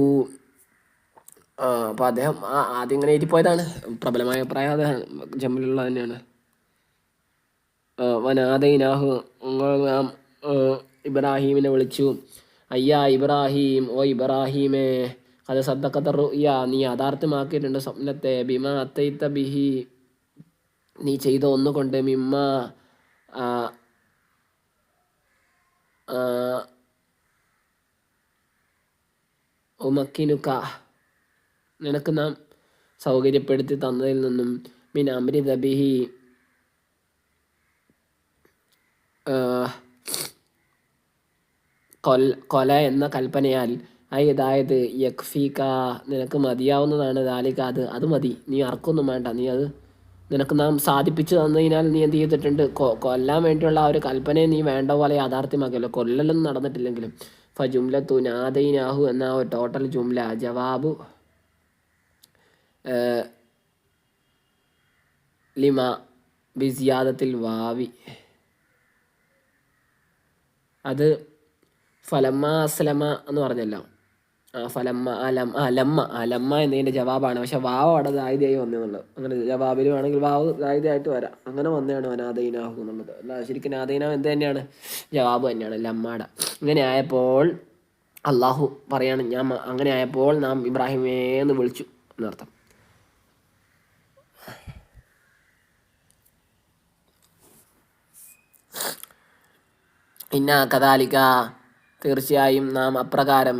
അപ്പോൾ അദ്ദേഹം ആദ്യം ഇങ്ങനെ എഴുതിപ്പോയതാണ്. പ്രബലമായ അഭിപ്രായം അദ്ദേഹം ജമ്മിലുള്ള തന്നെയാണ്. വനാദൈനാഹു നാം ഇബ്രാഹീമിനെ വിളിച്ചു. അയ്യാ ഇബ്രാഹിം, ഓ ഇബ്രാഹീമേ, അത് സദ്ദഖത റുയ നീ യാഥാർത്ഥ്യമാക്കിയിട്ടുണ്ട് സ്വപ്നത്തെ. ബിമാ അത്തൈത ബിഹി നീ ചെയ്ത ഒന്നുകൊണ്ട്. മിമ്മ ഉമക്കിനുക നിനക്ക് നാം സൗകര്യപ്പെടുത്തി തന്നതിൽ നിന്നും. മിൻ അമ്രി ദബിഹി കൊല എന്ന കൽപ്പനയാൽ അതായത് യക്ഫീക നിനക്ക് മതിയാവുന്നതാണ്. ദാലിക അത് മതി, നീ അർക്കൊന്നും വേണ്ട, നീ അത് നിനക്ക് നാം സാധിപ്പിച്ചു തന്നതിനാൽ നീ എന്ത് ചെയ്തിട്ടുണ്ട്, കൊല്ലാൻ വേണ്ടിയുള്ള ആ ഒരു കൽപ്പനയെ നീ വേണ്ട പോലെ യാഥാർത്ഥ്യമാക്കിയല്ലോ. കൊല്ലലൊന്നും നടന്നിട്ടില്ലെങ്കിലും. ഫജുംലത്തു നാദൈനാഹു എന്ന ടോട്ടൽ ജുംല ജവാബു ലിമ ബിസിയാദത്തിൽ വാവി അത് ഫലമ്മ അസ്ലമ എന്ന് പറഞ്ഞല്ലോ. ഫലമ്മ ലമ്മ എന്നതിൻ്റെ ജവാബാണ്. പക്ഷെ വാവ് അവിടെ ദായിദയായി വന്നെന്നുള്ളത്. അങ്ങനെ ജവാബിലും ആണെങ്കിൽ വാവ് ദായിദയായിട്ട് വരാം. അങ്ങനെ വന്നതാണ് വനാദൈനാഹു എന്നുള്ളത്. അല്ല ശരിക്കും നാദൈനാഹു എന്ത് തന്നെയാണ്, ജവാബ് തന്നെയാണ് ലമ്മാട. ഇങ്ങനെ ആയപ്പോൾ അള്ളാഹു പറയാണ്, ഞാൻ അങ്ങനെ ആയപ്പോൾ നാം ഇബ്രാഹിമേന്ന് വിളിച്ചു എന്നർത്ഥം. കദാലിക തീർച്ചയായും നാം അപ്രകാരം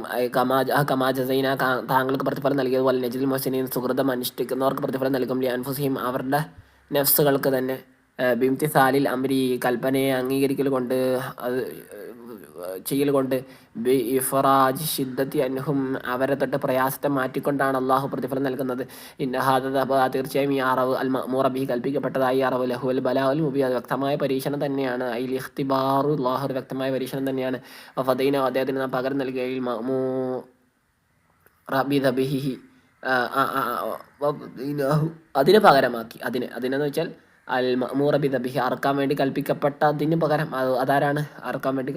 കമാജസൈന താങ്കൾക്ക് പ്രതിഫലം നൽകിയതുപോലെ നജിൽ മൊഹ്സിനീൻ സുഹൃതം അനുഷ്ഠിക്കുന്നവർക്ക് പ്രതിഫലം നൽകും. അൻഫുസിഹിം അവരുടെ നഫ്സുകൾക്ക് തന്നെ. ബിംതിസാലിൽ അമ്രി കൽപ്പനയെ അംഗീകരിക്കൽ കൊണ്ട് അത് ചെയ്യൽ കൊണ്ട് ബി ഇഫറാജ് ഷിദ്ദത്തി അൻഹും അവരെ തൊട്ട് പ്രയാസത്തെ മാറ്റിക്കൊണ്ടാണ് അള്ളാഹു പ്രതിഫലം നൽകുന്നത്. തീർച്ചയായും ഈ അറിവ് അൽ മഅ്മൂറ ബിഹി കൽപ്പിക്കപ്പെട്ടതായി അറിവ് ലഹുൽ ബലാഉൽ മുബീൻ അത് വ്യക്തമായ പരീക്ഷണം തന്നെയാണ്. ഐൽ ഇഖ്തിബാറു അല്ലാഹു ഒരു വ്യക്തമായ പരീക്ഷണം തന്നെയാണ്. ഫദൈന അദ്ദേഹത്തിന് നാം പകരം നൽകിയ അതിന് പകരമാക്കി അതിനെന്ന് വെച്ചാൽ അൽ മഅ്മൂറ ബിദബിഹി അറക്കാൻ വേണ്ടി കൽപ്പിക്കപ്പെട്ടതിന് പകരം അതാരാണ് അറക്കാൻ വേണ്ടി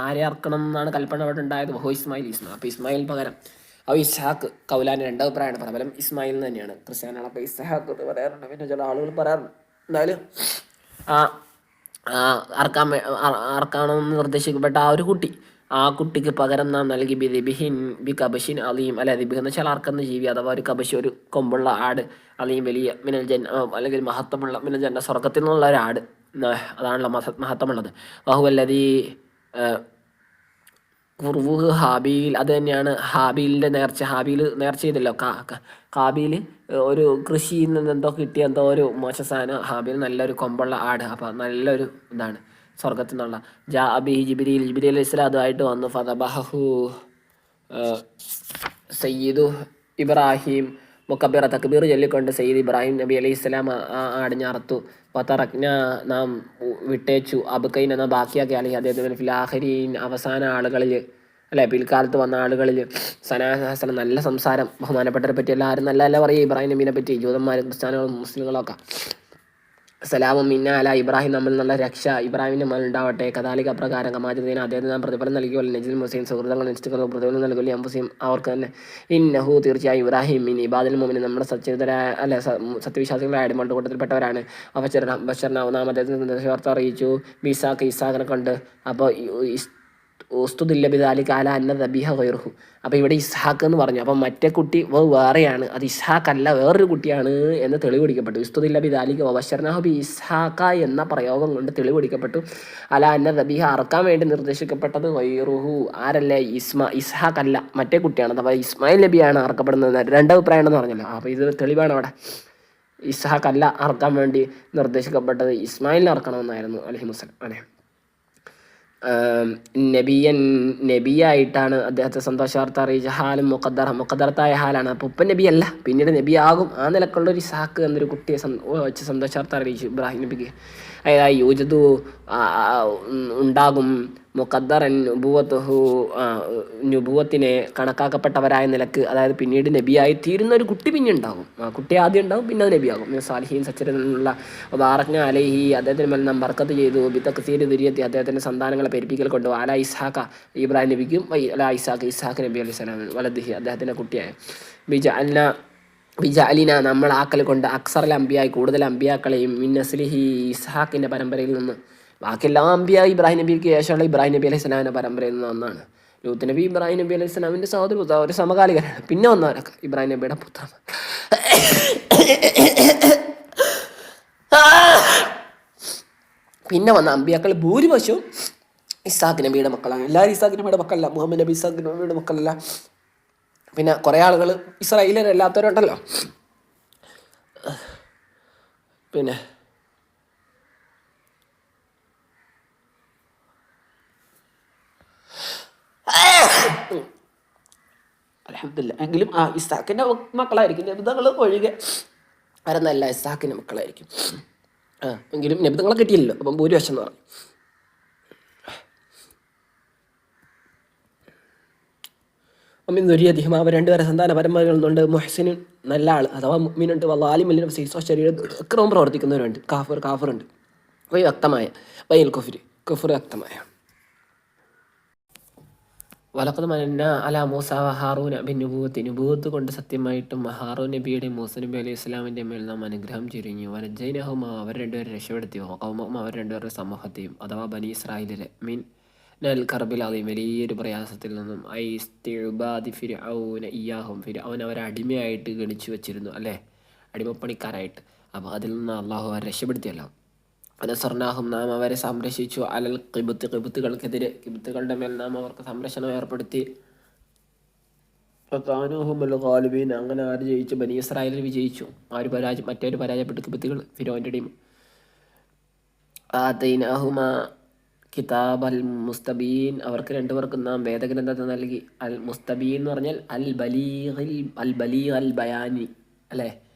ആരെ അറക്കണം എന്നാണ് കൽപ്പന അവിടെ ഉണ്ടായത്. ഹോ ഇസ്മായിൽ അപ്പോൾ ഇസ്മായിൽ പകരം ഇസ്ഹാഖ് കൗലാന് രണ്ട് അഭിപ്രായമാണ്. പ്രബലം ഇസ്മായിൽ തന്നെയാണ്. ക്രിസ്ത്യാനികളൊക്കെ ഇസ്ഹാഖ് എന്ന് പറയാറുണ്ട്, പിന്നെ ചില ആളുകൾ പറയാറുണ്ട്. എന്തായാലും അറക്കാണെന്ന് നിർദ്ദേശിക്കപ്പെട്ട ആ ഒരു കുട്ടി, ആ കുട്ടിക്ക് പകരം നാം നൽകി ബി കബഷിൻ അലീം അല്ലെ. ദിബിഹ് എന്ന് വെച്ചാൽ അറക്കുന്ന ജീവി അഥവാ ഒരു കബശ്, ഒരു കൊമ്പുള്ള ആട്, അലീം വലിയ മിനൽ അല്ലെങ്കിൽ മഹത്വമുള്ള മിനൽ ജന്ന സ്വർഗത്തിൽ നിന്നുള്ള ഒരു ആട്, അതാണല്ലോ മഹത്വമുള്ളത്. വഹുവല്ലതി ഖുർവുഹ് ഹാബീൽ അത് തന്നെയാണ് ഹാബീലിൻ്റെ നേർച്ച. ഹാബീൽ നേർച്ച ചെയ്തല്ലോ കാബീൽ ഒരു കൃഷിയിൽ നിന്ന് എന്തോ കിട്ടിയ എന്തോ ഒരു മോശ സാധനം. ഹാബീൽ നല്ലൊരു കൊമ്പുള്ള ആട്, അപ്പം നല്ലൊരു ഇതാണ് സ്വർഗത്തിൽ നിന്നുള്ള. അബി ജിബ്രീൽ അലൈഹി ഇസ്ലാം അതുമായിട്ട് വന്നു. ഫദബഹു സയ്യിദു ഇബ്രാഹിം മുക്കബിറ തക്ബീർ ചൊല്ലിക്കൊണ്ട് സയ്യിദ് ഇബ്രാഹിം നബി അലൈഹി സ്വലാം ആ ആടിഞ്ഞറുത്തു. വതറക്ന നാം വിട്ടേച്ചു, അബ്കൈൻ എന്ന ബാക്കിയാക്കി അലി അദ്ദേഹത്തിന് ഫിലാഹരീൻ അവസാന ആളുകളിൽ അല്ലെ, പിൽക്കാലത്ത് വന്ന ആളുകളിൽ സനാഹസനം നല്ല സംസാരം, ബഹുമാനപ്പെട്ടവരെ പറ്റി എല്ലാവരും നല്ല പറയുക. ഇബ്രാഹിം നബീനെ പറ്റി ജൂതന്മാരും ക്രിസ്ത്യാനികളും മുസ്ലിങ്ങളൊക്കെ സലാമും മിന്ന അല ഇബ്രാഹിം നമ്മൾ നല്ല രക്ഷ ഇബ്രാഹിമിൻ്റെ മേൽ ഉണ്ടാവട്ടെ. കഥാലിക അപ്രകാരം കമാജത്തിന് അദ്ദേഹത്തിന് നാം പ്രതിഫലം നൽകിയല്ലോ. നജിൽ മുസൈൻ സുഹൃത്തുക്കൾ നിശ്ചിത പ്രതിഫലം നൽകുമല്ലോ. അംഫുസീം അവർക്ക് തന്നെ. ഇന്നഹു തീർച്ചയായും ഇബ്രാഹിം മിൻ ഇബാദിൽ മുഅ്മിനീൻ നമ്മുടെ സത്യവിശ്വാസികളായ അടിമകളുടെ കൂട്ടത്തിൽപ്പെട്ടവരാണ്. ബഷർനാവ് നാം അദ്ദേഹത്തിന് സന്ദേശവാർത്ത അറിയിച്ചു. ഇസാഖിനെ കൊണ്ട്. അപ്പോൾ ഉസ്തുദില്ല ബിദാലിക അല അന്ന ദബീഹ ഗൈറുഹു. അപ്പോൾ ഇവിടെ ഇസ്ഹാഖ് എന്ന് പറഞ്ഞു, അപ്പം മറ്റേ കുട്ടി വേറെയാണ്, അത് ഇസ്ഹാഖ് അല്ല വേറൊരു കുട്ടിയാണ് എന്ന് തെളിവ് പിടിക്കപ്പെട്ടു. ഉസ്തുദില്ല ബിദാലിക വബശർനാഹു ബി ഇസ്ഹാഖ എന്ന പ്രയോഗം കൊണ്ട് തെളിവ് പിടിക്കപ്പെട്ടു. അല അന്ന ദബീഹ അറക്കാൻ വേണ്ടി നിർദ്ദേശിക്കപ്പെട്ടത് ഗൈറുഹു ആരല്ലേ, ഇസ്ഹാഖ് അല്ല മറ്റേ കുട്ടിയാണ്. അഥവാ ഇസ്മായിൽ നബിയാണ് അറക്കപ്പെടുന്നത്. രണ്ട് അഭിപ്രായമാണെന്ന് പറഞ്ഞല്ലോ. അപ്പോൾ ഇത് തെളിവാണ് അവിടെ. ഇസ്ഹാഖ് അല്ല അറക്കാൻ വേണ്ടി നിർദ്ദേശിക്കപ്പെട്ടത്, ഇസ്മായിലിനെ അറക്കണമെന്നായിരുന്നു അലൈഹിമുസ്സലാം അല്ലേ. നബിയായിട്ടാണ് അദ്ദേഹത്തെ സന്തോഷവാർത്ത അറിയിച്ച. ഹാലും മുഖദ്ദറത്തായ ഹാലാണ്. അപ്പോൾ ഉപ്പൻ നബി അല്ല, പിന്നീട് നബിയാകും. ആ നിലക്കുള്ള ഒരു ഇസ്ഹാഖ് എന്നൊരു കുട്ടിയെ വെച്ച് സന്തോഷവാർത്ത അറിയിച്ചു ഇബ്രാഹിം നബിക്ക്. അതായത് യൂജദു ഉണ്ടാകും മുഖദ്ദറൻ നുബുവത്തിനെ കണക്കാക്കപ്പെട്ടവരായ നിലക്ക്, അതായത് പിന്നീട് നബിയായി തീരുന്ന ഒരു കുട്ടി പിന്നെ ഉണ്ടാകും. ആ കുട്ടി ആദ്യം ഉണ്ടാകും, പിന്നെ അത് നബിയാകും. സാലിഹീൻ സച്ചരിലുള്ള ബാറക്ന അലൈഹി അദ്ദേഹത്തിന് മേൽ നാം ബർക്കത്ത് ചെയ്തു. ബിത്തക്സീർ ദുരിയത്തി അദ്ദേഹത്തിൻ്റെ സന്താനങ്ങളെ പെരുപ്പിക്കൽ കൊണ്ടു. അല ഇസ്ഹാഖ ഇബ്രാഹിം നബിക്കും അല ഇസ്ഹാഖ് നബി അലൈഹി സ്വലാം വലദ്ഹി അദ്ദേഹത്തിൻ്റെ കുട്ടിയായ ബിജഅലിന നമ്മൾ ആക്കൽ കൊണ്ട് അക്സറൽ അംബിയായി കൂടുതൽ അംബിയാക്കളെയും മിൻ നസ്ലിഹി ഇസ്ഹാഖിൻ്റെ പരമ്പരയിൽ നിന്ന്. ബാക്കിയെല്ലാ അംബിയ ഇബ്രാഹിം നബിക്ക് ശേഷമുള്ള ഇബ്രാഹിം നബി അലൈഹി സ്വലാമിൻ്റെ പരമ്പരയിൽ നിന്ന് ഒന്നാണ്. ലൂത്ത് നബി ഇബ്രാഹിം നബി അലൈഹി സ്വലാമിൻ്റെ സഹോദര ഒരു സമകാലികരാണ്. പിന്നെ വന്നവരൊക്കെ ഇബ്രാഹിം നബിയുടെ പുത്രൻ. പിന്നെ വന്ന അമ്പിയാക്കൾ ഭൂരിപക്ഷവും ഇസ്ഹാഖ് നബിയുടെ മക്കളാണ്. എല്ലാവരും ഇസ്ഹാഖ് നബിയുടെ മക്കളല്ല. മുഹമ്മദ് നബി ഇസ്ഹാഖ് നബിയുടെ മക്കളല്ല. പിന്നെ കുറേ ആളുകൾ ഇസ്രായേലല്ലാത്തവരുണ്ടല്ലോ. പിന്നെ അൽഹംദുലില്ലാ എങ്കിലും ഇസ്ഹാഖിൻ്റെ മക്കളായിരിക്കും. നബിതങ്ങൾ ഒഴികെ അവരെന്നല്ല ഇസ്ഹാഖിൻ്റെ മക്കളായിരിക്കും. എങ്കിലും നബിതങ്ങളെ കിട്ടിയില്ലല്ലോ, അപ്പം ഭൂരിപക്ഷം എന്ന് പറഞ്ഞു. അധികം അവർ രണ്ടുപേരെ സന്താന പരമ്പരകളുണ്ട്. മുഹ്സിനും നല്ല ആൾ അഥവാ മുഅ്മിനുണ്ട്. വല്ലാലിമല്ലിനും ശരീരം അക്രമം പ്രവർത്തിക്കുന്നവരുണ്ട്. കാഫറുണ്ട്. വൈ വ്യക്തമായ വൈൽ കുഫർ വ്യക്തമായ. വലഖദ് മന്നന അലാ മൂസ ഹാറൂന നുബുവത്ത് കൊണ്ട് സത്യമായിട്ടും ഹാറൂൻ നബിയുടെ മൂസ നബി അലൈഹി ഇസ്ലാമിൻ്റെ മേൽ നാം അനുഗ്രഹം ചുരുങ്ങി. വനജൈനഹും അവർ രണ്ടുപേരെ രക്ഷപ്പെടുത്തി. കൗമഹും അവർ രണ്ടുപേരുടെ സമൂഹത്തെയും അഥവാ ബനി ഇസ്രായേലിലെ മീൻ നൽ കർബിൽ അതെയും വലിയൊരു പ്രയാസത്തിൽ നിന്നും ഐസ്തിഉബാദി ഫിർഔന ഇയ്യാഹും ഫിർഔൻ അവരെ അടിമയായിട്ട് ഗണിച്ചു വെച്ചിരുന്നു അല്ലേ, അടിമപ്പണിക്കാരായിട്ട്. അപ്പോൾ അതിൽ നിന്ന് അള്ളാഹു അവരെ രക്ഷപ്പെടുത്തിയല്ലോ. അനസർനാഹും നാം അവരെ സംരക്ഷിച്ചു. അലൽ കിബുത്തുകൾക്കെതിരെ കിബുത്തുകളുടെ മേൽ നാം അവർക്ക് സംരക്ഷണം ഏർപ്പെടുത്തി. ഫകാനൂഹുമുൽ ഗാലിബീൻ അങ്ങനെ ആര് ജയിച്ചു? ബനി ഇസ്രായേലിൽ വിജയിച്ചു. മറ്റൊരു പരാജയപ്പെട്ട കിബുത്തുകൾ ഫിർഔൻ്റെ ടീം. ആതൈനാഹുമ കിതാബ് അൽ മുസ്തബീൻ, അവർക്ക് രണ്ടുപേർക്കും നാം വേദഗ്രന്ഥത്തെ നൽകി. അൽ മുസ്തബീൻ എന്ന് പറഞ്ഞാൽ അൽ ബലീഗ് അൽ ബയാനി അല്ലേ,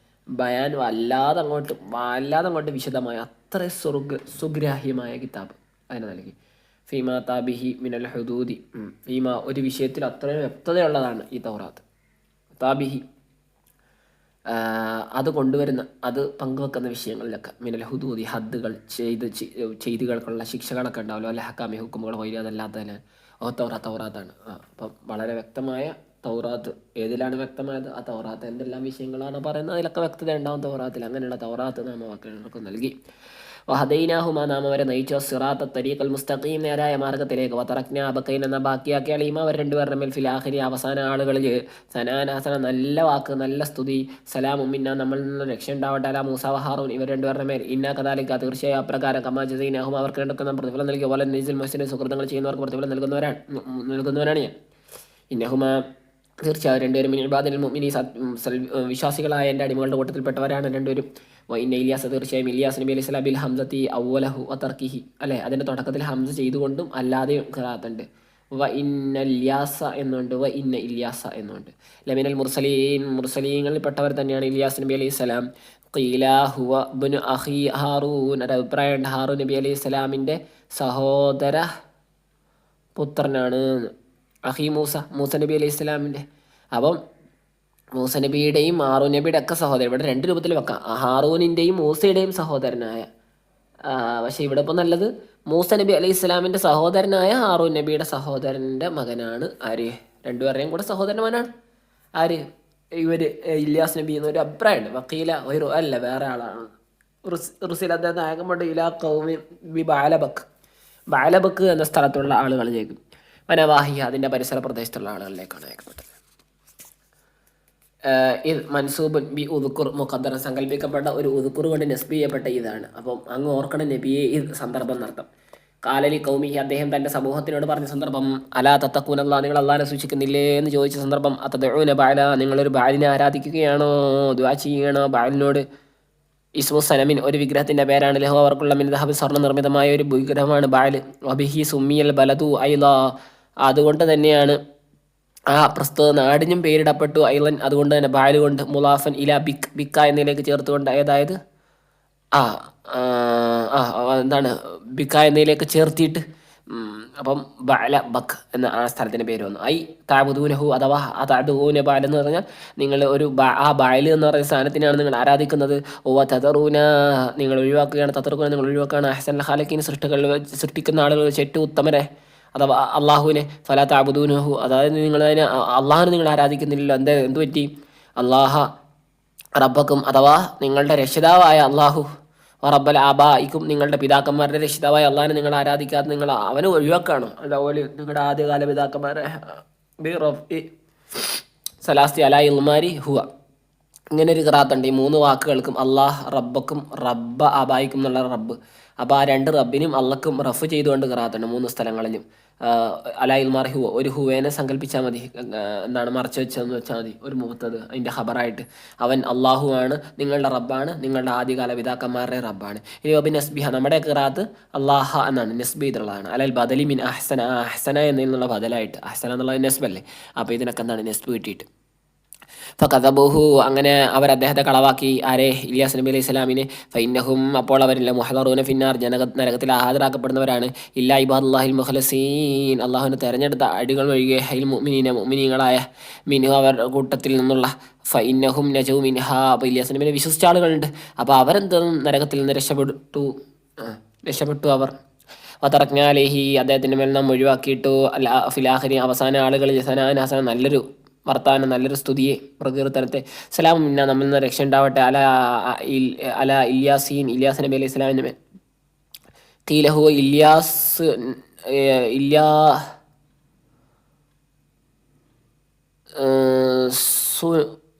ബയാൻ വല്ലാതെ അങ്ങോട്ട് വിശദമായ അത്ര സുഗ്രാഹ്യമായ കിതാബ് അതിനെ നൽകി. ഫീമ താബിഹി മിനൽ ഹുദൂദി, ഫീമ ഒരു വിഷയത്തിൽ അത്രയും വ്യക്തതയുള്ളതാണ് ഈ തൗറാത്ത്. താബിഹി അത് കൊണ്ടുവരുന്ന, അത് പങ്കുവെക്കുന്ന വിഷയങ്ങളിലൊക്കെ മിനൽ ഹുദൂദി ഹദ്ദുകൾ, ചെയ്തികൾക്കുള്ള ശിക്ഷകളൊക്കെ ഉണ്ടാവല്ലോ, അല്ല ഹക്കാമി ഹുക്കുമുകൾ വൈരി അതല്ലാത്തതിന് തൗറാത്താണ്. അപ്പം വളരെ വ്യക്തമായ തൗറാത്ത്. ഏതിലാണ് വ്യക്തമായത്? ആ തൗറാത്ത് എന്തെല്ലാം വിഷയങ്ങളാണ് പറയുന്നത് അതിലൊക്കെ വ്യക്തത ഉണ്ടാവും തൗറാത്തിൽ. അങ്ങനെയുള്ള തൗറാത്ത് നാമവാക്യങ്ങൾക്ക് നൽകി. വഹദൈനാഹുമ, നാം അവരെ നയിച്ചു സിറാത്ത തരീഖൽ മുസ്തഖീം, നേരായ മാർഗത്തിലേക്ക്. വതറക്നാ ബക്കൈൻ, എന്ന ബാക്കിയാക്കിയ അലീമ, അവർ രണ്ടുപേരുടെ മേൽ ഫിൽ ആഖിരി, അവസാന ആളുകളിൽ സനാനാസന, നല്ല വാക്ക്, നല്ല സ്തുതി, സലാമും മിന്ന, നമ്മളിൽ നിന്ന് രക്ഷ ഉണ്ടാവട്ടെ, അല മൂസ വഹാറൂൻ, ഇവർ രണ്ടുപേരുടെ മേൽ. ഇന്ന കദാലിക, തീർച്ചയായും അപ്രകാരം, കമാ ജസൈനാഹും, അവർക്ക് രണ്ടുക്കുന്ന പ്രതിഫലം നൽകി. വലൻ നിസിൽ മുഹ്സിൻ, സുഹൃത്തുക്കൾ ചെയ്യുന്നവർക്ക് പ്രതിഫലം നൽകുന്നവരാണ് ഞാൻ. ഇന്നഹുമ, തീർച്ചയായും രണ്ടുപേരും മിൻ ഇബാദിൽ മുഅ്മിനീൻ, വിശ്വാസികളായ എൻ്റെ അടിമകളുടെ കൂട്ടത്തിൽപ്പെട്ടവരാണ് രണ്ടുപേരും. വഇന്ന ഇല്യാസ്, തീർച്ചയായും ഇല്യാസ് നബി അലൈഹി സ്വലാം ബിൽ ഹംസത്തി അവ്വലഹു വതർക്കിഹി, അല്ലേ, അതിൻ്റെ തുടക്കത്തിൽ ഹംസ ചെയ്തുകൊണ്ടും അല്ലാതെയും ഖിറാഅത്തുണ്ട്. വ ഇന്ന ഇല്യാസ എന്നുണ്ട്, വ ഇന്ന ഇല്യാസ എന്നുണ്ട്. ലമിനൽ മുർസലീങ്ങളിൽപ്പെട്ടവർ തന്നെയാണ് ഇല്യാസ് നബി അലൈഹി സ്വലാം. ഖീല ഹുവ ഇബ്നു അഖി ഹാറൂൻ, ഒരു അഭിപ്രായമുണ്ട് ഹാറൂൻ നബി അലൈഹി സ്വലാമിൻ്റെ സഹോദര പുത്രനാണ്. അഹി മൂസ നബി അലൈഹി സ്വലാമിൻ്റെ. അപ്പം മൂസ നബിയുടെയും ഹാറൂൻ നബിയുടെ ഒക്കെ സഹോദരൻ, ഇവിടെ രണ്ട് രൂപത്തിൽ വെക്കാം, ഹാറൂനിൻ്റെയും മൂസയുടെയും സഹോദരനായ. പക്ഷേ ഇവിടെ ഇപ്പോൾ നല്ലത് മൂസ നബി അലൈഹി സ്വലാമിൻ്റെ സഹോദരനായ ഹാറൂൻ നബിയുടെ സഹോദരൻ്റെ മകനാണ് ആര്, രണ്ടുപേരുടെയും കൂടെ സഹോദരന്മാരാണ് ആര്, ഇവർ ഇല്യാസ് നബി എന്നൊരു അഭിപ്രായമുണ്ട്. വക്കീല ഒരു അല്ല, വേറെ ആളാണ്. റുസിൽ അദ്ദേഹം നായകമുണ്ട് ഇലാ കൗമി ബി ബാലബക്ക് എന്ന സ്ഥലത്തുള്ള ആളുകളിലേക്ക്, വനവാഹി, അതിൻ്റെ പരിസര പ്രദേശത്തുള്ള ആളുകളിലേക്കാണ് അയക്കപ്പെട്ടത്. ഇത് മൻസൂബൻ ബി ഉദുക്കുർ, മുഖദ്ദർ, സങ്കല്പിക്കപ്പെട്ട ഒരു ഉദുക്കുർ കൊണ്ട് നസ്ബ് ചെയ്യപ്പെട്ട ഇതാണ്. അപ്പം അങ്ങ് ഓർക്കണം നബിയെ, ഇത് സന്ദർഭം നടത്തും. കാലലി കൗമിഹി, അദ്ദേഹം തൻ്റെ സമൂഹത്തിനോട് പറഞ്ഞ സന്ദർഭം. അലാ തത്തക്കൂനല്ലാ, നിങ്ങൾ അള്ളാഹിനെ സൂക്ഷിക്കുന്നില്ലേ എന്ന് ചോദിച്ച സന്ദർഭം. അതദഊന ബഅല, നിങ്ങളൊരു ബാലിനെ ആരാധിക്കുകയാണോ, ദുആ ചെയ്യണോ ബാലിനോട്. ഇസ്മു സനമിൻ, ഒരു വിഗ്രഹത്തിൻ്റെ പേരാണ്. ലഹു, അവർക്കുള്ള മിൻ ദഹബ്, സ്വർണ്ണ നിർമ്മിതമായ ഒരു വിഗ്രഹമാണ് ബാൽ. വബിഹി സുമ്മിയൽ ബലദു ഐലാ, അതുകൊണ്ട് തന്നെയാണ് ആ പ്രസ്തുത നാടിനും പേരിടപ്പെട്ടു. ഐലൻ, അതുകൊണ്ട് തന്നെ ബാല് കൊണ്ട്. മുലാഫൻ ഇല ബിക്ക എന്നതിലേക്ക് ചേർത്തുകൊണ്ട്, അതായത് എന്താണ് ബിക്ക എന്നതിലേക്ക് ചേർത്തിയിട്ട്, അപ്പം ബാല ബക്ക് എന്ന ആ സ്ഥലത്തിൻ്റെ പേര് വന്നു. ഐ താബുദൂനഹു, അഥവാ ആ താബുദൂന ബാൽ എന്ന് പറഞ്ഞാൽ നിങ്ങൾ ഒരു ആ ബാല് എന്ന് പറയുന്ന സാധനത്തിനാണ് നിങ്ങൾ ആരാധിക്കുന്നത്. ഓ തതറൂന, നിങ്ങൾ ഒഴിവാക്കുകയാണ്, തത്തറുക്കൂന നിങ്ങൾ ഒഴിവാക്കുകയാണ്, അഹ്സൻ ഖാലിഖീൻ, സൃഷ്ടിക്കുന്ന ആളുകൾ വെച്ച് ഏറ്റവും ഉത്തമരെ, അഥവാ അള്ളാഹുവിനെ. ഫലാ താബുദൂനഹു, അതായത് നിങ്ങളതിനെ അള്ളാഹുവിനെ നിങ്ങൾ ആരാധിക്കുന്നില്ലല്ലോ. എന്ത് പറ്റി? അള്ളാഹ റബ്ബക്കും, അഥവാ നിങ്ങളുടെ രക്ഷിതാവായ അള്ളാഹു, റബ്ബൽ ആബായിക്കും, നിങ്ങളുടെ പിതാക്കന്മാരുടെ രക്ഷിതാവായ അള്ളാഹിനെ നിങ്ങൾ ആരാധിക്കാതെ നിങ്ങൾ അവനെ ഒഴിവാക്കുകയാണോ? അതുപോലെ നിങ്ങളുടെ ആദ്യകാല പിതാക്കന്മാരെ സലാസ്തി അലാ ഇൽമാരി ഹുവ, ഇങ്ങനെ ഒരു ഖിറാഅത്തുണ്ട് ഈ മൂന്ന് വാക്കുകൾക്കും. അള്ളാഹ് റബ്ബക്കും റബ്ബ ആബായിക്കും എന്നുള്ള റബ്ബ്. അപ്പോൾ ആ രണ്ട് റബ്ബിനും അള്ളക്കും റഫ് ചെയ്തുകൊണ്ട് ഖിറാഅത്തുണ്ട് മൂന്ന് സ്ഥലങ്ങളിലും. അലാ ഇൽമാർ ഹുവ, ഒരു ഹുവേനെ സങ്കല്പിച്ചാൽ മതി, എന്താണ് മറച്ചു വെച്ചതെന്ന് വെച്ചാൽ മതി, ഒരു മുഹത്തത് അതിൻ്റെ ഖബറായിട്ട്. അവൻ അള്ളാഹു ആണ്, നിങ്ങളുടെ റബ്ബാണ്, നിങ്ങളുടെ ആദ്യകാല പിതാക്കന്മാരുടെ റബ്ബാണ്. ഇനി ഒബി നസ്ബിഹ, നമ്മുടെ ഖിറാഅത്ത് അള്ളാഹ എന്നാണ്, നസ്ബ് ചെയ്തുള്ളതാണ്. അലൽ ബദലി മിൻ അഹ്സന, അഹ്സന എന്നതിൽ നിന്നുള്ള ബദലായിട്ട്. അഹ്സന എന്നുള്ളത് നസ്ബല്ലേ, അപ്പോൾ ഇതിനൊക്കെ എന്താണ് നസ്ബ് കിട്ടിയിട്ട്. ഫകദബൂഹു, അങ്ങനെ അവർ അദ്ദേഹത്തെ കളവാക്കി. ആരെ? ഇല്യാസ് നബി അലൈഹി സ്വലാമിനെ. ഫൈന്നഹും, അപ്പോൾ അവരില്ല, മുഹദറൂന ഫിന്നാർ, നരകത്തിൽ ഹാജരാക്കപ്പെടുന്നവരാണ്. ഇല്ലാ ഇബാദുല്ലാഹിൽ മുഖ്ലസീൻ, അള്ളാഹുവിനെ തെരഞ്ഞെടുത്ത അടികൾ ഒഴികെ, ഹൈൽ മുഅ്മിനീങ്ങളായ മിൻഹു, അവർ കൂട്ടത്തിൽ നിന്നുള്ള. ഫൈന്നഹും നജൂ മിൻഹ, അപ്പോൾ ഇല്യാസ് നബിനെ വിശ്വസിച്ച ആളുകളുണ്ട്. അപ്പോൾ അവരെന്തും നരകത്തിൽ നിന്ന് രക്ഷപ്പെട്ടു അവർ. വതറക്നാലേഹി, അദ്ദേഹത്തിൻ്റെ മേൽ നാം ഒഴിവാക്കിയിട്ടു. അല്ല ഫിലാഖിനി, അവസാന ആളുകളിൽ സനാൻ ഹസന, നല്ലൊരു വർത്താനം, നല്ലൊരു സ്തുതിയെ, പ്രകീർത്തനത്തെ. സലാം മിന്ന, നമ്മിൽ നിന്ന് രക്ഷ ഉണ്ടാവട്ടെ. അല ഇല്യാസീൻ, ഇല്യാസ് നബി അലൈഹി സ്വലാമിൻ്റെ മേൽ. ഖീലഹു, ഇല്യാസ്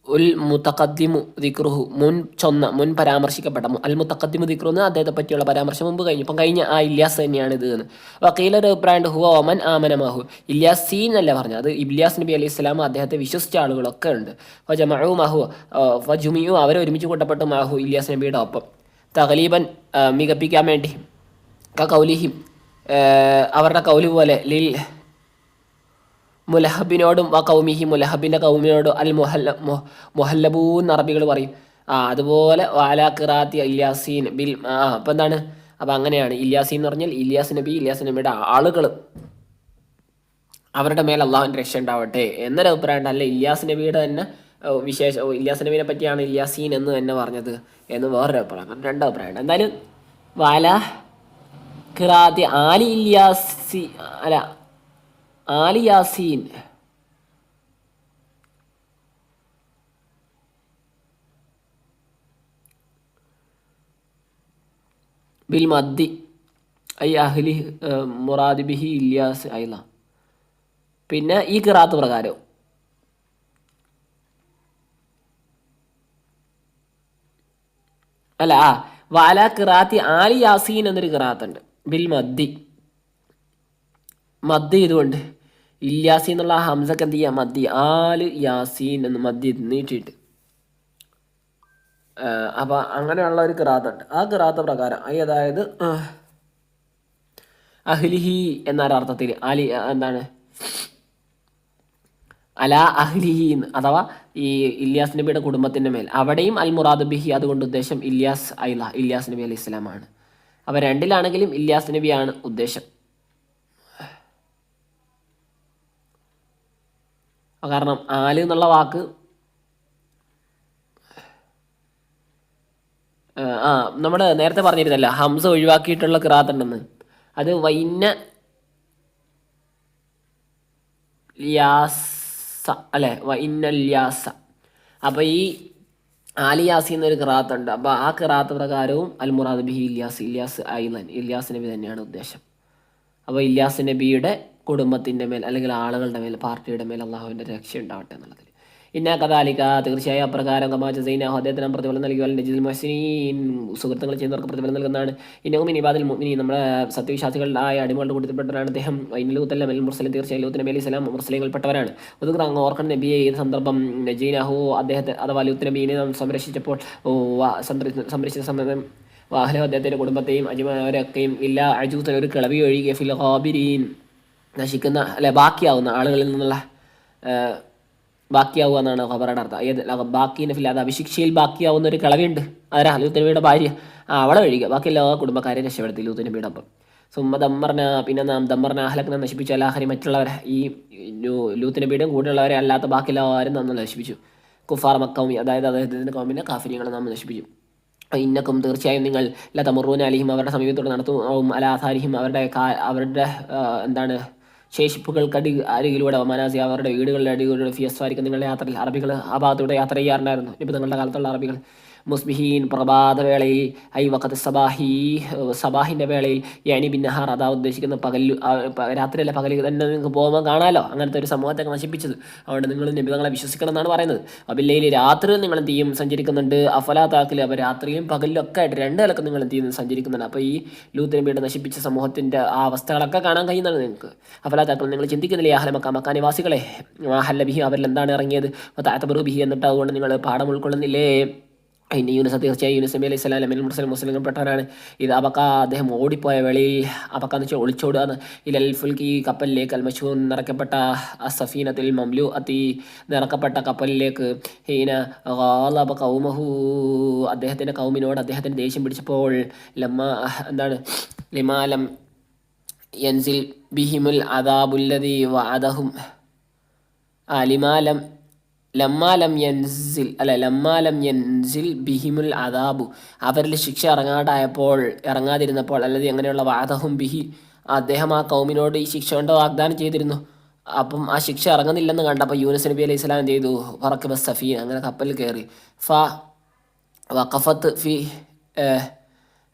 ഉൽ മുത്തഖദ്ദിമു ദിക്റുഹു, മുൻ പരാമർശിക്കപ്പെട്ട. അൽ മുത്തഖദ്ദിമു ദിക്റു എന്ന് അദ്ദേഹത്തെ പറ്റിയുള്ള പരാമർശം മുമ്പ് കഴിഞ്ഞു. ഇപ്പം കഴിഞ്ഞ ആ ഇല്യാസ് തന്നെയാണ് ഇത് എന്ന്. വക്കീലൊരു അഭിപ്രായം ഹുവ ഒമൻ ആമനമാഹു, ഇല്യാസീൻ എന്നല്ല പറഞ്ഞത്, അത് ഇല്യാസ് നബി അലൈഹി സ്വലാം അദ്ദേഹത്തെ വിശ്വസിച്ച ആളുകളൊക്കെ ഉണ്ട്. ഫജമഉ മഹു, ഫജുമിയു, അവരെ ഒരുമിച്ച് കൂട്ടപ്പെട്ടു, മാഹു ഇല്യാസ് നബിയുടെ ഒപ്പം. തഗ്ലീബൻ, മികപ്പിക്കാൻ വേണ്ടി. കൗലിഹിം അവരുടെ കൗലി പോലെ ലിൽ മുലഹബിനോടും കൗമിഹി മുലഹബിൻ്റെ കൗമിനോടും അൽ മുഹല്ലബൂൻ അറബികൾ പറയും. അതുപോലെ വാല ഖിറാത്തി ഇല്യാസീൻ ബിൽ അപ്പം എന്താണ്, അപ്പം അങ്ങനെയാണ്. ഇല്യാസീൻ എന്ന് പറഞ്ഞാൽ ഇല്യാസ് നബിയുടെ ആളുകൾ, അവരുടെ മേൽ അള്ളാഹുവിൻ്റെ രക്ഷ ഉണ്ടാവട്ടെ എന്നൊരു അഭിപ്രായം. അല്ല ഇല്യാസ് നബിയുടെ തന്നെ ഇല്യാസ് നബീനെ പറ്റിയാണ് ഇല്യാസീൻ എന്ന് തന്നെ പറഞ്ഞത് എന്ന് വേറൊരു അഭിപ്രായം. രണ്ട് അഭിപ്രായം. എന്തായാലും വാല ഖിറാത്തി ആലി ഇല്യാസി അല്ല ആലി യാസീൻ ബിൽ മദ്ദി ഐ അഹ്ലി മുറാദ് ബിഹി ഇല്യാസ് ഐല. പിന്നെ ഈ ഖിറാത്ത് പ്രകാരം അല്ല വാല ഖിറാത്തി ആലി യാസീൻ എന്നൊരു ഖിറാത്തുണ്ട് ബിൽ മദ്ദി ഇതുകൊണ്ട് ഇല്യാസി എന്നുള്ള ഹംസക്ക് എന്ത് ചെയ്യാം, മദ്ദി ആല് യാസീൻ എന്ന് മദ്ദി നീട്ടിയിട്ട്. അപ്പം അങ്ങനെയുള്ള ഒരു ഖിറാത്തുണ്ട്. ആ ഖിറാത്ത് പ്രകാരം അതായത് അഹ്ലിഹി എന്നൊരർത്ഥത്തിൽ അലി എന്താണ് അല അഹ്ലിഹി അഥവാ ഈ ഇല്യാസ് നബിയുടെ കുടുംബത്തിൻ്റെ മേൽ, അവിടെയും അൽ മുറാദ് ബിഹി അതുകൊണ്ട് ഉദ്ദേശം ഇല്യാസ് നബി അലൈഹി ഇസ്ലാമാണ്. അപ്പോൾ രണ്ടിലാണെങ്കിലും ഇല്യാസ് നബിയാണ് ഉദ്ദേശം. കാരണം ആല് എന്നുള്ള വാക്ക് നമ്മൾ നേരത്തെ പറഞ്ഞിരുന്നല്ലോ ഹംസ ഒഴിവാക്കിയിട്ടുള്ള ഖിറാത്തുണ്ടെന്ന്. അത് വൈന്ന യാസ അല്ലേ, വൈന്നല്യാസ. അപ്പോൾ ഈ ആലിയാസി എന്നൊരു ഖിറാത്തുണ്ട്. അപ്പോൾ ആ ഖിറാത്ത് പ്രകാരവും അൽ മുറാദ് ബിഹി ഇല്യാസ് ഐലൻ ഇല്യാസ് നബി തന്നെയാണ് ഉദ്ദേശം. അപ്പോൾ ഇല്യാസ് നബിയുടെ കുടുംബത്തിൻ്റെ മേൽ അല്ലെങ്കിൽ ആളുകളുടെ മേൽ, പാർട്ടിയുടെ മേൽ അള്ളാഹുവിൻ്റെ രക്ഷ ഉണ്ടാവട്ടെ എന്നുള്ളതിൽ. ഇന്ന കഥാലിക്ക തീർച്ചയായും അപ്രകാരം കമാച്ച സൈനാഹു അദ്ദേഹത്തിന് പ്രതിഫലം നൽകിയാൽ നജിൽ മൊഹ്സിനീൻ സുഹൃത്തുക്കൾ ചെയ്യുന്നവർക്ക് പ്രതിഫലം നൽകുന്നതാണ്. ഇന്നവും ഇനിബാദിൽ മുഅ്മിനീൻ നമ്മുടെ സത്യവിശ്വാസികളായ അടിമകളുടെ കൂട്ടത്തിൽപ്പെട്ടവരാണ് അദ്ദേഹം. വൈനലൂത്തല്ല മെൽ മുർസലിൻ തീർച്ചയായും ലൂത്ത് നബി അലൈഹി സ്വലാം മുർസലിങ്ങൾപ്പെട്ടവരാണ്. ഒതുക്കുക അങ്ങ് ഓർക്കണം നബിയെ ഏത് സന്ദർഭം നജീനാഹു അദ്ദേഹത്തെ അഥവാ ലൂത്ത് നബീനെ സംരക്ഷിച്ചപ്പോൾ സംരക്ഷിച്ച സമയം വാഹനം അദ്ദേഹത്തിൻ്റെ കുടുംബത്തെയും അജിമാരെയൊക്കെയും ഇല്ല അജൂത്തൻ ഒരു കിളവി ഒഴികെ ഫിൽ ഖാബിരീൻ നശിക്കുന്ന അല്ലെ ബാക്കിയാവുന്ന ആളുകളിൽ നിന്നുള്ള ബാക്കിയാവുക എന്നാണ് ഖബറുടെ അർത്ഥം. ഏത് ബാക്കിൻ്റെ ഫിൽ അത് അഭിശിക്ഷയിൽ ബാക്കിയാവുന്ന ഒരു കിളവിയുണ്ട്, ആരാ ലൂത്ത് നബിയുടെ ഭാര്യ, അവളെ ഒഴികെ ബാക്കി എല്ലാ കുടുംബക്കാരെ രക്ഷപ്പെടുത്തി ലൂത്ത് നബിയുടെ ഒപ്പം. സുമ്മ ദമ്മറിന പിന്നെ നാം ദമ്മറിന അഹ്ലക്കിനെ നശിപ്പിച്ചു അല്ലാഹരി മറ്റുള്ളവരെ ഈ ലൂത്ത് നബിയുടെയും കൂടെയുള്ളവരെ അല്ലാത്ത ബാക്കി എല്ലാവരും നമ്മൾ നശിപ്പിച്ചു. കുഫാർ മക്കൗമി അതായത് അദ്ദേഹത്തിൻ്റെ കൗമിനെ കാഫിരികളെ നാം നശിപ്പിച്ചു. ഇന്നക്കും തീർച്ചയായും നിങ്ങൾ ലതമുറൂന അലിഹിം അവരുടെ സമീപത്തോടെ നടത്തും അലാധാരിഹിം അവരുടെ എന്താണ് ശേഷിപ്പുകൾക്ക് അരികിലൂടെ മനാസി അവരുടെ വീടുകളുടെ അടികളിലൂടെ ഫിയസ്വാരിക്കും നിങ്ങളുടെ യാത്രയിൽ അറബികൾ ആ ഭാഗത്തൂടെ യാത്ര ചെയ്യാറുണ്ടായിരുന്നു. ഇപ്പോൾ നിങ്ങളുടെ കാലത്തുള്ള അറബികൾ മുസ്ബിഹീൻ പ്രഭാതവേളയിൽ ഐ വഖത്ത് സബാഹിൻ്റെ വേളയിൽ യാനി ബിന്നഹാർ അതാ ഉദ്ദേശിക്കുന്ന രാത്രിയല്ല പകൽ തന്നെ നിങ്ങൾക്ക് പോകുമ്പോൾ കാണാമല്ലോ അങ്ങനത്തെ ഒരു സമൂഹത്തൊക്കെ നശിപ്പിച്ചത്. അതുകൊണ്ട് നിങ്ങൾ നിബിധങ്ങളെ വിശ്വസിക്കണം എന്നാണ് പറയുന്നത്. അബില്ലയിൽ രാത്രിയിൽ നിങ്ങൾ എന്ത് ചെയ്യും സഞ്ചരിക്കുന്നുണ്ട്, അഫലാ താക്കിൽ അപ്പോൾ രാത്രിയിലും പകലിലും ഒക്കെ ആയിട്ട് രണ്ട് നിലക്ക് നിങ്ങൾ എന്ത് ചെയ്യുന്നത് സഞ്ചരിക്കുന്നുണ്ട്. അപ്പോൾ ഈ ലൂത്ത് നബിയുടെ നശിപ്പിച്ച സമൂഹത്തിൻ്റെ ആ അവസ്ഥകളൊക്കെ കാണാൻ കഴിയുന്നതാണ് നിങ്ങൾക്ക്. അഫലാ താക്കൾ നിങ്ങൾ ചിന്തിക്കുന്നില്ലേ അഹ്ല മക്ക നിവാസികളെ ഹല്ലബിഹി അവരിൽ എന്താണ് ഇറങ്ങിയത് താത്തബറുബിഹി എന്നിട്ട് അതുകൊണ്ട് നിങ്ങൾ പാഠം ഉൾക്കൊള്ളുന്നില്ലേ. ഇനി യൂനുസ് തീർച്ചയായും യൂനുസ് നബി അലൈഹി സ്വലാം അമീൽ മുസ്ലിംപ്പെട്ടവരാണ്. ഇത് അബക്ക അദ്ദേഹം ഓടിപ്പോയ വെളിയിൽ അബക്ക എന്ന് വെച്ചാൽ ഒളിച്ചോടുകയാണ്. ഇലൽ ഫുൽക്കി കപ്പലിലേക്ക് അൽ മശൂൻ നിറക്കപ്പെട്ട സഫീനത്തിൽ മംലു അത്തി നിറക്കപ്പെട്ട കപ്പലിലേക്ക് ഹീന ഗാലബ കൗമഹു അദ്ദേഹത്തിൻ്റെ കൗമിനോട് അദ്ദേഹത്തിന് ദേഷ്യം പിടിച്ചപ്പോൾ ലിമാലം യൻസിൽ ബിഹിമുൽ അദാബുല്ലദി വഅദഹും ലമ്മാലം യൻസിൽ ബിഹിമുൽ അദാബു അവരിൽ ശിക്ഷ ഇറങ്ങാതിരുന്നപ്പോൾ അല്ലാതെ അങ്ങനെയുള്ള വാദഹും ബിഹി അദ്ദേഹം ആ കൗമിനോട് ഈ ശിക്ഷ കൊണ്ട് വാഗ്ദാനം ചെയ്തിരുന്നു. അപ്പം ആ ശിക്ഷ ഇറങ്ങുന്നില്ലെന്ന് കണ്ടപ്പോൾ യൂനുസ് നബി അലൈഹി സ്വലാം എന്ത് ചെയ്തു, ഫറഖബ സഫീൻ അങ്ങനെ കപ്പലിൽ കയറി. വഖഫത്ത് ഫി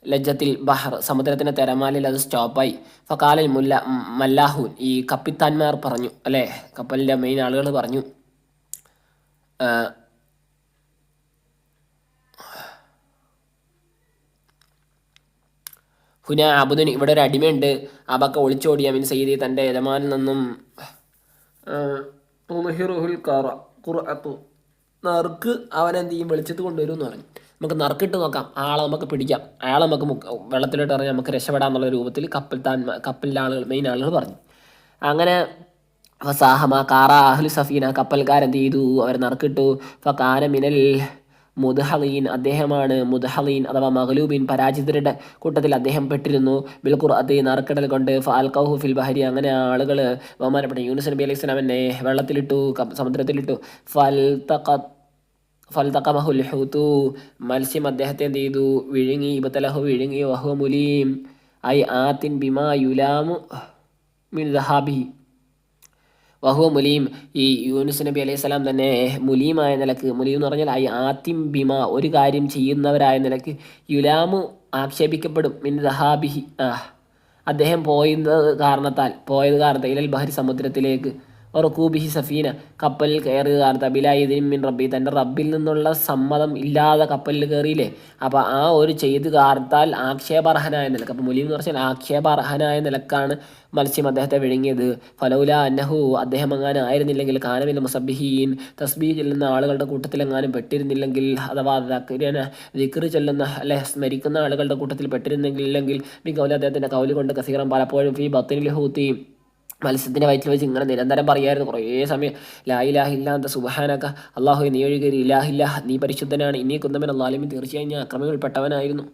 ലജ്ജത്തിൽ ബഹർ സമുദ്രത്തിൻ്റെ തിരമാലിൽ അത് സ്റ്റോപ്പായി. ഫക്കാലിൽ മല്ലാഹൂൻ ഈ കപ്പിത്താന്മാർ പറഞ്ഞു അല്ലേ, കപ്പലിൻ്റെ മെയിൻ ആളുകൾ പറഞ്ഞു ഹുന അബുദുൻ ഇവിടെ ഒരു അടിമയുണ്ട്. അബക്ക ഒളിച്ചോടിയ മീൻ സയ്യിദി തൻ്റെ യജമാനിൽ നിന്നും നറുക്ക് അവനെന്ത് ചെയ്യും വെളിച്ചത്ത് കൊണ്ടുവരും എന്ന് പറഞ്ഞു. നമുക്ക് നറുക്കിട്ട് നോക്കാം, ആളെ നമുക്ക് പിടിക്കാം, അയാളെ നമുക്ക് വെള്ളത്തിലോട്ട് ഇറങ്ങി നമുക്ക് രക്ഷപ്പെടാമെന്നുള്ള രൂപത്തിൽ കപ്പലിൻ്റെ ആളുകൾ, മെയിൻ ആളുകൾ പറഞ്ഞു. അങ്ങനെ ഫസാഹമ കാറ അഹ്ലു സഫീന, കപ്പൽക്കാരെന്ത് ചെയ്തു, അവർ നറുക്കിട്ടു. ഫകാന മിനൽ മുദ്ഹലീൻ, അദ്ദേഹമാണ് മുദ്ഹലീൻ അഥവാ മഗ്ലൂബീൻ, പരാജിതരുടെ കൂട്ടത്തിൽ അദ്ദേഹം പെട്ടിരുന്നു. ബിൽ ഖുർഅത്ത്, നറുക്കടൽ കൊണ്ട്. ഫഅൽഖൗഹു ഫിൽ ബഹരി, അങ്ങനെ ആളുകൾ ബഹുമാനപ്പെട്ട യൂനുസ് നബി അലൈഹി സ്വലാമിനെ വെള്ളത്തിലിട്ടു, സമുദ്രത്തിലിട്ടു. ഫൽതഖമഹുൽ ഹൂതു, മത്സ്യം അദ്ദേഹത്തെ എന്ത് ചെയ്തു, വിഴുങ്ങി. ഇബ്തലഹു, വിഴുങ്ങി. വഹുവ മുലീം ഐ ആത്തിൻ ബിമാ യുലാമു മിൻ ദഹാബിഹി, വഹുവ മുലീം, ഈ യൂനുസ് നബി അലൈഹി സ്വലാം തന്നെ മുലീമായ നിലക്ക്, മുലീം എന്ന് പറഞ്ഞാൽ ഐ ആത്തിം ബിമ, ഒരു കാര്യം ചെയ്യുന്നവരായ നിലക്ക്, യുലാമു ആക്ഷേപിക്കപ്പെടും, മിൻ ദഹാബിഹി, അദ്ദേഹം പോയത് കാരണത്താൽ ഇലൽ ബഹരി, സമുദ്രത്തിലേക്ക്. റക്കൂബിഹി സഫീന, കപ്പലിൽ കയറുക കാരണത്താൽ. ബിലായിദിൻ മിൻ റബ്ബി, തൻ്റെ റബ്ബിൽ നിന്നുള്ള സമ്മതം ഇല്ലാതെ കപ്പലിൽ കയറിയില്ലേ, അപ്പോൾ ആ ഒരു ചെയ്ത് കാരണത്താൽ ആക്ഷേപാർഹനായ നിലക്ക്, അപ്പോൾ മുലീം എന്ന് പറഞ്ഞാൽ ആക്ഷേപാർഹനായ നിലക്കാണ് മത്സ്യം അദ്ദേഹത്തെ വിഴുങ്ങിയത്. ഫലൗല അന്നഹു, അദ്ദേഹം എങ്ങാനും ആയിരുന്നില്ലെങ്കിൽ, കാനമിൽ മുസബ്ബിഹീൻ, തസ്ബീഹ് ചൊല്ലുന്ന ആളുകളുടെ കൂട്ടത്തിലെങ്ങാനും പെട്ടിരുന്നില്ലെങ്കിൽ, അഥവാ ദിക്റ് ചൊല്ലുന്ന അല്ലെ സ്മരിക്കുന്ന ആളുകളുടെ കൂട്ടത്തിൽ പെട്ടിരുന്നില്ലെങ്കിൽ, കൗല, അദ്ദേഹത്തിൻ്റെ കൗല് കൊണ്ട്, കസീറൻ പലപ്പോഴും, ഫീ ബത്നിൽ ഹൂത്തി, മത്സ്യത്തിൻ്റെ വയറ്റിൽ വെച്ച് ഇങ്ങനെ നിരന്തരം പറയായിരുന്നു കുറേ സമയം. ലാ ഇലാഹ ഇല്ലാ അന്ത സുബ്ഹാനക, അല്ലാഹു നീ ഒഴികെ ഇലാഹില്ല, നീ പരിശുദ്ധനാണ്. ഇന്നീ കുന്തമൻ അല്ലാലിമിൻ, തീർച്ചയായും ഞാൻ അക്രമികൾപ്പെട്ടവനായിരുന്നു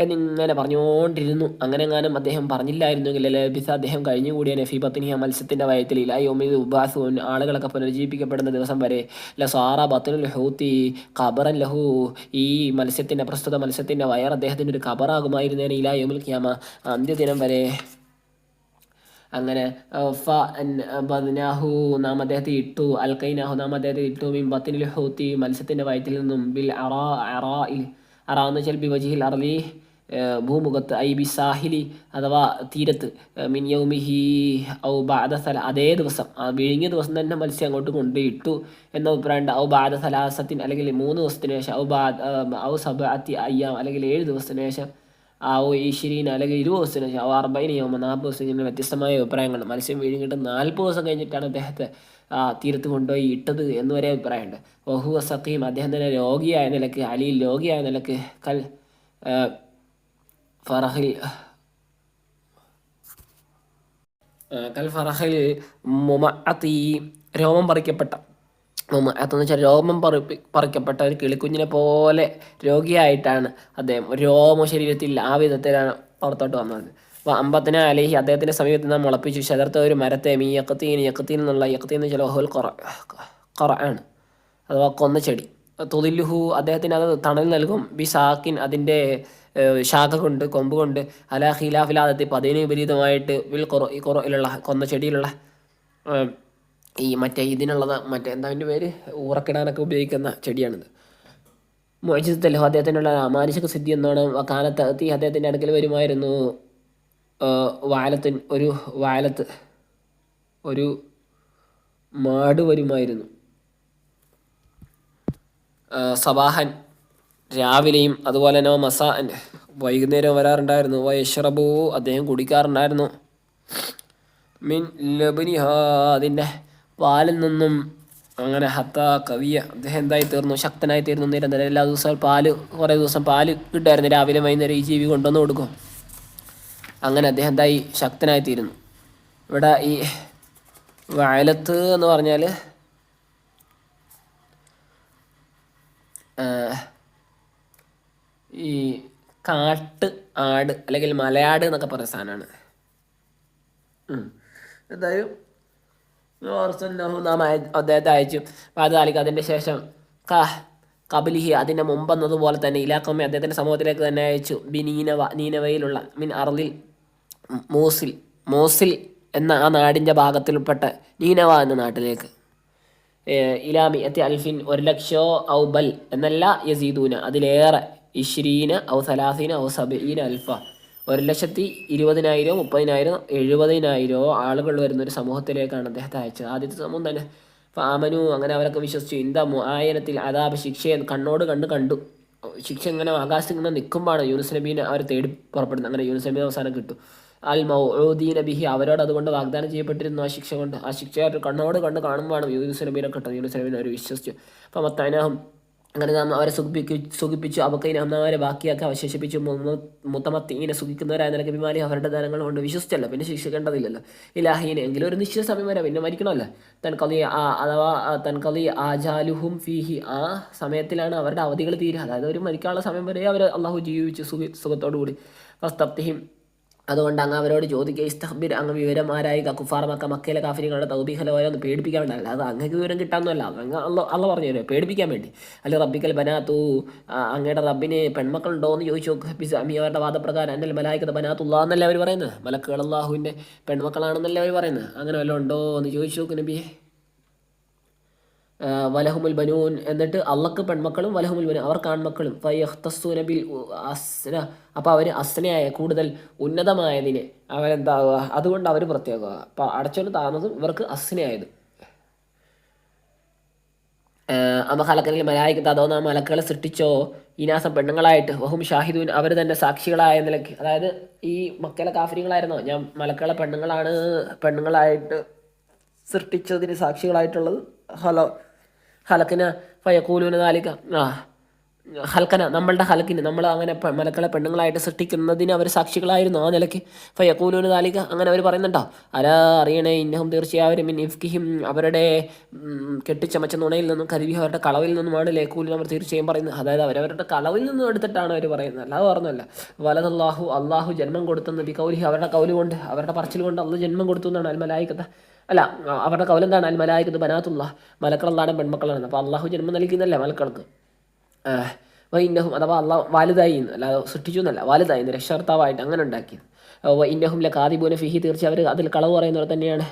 എന്നിങ്ങനെ പറഞ്ഞുകൊണ്ടിരുന്നു. അങ്ങനെ എങ്ങാനും അദ്ദേഹം പറഞ്ഞില്ലായിരുന്നെങ്കിൽ ലബിസ, അദ്ദേഹം കഴിഞ്ഞുകൂടിയ നഫീ ബത്നിഹി, ആ വയറ്റിൽ, ഇലാ യൗമിൽ ഉബാസൂൻ, ആളുകളൊക്കെ പുനരുജ്ജീവിക്കപ്പെടുന്ന ദിവസം വരെ, ലസാറ ബത്നുൽ ഹൂത്തി ഖബറൻ ലഹു, ഈ മത്സ്യത്തിൻ്റെ, പ്രസ്തുത മത്സ്യത്തിൻ്റെ വയർ അദ്ദേഹത്തിൻ്റെ ഒരു ഖബറാകുമായിരുന്നേനെ, ഇലാ യൗമിൽ ഖിയാമ, അന്ത്യദിനം വരെ. അങ്ങനെ ബദ്നാഹു, നാം അദ്ദേഹത്തെ ഇട്ടു. അൽക്കൈനാഹു, നാം അദ്ദേഹത്തെ ഇട്ടു. മിൻ ബത്നിൽ ഹൂത്തി, മത്സ്യത്തിൻ്റെ വയറ്റിൽ നിന്നും. ബിൽ അറാഇൽ, അറാ എന്ന് വെച്ചാൽ ബിവജിഹിൽ അർലി, ഭൂമുഖത്ത്. ഐ ബി സാഹിലി, അഥവാ തീരത്ത്. മിൻ യൗമിഹി ഔ ബഅദ സല, അതേ ദിവസം, ആ വിഴുങ്ങിയ ദിവസം തന്നെ മത്സ്യം അങ്ങോട്ട് കൊണ്ടിട്ടു എന്ന അഭിപ്രായമുണ്ട്. ഔ ബഅദ സലാസത്തിൻ, അല്ലെങ്കിൽ 3 ദിവസത്തിന് ശേഷം. ഔ സബഅത്തി അയ്യാം, അല്ലെങ്കിൽ 7 ദിവസത്തിന് ശേഷം. ഔ ഈശ്വരീൻ, അല്ലെങ്കിൽ 20 ദിവസത്തിന് ശേഷം. ഔ 40 യൗമ, 40 ദിവസം. ഇങ്ങനെ വ്യത്യസ്തമായ അഭിപ്രായങ്ങളുണ്ട്. മത്സ്യം വിഴുങ്ങിയിട്ട് 40 ദിവസം കഴിഞ്ഞിട്ടാണ് അദ്ദേഹത്തെ തീരത്ത് കൊണ്ടുപോയി ഇട്ടത് എന്ന് വരെ അഭിപ്രായമുണ്ട്. വഹുവ സഖീം, അദ്ദേഹം തന്നെ രോഗിയായ നിലക്ക്, അലിയിൽ രോഗിയായ നിലക്ക്. കൽ ഫറഹിൽ മുമഅത്തി, രോമം പറിക്കപ്പെട്ട, മുമഅത്ത് എന്ന് വെച്ചാൽ രോമം പറിക്കപ്പെട്ട ഒരു കിളിക്കുഞ്ഞിനെ പോലെ രോഗിയായിട്ടാണ് അദ്ദേഹം. രോമ ശരീരത്തിൽ ആ വിധത്തിലാണ് പുറത്തോട്ട് വന്നത്. അപ്പോൾ അമ്പത്തിന അലേഹി, അദ്ദേഹത്തിൻ്റെ സമീപത്ത് നാം മുളപ്പിച്ചു. ശതർത്ത, ഒരു മരത്തെ. മീ യക്കത്തീൻ, യക്കത്തീൻ എന്നുള്ള, യക്കത്തീൻ എന്ന് വെച്ചാൽ ഹുൽ ഖറആൻ, അഥവാ കൊന്ന ചെടി. തുദില്ലുഹു, അദ്ദേഹത്തിന് അത് തണൽ നൽകും. ബി സാക്കിൻ, അതിൻ്റെ ശാഖ കൊണ്ട്, കൊമ്പ് കൊണ്ട്. അലാ ഖിലാഫിലാദത്തി, അതിന് വിപരീതമായിട്ട്. വിൽ ഖുറയിലുള്ള, കൊന്ന ചെടിയിലുള്ള, ഈ മറ്റേ ഇതിനുള്ളത്, മറ്റേ എന്താ അതിൻ്റെ പേര്, ഊറക്കിടാനൊക്കെ ഉപയോഗിക്കുന്ന ചെടിയാണിത്. മുഅ്ജിസത്തുൽ, അദ്ദേഹത്തിനുള്ള മാനുഷിക സിദ്ധി എന്നാണ്. കാനത്ത്, അദ്ദേഹത്തിൻ്റെ അടുക്കൽ വരുമായിരുന്നു. ഒരു മാട് വരുമായിരുന്നു. സബാഹൻ, രാവിലെയും, അതുപോലെ തന്നെ മസാൻ, വൈകുന്നേരം വരാറുണ്ടായിരുന്നു. വയഷ്റബു, അദ്ദേഹം കുടിക്കാറുണ്ടായിരുന്നു. മിൻ ലബനിഹ, അതിൻ്റെ പാലിൽ നിന്നും. അങ്ങനെ ഹത്ത കവിയ, അദ്ദേഹം എന്തായി തീർന്നു, ശക്തനായി തീർന്നു. നിരന്തരം എല്ലാ ദിവസവും കുറേ ദിവസം പാല് കിട്ടുമായിരുന്നു. രാവിലെ വൈകുന്നേരം ഈ ജീവി കൊണ്ടുവന്ന് കൊടുക്കും. അങ്ങനെ അദ്ദേഹം എന്തായി, ശക്തനായി തീരുന്നു. ഇവിടെ ഈ വയലത്ത് എന്ന് പറഞ്ഞാൽ ഈ കാട്ട് ആട്, അല്ലെങ്കിൽ മലയാട് എന്നൊക്കെ പറയുന്ന സാധനമാണ്. എന്തായാലും നാം അദ്ദേഹത്തെ അയച്ചു. പാതാലിക്ക്, അതിൻ്റെ ശേഷം കബലിഹി, അതിൻ്റെ മുമ്പെന്നതുപോലെ തന്നെ. ഇലാക്കമ്മ, അദ്ദേഹത്തിൻ്റെ സമൂഹത്തിലേക്ക് തന്നെ അയച്ചു. ബി നീനവയിലുള്ള, മിൻ അർലിൽ മോസിൽ എന്ന ആ നാടിൻ്റെ ഭാഗത്തിൽപ്പെട്ട നീനവ എന്ന നാട്ടിലേക്ക്. ഇലാമി എത്തി അൽഫിൻ, 100,000 ഔ ബൽ എന്നല്ല, യസീദൂന, അതിലേറെ. ഇശ്രീന ഔ സലാസീന ഔ സബീന അൽഫ, 1,20,000, 30,000, 70,000 ആളുകൾ വരുന്നൊരു സമൂഹത്തിലേക്കാണ് അദ്ദേഹത്തെ അയച്ചത്. ആദ്യത്തെ സമൂഹം തന്നെ. അപ്പോൾ ആമനു, അങ്ങനെ അവരൊക്കെ വിശ്വസിച്ചു. ഇന്ത മുആയനത്തിൽ, അതാപ്, ശിക്ഷയെ കണ്ണോട് കണ്ടു. ശിക്ഷ ഇങ്ങനെ ആകാശത്ത് ഇങ്ങനെ നിൽക്കുമ്പോഴാണ് യൂനുസ് നബീനെ അവർ തേടി പുറപ്പെടുന്നത്. അങ്ങനെ യൂനുസ് നബീനെ അവസാനം കിട്ടും. അൽ മൗഊദീന ബിഹി, അവരോട് അതുകൊണ്ട് വാഗ്ദാനം ചെയ്യപ്പെട്ടിരുന്നു ആ ശിക്ഷ കൊണ്ട്. ആ ശിക്ഷ കണ്ണോട് കാണുമ്പോഴാണ് യൂനുസ് നബീനെ കിട്ടുന്നത്. യൂനുസ് നബീനെ അവർ വിശ്വസിച്ചു. അപ്പോൾ മത്തനാഹും, അങ്ങനെ നാം അവരെ സുഖിപ്പിച്ചു അബക്കൈനെ നാം അവരെ ബാക്കിയാക്കി അവശേഷിപ്പിച്ചു. മുത്തമത്തി ഇങ്ങനെ സുഖിക്കുന്നവരായ നിലക്ക് വിമാനി അവരുടെ ധനങ്ങൾ കൊണ്ട് വിശ്വസിച്ചല്ലോ, പിന്നെ ശിക്ഷിക്കേണ്ടതില്ലല്ലോ. ഇലാഹീനെ എങ്കിലും ഒരു നിശ്ചിത സമയം വരെ പിന്നെ മരിക്കണമല്ലോ. തൻകലി അഥവാ തൻകലി ആജാലുഹും ഫീഹി, ആ സമയത്തിലാണ് അവരുടെ അവധികൾ തീരുക. അതായത് ഒരു മരിക്കാനുള്ള സമയം വരെ അവർ അള്ളാഹു ജീവിച്ചു സുഖത്തോടു കൂടി. ഫസ്തബ്തിഹിം, അതുകൊണ്ട് അങ്ങ് അവരോട് ചോദിക്കുക, ഇസ്തഖ്ബിർ, അങ്ങ് വിവരമാരായി കുഫാർ മക്കയിലെ കാഫിരികളുടെ തൗബീഖല ഓരോന്ന് പേടിപ്പിക്കാൻ വേണ്ടല്ല. അത് അങ്ങക്ക് വിവരം കിട്ടാമെന്നല്ല, അങ്ങ് അള്ള പറഞ്ഞു തരുമോ പേടിപ്പിക്കാൻ വേണ്ടി. അല്ലെ റബ്ബിക്കൽ ബനാത്തു, അങ്ങയുടെ റബ്ബിന് പെൺമക്കളുണ്ടോ എന്ന് ചോദിച്ചു നോക്ക്. അവരുടെ വാദപ്രകാരം അന്നൽ മലായിക്കത്ത് ബനാത്തുല്ലാ എന്നല്ലേ അവർ പറയുന്നത്, മലക്കുകൾ അള്ളാഹുവിൻ്റെ പെൺമക്കളാണെന്നല്ലേ അവർ പറയുന്നത്. അങ്ങനെ വല്ലതും ഉണ്ടോ എന്ന് ചോദിച്ചു നോക്ക് നബിയെ. വലഹുമുൽ ബനൂൻ, എന്നിട്ട് അള്ളക്ക് പെൺമക്കളും വലഹുമുൽ ബനൂൻ അവർ കാൺമക്കളും. ഫയഖ്തസ്സൂന ബിൽ അസ്ന, അപ്പോൾ അവർ അസ്നയായ കൂടുതൽ ഉന്നതമായതിനെ അവരെന്താവുക, അതുകൊണ്ട് അവർ പ്രത്യേകമാകുക. അപ്പോൾ അടച്ചോണ്ട് താമസം ഇവർക്ക് അസ്നയായത്. അമ്മ ഹലക്കനിൽ മലായിക്കത്ത്, അതോ നാം മലക്കുകളെ സൃഷ്ടിച്ചോ ഇനാസം പെണ്ണുങ്ങളായിട്ട്, വഹും ഷാഹിദൂൻ അവർ തന്നെ സാക്ഷികളായ നിലയ്ക്ക്. അതായത് ഈ മക്കളെ കാഫിരികളായിരുന്നോ ഞാൻ മലക്കുകളെ പെണ്ണുങ്ങളായിട്ട് സൃഷ്ടിച്ചതിന് സാക്ഷികളായിട്ടുള്ളത്. ഹലക്കിന ഫയക്കൂലൂന താലിക്ക, ഹൽക്കന നമ്മളുടെ ഹലക്കിന് നമ്മൾ അങ്ങനെ മലക്കളെ പെണ്ണുങ്ങളായിട്ട് സൃഷ്ടിക്കുന്നതിന് അവർ സാക്ഷികളായിരുന്നു ആ നിലയ്ക്ക്. ഫയക്കൂലൂന താലിക്ക, അങ്ങനെ അവർ പറയുന്നുണ്ടോ. അറിയണേ ഇന്നഹും തീർച്ചയായും മിൻ ഇഫ്കിഹിം അവരുടെ കെട്ടിച്ചമച്ച നുണയിൽ നിന്നും കരുവി അവരുടെ കളവിൽ നിന്നുമാണ് ലേക്കൂലിൻ അവർ തീർച്ചയായും പറയുന്നത്. അതായത് അവരവരുടെ കളവിൽ നിന്നും എടുത്തിട്ടാണ് അവർ പറയുന്നത്, അല്ലാതെ പറഞ്ഞല്ല. അള്ളാഹു ജന്മം കൊടുത്തെന്ന് ബി കൗലി, അവരുടെ കൗല് കൊണ്ട് അവരുടെ പറച്ചിൽ കൊണ്ട് അള്ളാഹു ജന്മം കൊടുത്തു എന്നാണ്. അൽ മലായിക്കത്ത അല്ല, അവരുടെ കൗലെന്താണ്, അൽ മലായിക്കത്ത് ബനാത്തുള്ള, മലക്കളല്ലാതെ പെൺമക്കളാണ്. അപ്പോൾ അള്ളാഹു ജന്മം നൽകുന്നല്ലേ മലക്കൾക്ക്. ഇന്നഹും അഥവാ അള്ളാഹ് വാലിദായി, അല്ലാതെ സൃഷ്ടിച്ചു എന്നല്ല, വാലിദായി രക്ഷകർത്താവായിട്ട് അങ്ങനെ ഉണ്ടാക്കിയത്. ഇന്നഹും ല കാദിബൂന ഫിഹി, തീർച്ചയായും അവർ അതിൽ കളവ് പറയുന്നവർ തന്നെയാണ്.